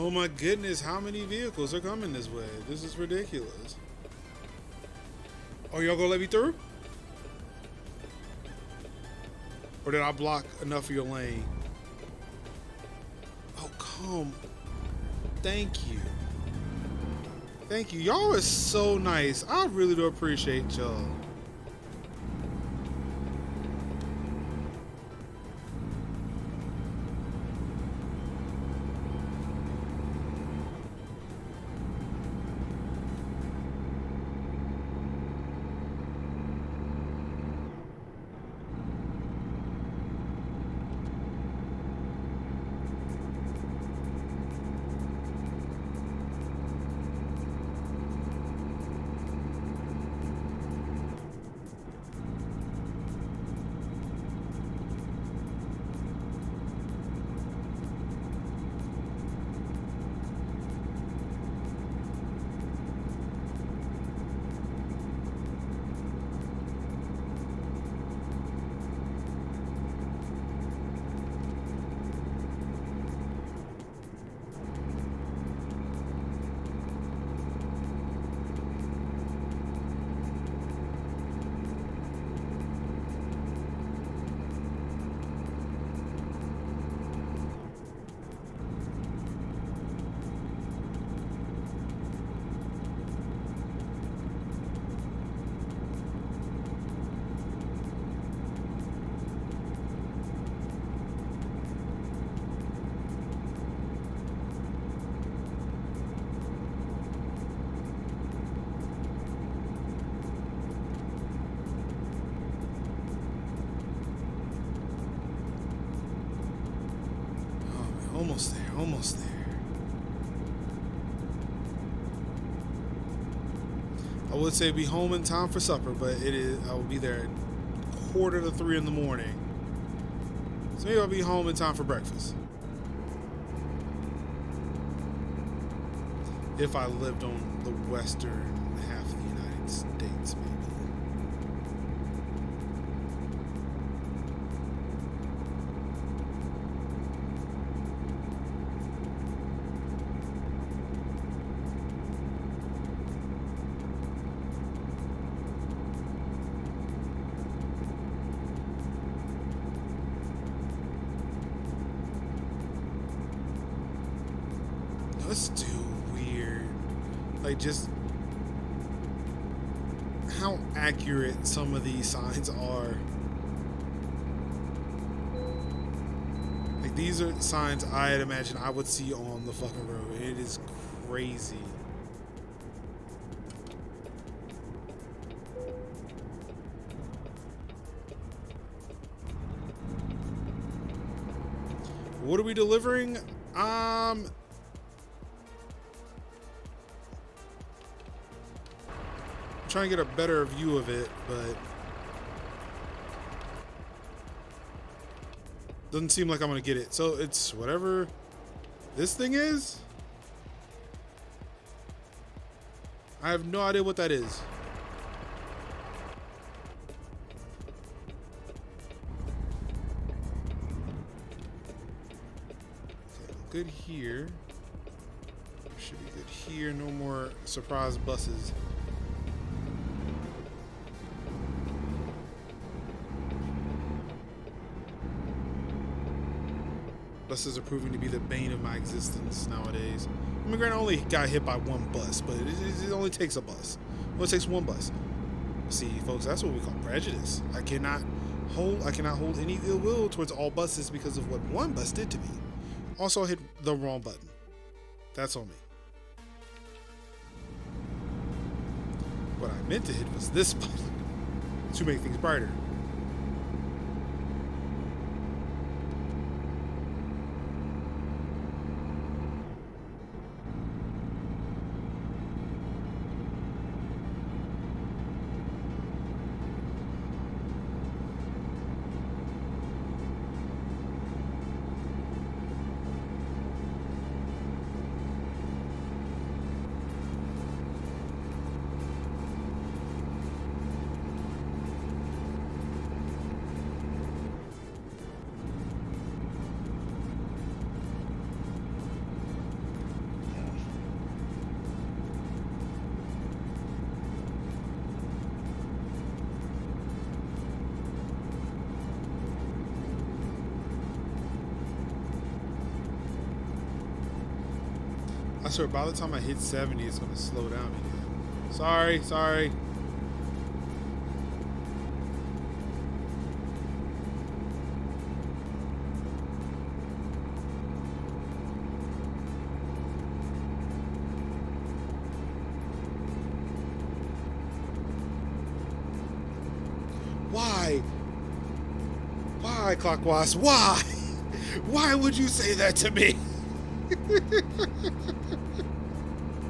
Oh my goodness, how many vehicles are coming this way? This is ridiculous. Oh, y'all gonna let me through? Or did I block enough of your lane? Oh, come. Thank you. Thank you. Y'all are so nice. I really do appreciate y'all. Almost there, almost there. I would say be home in time for supper, but it is. I will be there at 2:45 in the morning. So maybe I'll be home in time for breakfast. If I lived on the western half of the United States, maybe. Let's do weird. Like, just how accurate some of these signs are. Like, these are signs I'd imagine I would see on the fucking road. It is crazy. What are we delivering? Trying to get a better view of it, but doesn't seem like I'm gonna get it. So it's whatever this thing is. I have no idea what that is. Okay, I'm good here. Should be good here. No more surprise buses. Buses are proving to be the bane of my existence nowadays. I mean, granted, I only got hit by one bus, but it only takes a bus. It only takes one bus. See, folks, that's what we call prejudice. I cannot hold any ill will towards all buses because of what one bus did to me. Also, I hit the wrong button. That's on me. What I meant to hit was this button to make things brighter. I swear, by the time I hit 70, it's gonna slow down again. Sorry, sorry. Why? Why, Clockwise? Why? Why would you say that to me?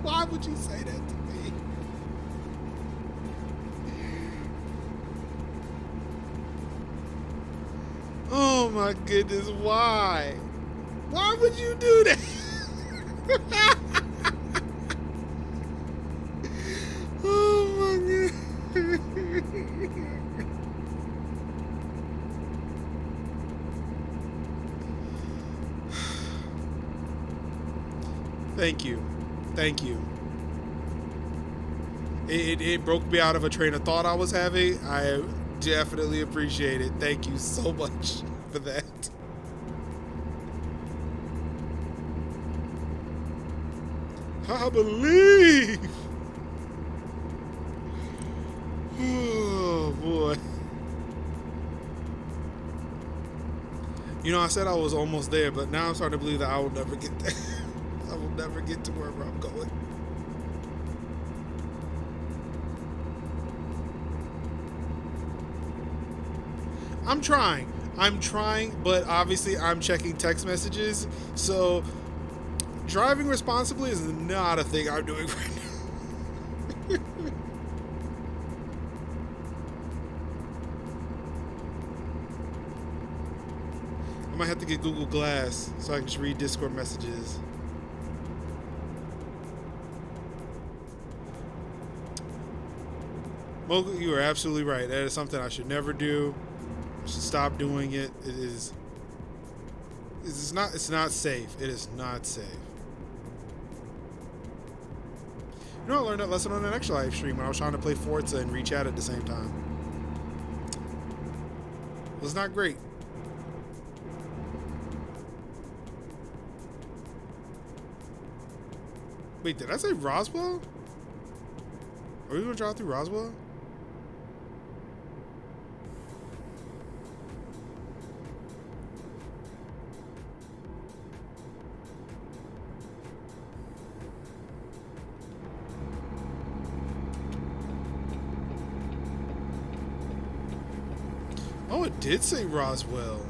Why would you say that to me? Oh my goodness, why? Why would you do that? Oh my god. Thank you. Thank you. It broke me out of a train of thought I was having. I definitely appreciate it. Thank you so much for that. I believe. Oh boy. You know, I said I was almost there, but now I'm starting to believe that I will never get there. I will never get to wherever I'm going. I'm trying, but obviously I'm checking text messages. So driving responsibly is not a thing I'm doing right now. I might have to get Google Glass so I can just read Discord messages. Mocha, you are absolutely right. That is something I should never do. I should stop doing it. It's not safe. It is not safe. You know, I learned that lesson on an extra live stream when I was trying to play Forza and reach out at the same time. It was not great. Wait, did I say Roswell? Are we gonna drive through Roswell? Oh, it did say Roswell.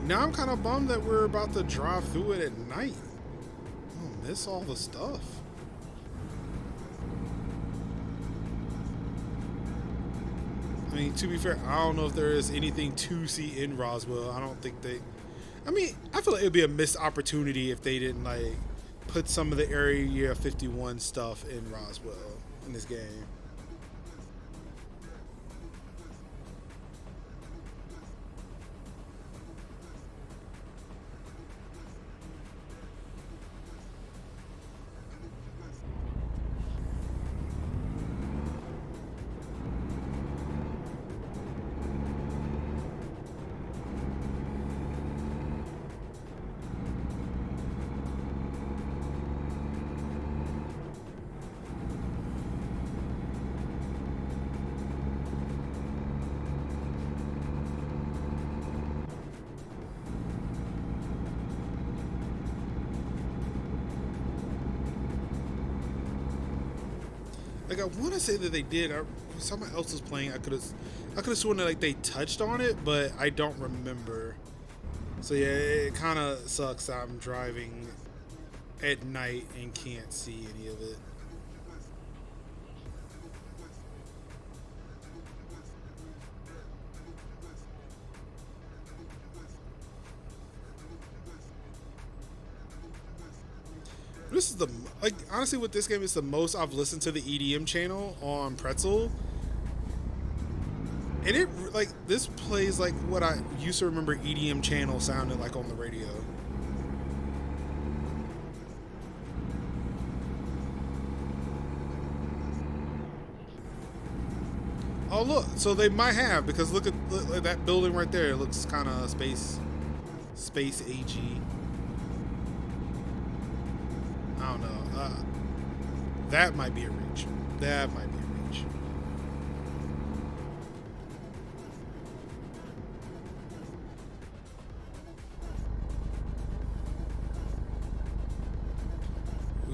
Now I'm kind of bummed that we're about to drive through it at night. I'll miss all the stuff. I mean, to be fair, I don't know if there is anything to see in Roswell. I don't think they... I mean, I feel like it would be a missed opportunity if they didn't, like, put some of the Area 51 stuff in Roswell in this game. Like, I want to say that they did. Someone else was playing. I could have sworn that like they touched on it, but I don't remember. So yeah, it kind of sucks that I'm driving at night and can't see any of it. This is the, like, honestly with this game, it's the most I've listened to the EDM channel on Pretzel. And it, like, this plays like what I used to remember EDM channel sounded like on the radio. Oh look, so they might have, because look at that building right there. It looks kind of space AG. I don't know. That might be a reach. That might be a reach.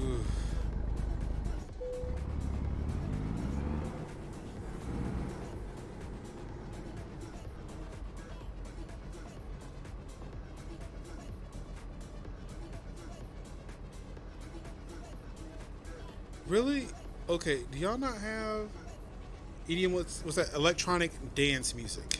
Oof. Really? Okay, do y'all not have EDM? What's that? Electronic dance music.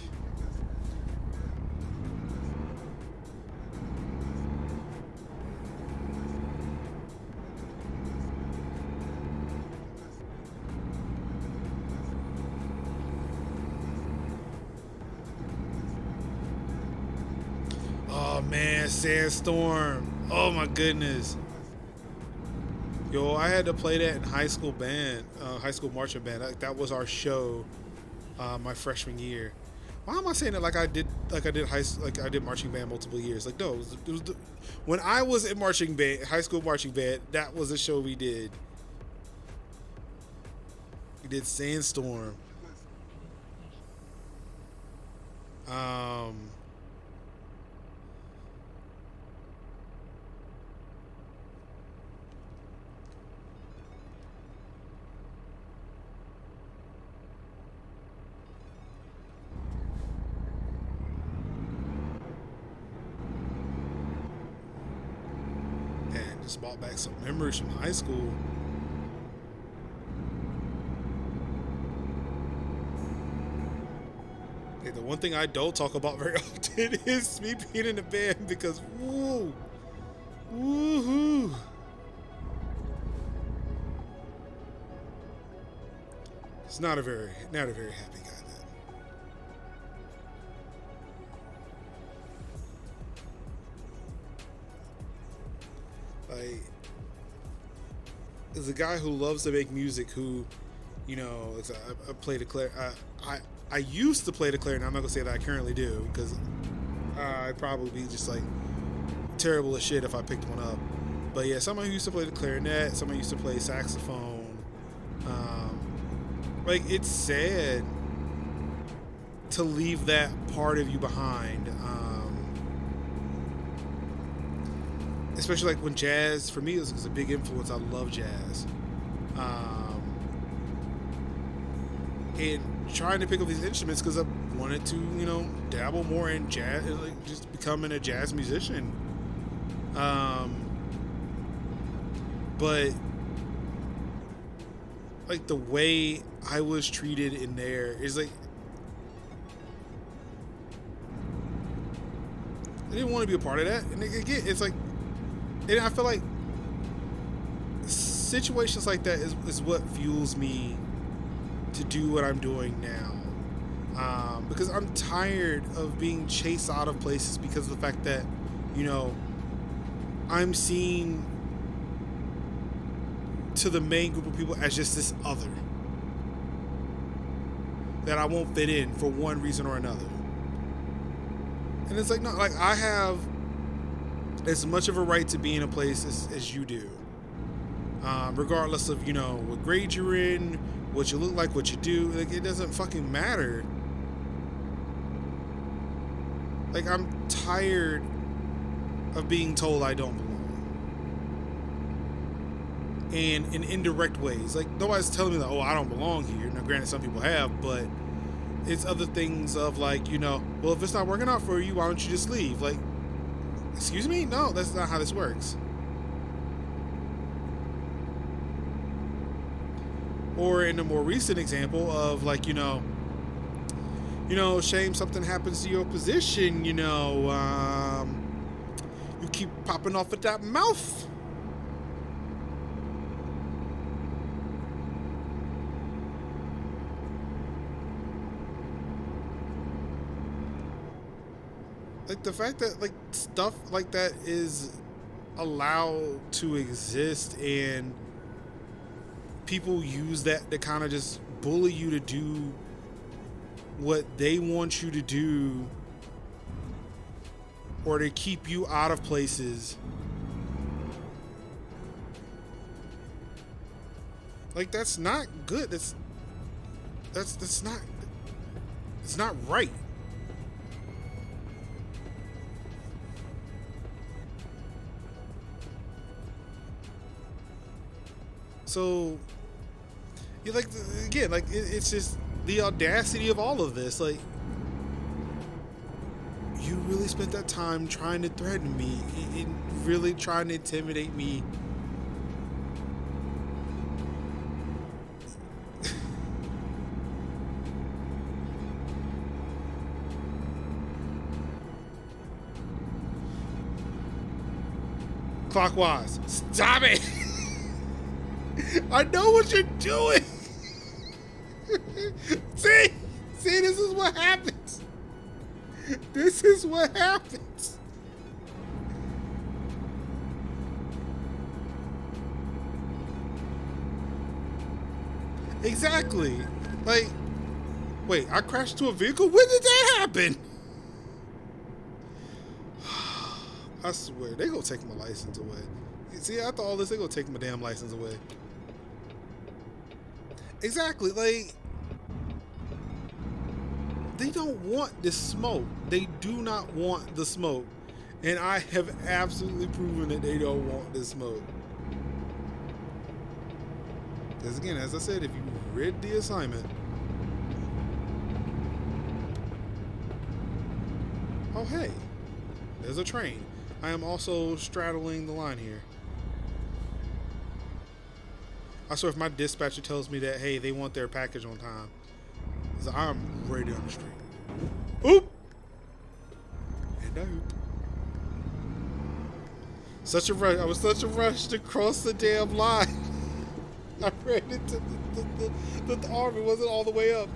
Oh man, Sandstorm. Oh my goodness. Yo, I had to play that in high school band, high school marching band. That was our show, my freshman year. Why am I saying it like I did like I did marching band multiple years? Like no, when I was in marching band, high school marching band, that was a show we did. We did Sandstorm. Um, and just brought back some memories from high school. Hey, the one thing I don't talk about very often is me being in the band because woo, woohoo. It's not a very happy guy then. Like, there's a guy who loves to make music who, you know, I play the I used to play the clarinet. I'm not gonna say that I currently do because I'd probably be just like terrible as shit if I picked one up. But yeah, someone who used to play the clarinet, someone who used to play saxophone. Like it's sad to leave that part of you behind. Especially like when jazz, for me, is a big influence. I love jazz. And trying to pick up these instruments because I wanted to, you know, dabble more in jazz, like just becoming a jazz musician. But like the way I was treated in there is like I didn't want to be a part of that, and again, it's like, and I feel like situations like that is what fuels me to do what I'm doing now, because I'm tired of being chased out of places because of the fact that, you know, I'm seen to the main group of people as just this other that I won't fit in for one reason or another. And it's like, no, like I have as much of a right to be in a place as you do, regardless of, you know, what grade you're in, what you look like, what you do. Like, it doesn't fucking matter. Like, I'm tired of being told I don't belong. And in indirect ways. Like, nobody's telling me that, oh, I don't belong here. Now, granted, some people have, but it's other things of like, you know, well, if it's not working out for you, why don't you just leave? Like, excuse me? No, that's not how this works. Or in a more recent example of like, you know, shame something happens to your position, you know, you keep popping off at that mouth. Like the fact that like stuff like that is allowed to exist and people use that to kind of just bully you to do what they want you to do or to keep you out of places. Like, that's not good. That's not, it's not right. So, you like, again, like it's just the audacity of all of this. Like, you really spent that time trying to threaten me, and really trying to intimidate me. Clockwise. Stop it! I know what you're doing. See, this is what happens. This is what happens. Exactly. Like, wait, I crashed into a vehicle? When did that happen? I swear, they gonna take my license away. See, after all this, they gonna take my damn license away. Exactly, like, they don't want this smoke. They do not want the smoke. And I have absolutely proven that they don't want this smoke. Because again, as I said, if you read the assignment. Oh, hey, there's a train. I am also straddling the line here. I swear if my dispatcher tells me that, hey, they want their package on time, I'm right down the street. Oop! And I oop. Such a rush. I was such a rush to cross the damn line. I ran into the arm. It wasn't all the way up.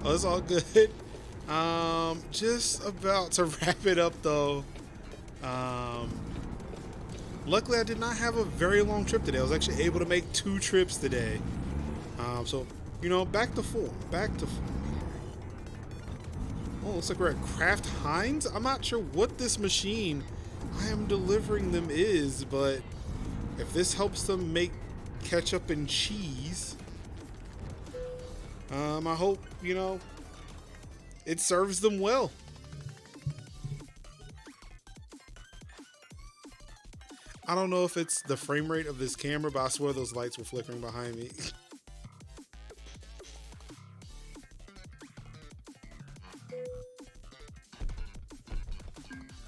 Oh, it's all good. Just about to wrap it up though. Luckily I did not have a very long trip today. I was actually able to make 2 trips today. So, you know, back to form. Back to form here. Oh, looks like we're at Kraft Heinz. I'm not sure what this machine I am delivering them is, but if this helps them make ketchup and cheese, I hope, you know, it serves them well. I don't know if it's the frame rate of this camera, but I swear those lights were flickering behind me.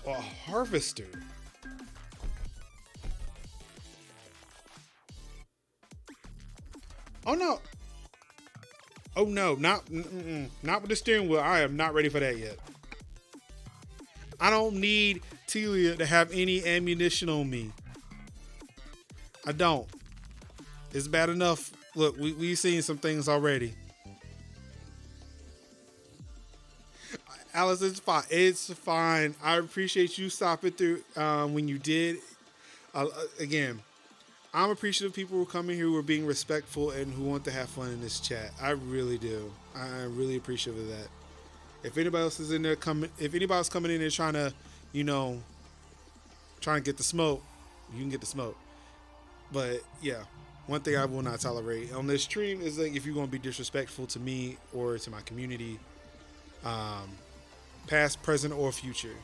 A harvester. Oh no. Oh no, not with the steering wheel. I am not ready for that yet. I don't need Telia to have any ammunition on me. I don't. It's bad enough. Look, we've seen some things already. Alice, it's fine. It's fine. I appreciate you stopping through when you did. Again, I'm appreciative of people who come in here who are being respectful and who want to have fun in this chat. I really do. I'm really appreciative of that. If anybody else is in there if anybody's coming in there trying to, you know, trying to get the smoke, you can get the smoke. But yeah, one thing I will not tolerate on this stream is like if you're going to be disrespectful to me or to my community, past, present, or future.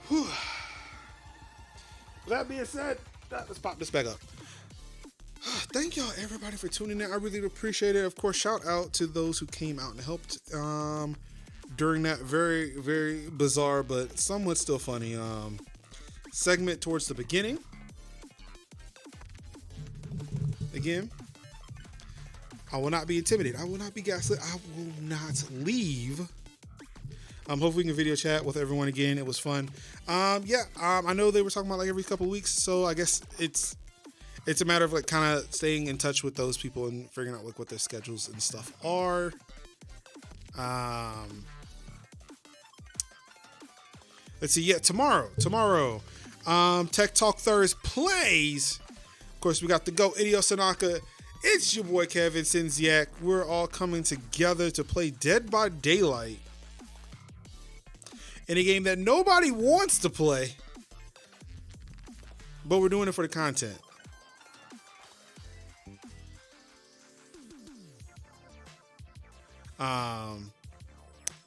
Whew. With that being said, let's pop this back up. Thank y'all everybody for tuning in. I really appreciate it. Of course, shout out to those who came out and helped during that very, very bizarre but somewhat still funny segment towards the beginning. Again, I will not be intimidated. I will not be gaslit. I will not leave Hopefully we can video chat with everyone again. It was fun. I know they were talking about like every couple of weeks, so I guess it's a matter of like kind of staying in touch with those people and figuring out like what their schedules and stuff are. Let's see. Yeah, tomorrow, Tech Talk Thursday plays. Of course, we got the Go Idio Sanaka. It's your boy Kevin Sinziak. We're all coming together to play Dead by Daylight, in a game that nobody wants to play, but we're doing it for the content.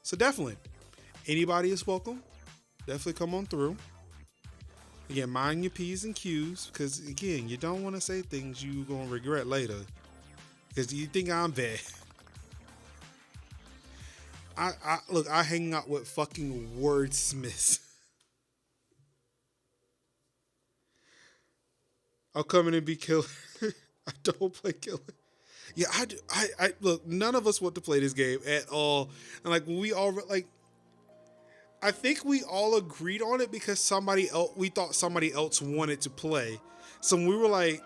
So definitely, anybody is welcome. Definitely come on through. Again, mind your P's and Q's, because again, you don't want to say things you're going to regret later, because you think I'm bad. I hang out with fucking wordsmiths. I'll come in and be killer. I don't play killer. Yeah, I do. I look, none of us want to play this game at all. And like we all like, I think we all agreed on it because we thought somebody else wanted to play. So we were like,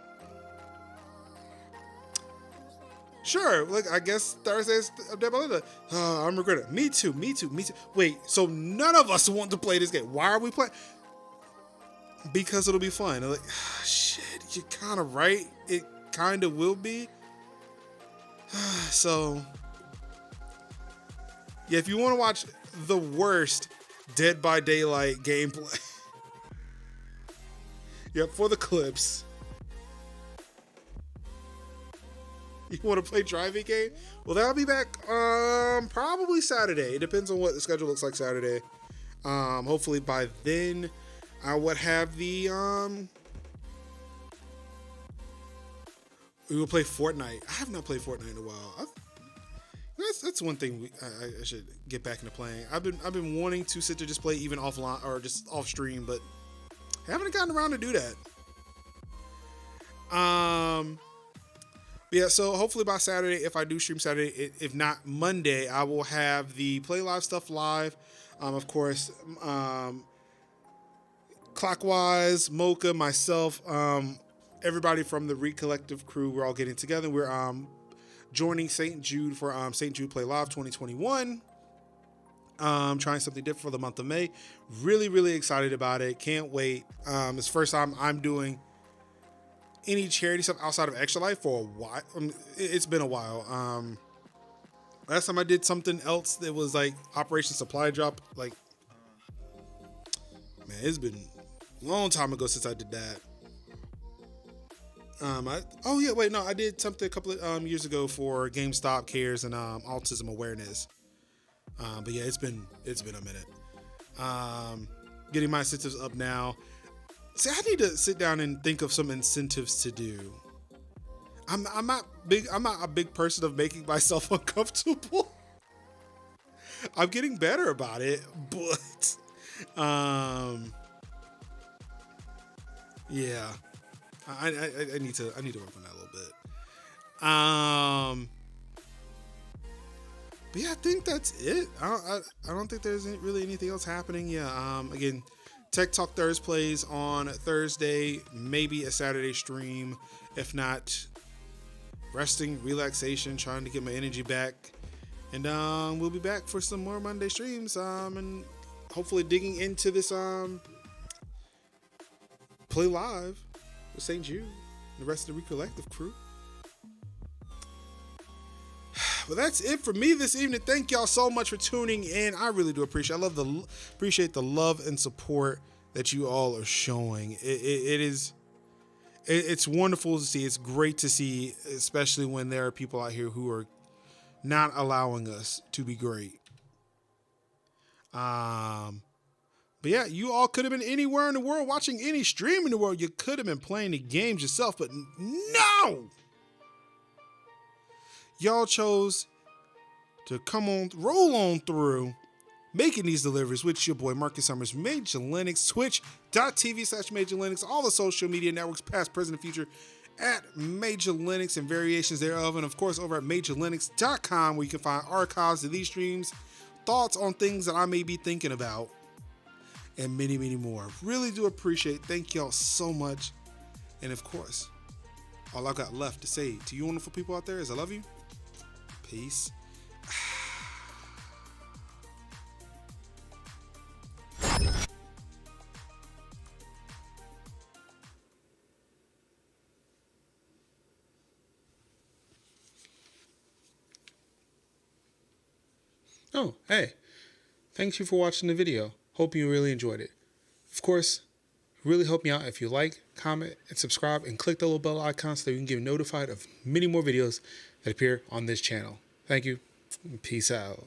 sure, like I guess Thursday's Dead by Daylight. I'm regretting. Me too. Wait, so none of us want to play this game. Why are we playing? Because it'll be fun. I'm like, shit, you're kind of right. It kind of will be. So, yeah, if you want to watch the worst Dead by Daylight gameplay, yep, for the clips. You want to play driving game? Well, that'll be back probably Saturday. It depends on what the schedule looks like Saturday. Hopefully by then I would have the we will play Fortnite. I have not played Fortnite in a while. That's one thing I should get back into playing. I've been wanting to sit there just play even offline or just off stream, but haven't gotten around to do that. Yeah, so hopefully by Saturday, if I do stream Saturday, if not Monday, I will have the Play Live stuff live. Of course, Clockwise, Mocha, myself, everybody from the Recollective crew, we're all getting together. We're joining St. Jude for St. Jude Play Live 2021. Trying something different for the month of May. Really, really excited about it. Can't wait. It's the first time I'm doing any charity stuff outside of Extra Life for a while. It's been a while. Last time I did something else that was like Operation Supply Drop, like, man, it's been a long time ago since I did that. I did something a couple of years ago for GameStop Cares and autism awareness. But yeah, it's been a minute. Getting my incentives up now. See, I need to sit down and think of some incentives to do. I'm not a big person of making myself uncomfortable. I'm getting better about it, but yeah. I need to work on that a little bit. But yeah, I think that's it. I don't think there's really anything else happening. Yeah. Again, Tech Talk Thursday plays on Thursday, maybe a Saturday stream. If not, resting, relaxation, trying to get my energy back. And we'll be back for some more Monday streams. And hopefully digging into this Play Live with St. Jude and the rest of the Recollective crew. Well, that's it for me this evening. Thank y'all so much for tuning in. I really do appreciate the love and support that you all are showing. It's wonderful to see. It's great to see, especially when there are people out here who are not allowing us to be great. But yeah, you all could have been anywhere in the world watching any stream in the world. You could have been playing the games yourself, but no! Y'all chose to roll on through, making these deliveries with your boy Marcus Summers, Major Linux, twitch.tv/Major Linux, all the social media networks, past, present, and future, at Major Linux and variations thereof, and of course over at MajorLinux.com, where you can find archives of these streams, thoughts on things that I may be thinking about, and many, many more. Really do appreciate. Thank y'all so much. And of course, all I got left to say to you wonderful people out there is I love you. Peace. Oh, hey, thanks you for watching the video. Hope you really enjoyed it. Of course, really help me out if you like, comment, and subscribe, and click the little bell icon so that you can get notified of many more videos that appear on this channel. Thank you. Peace out.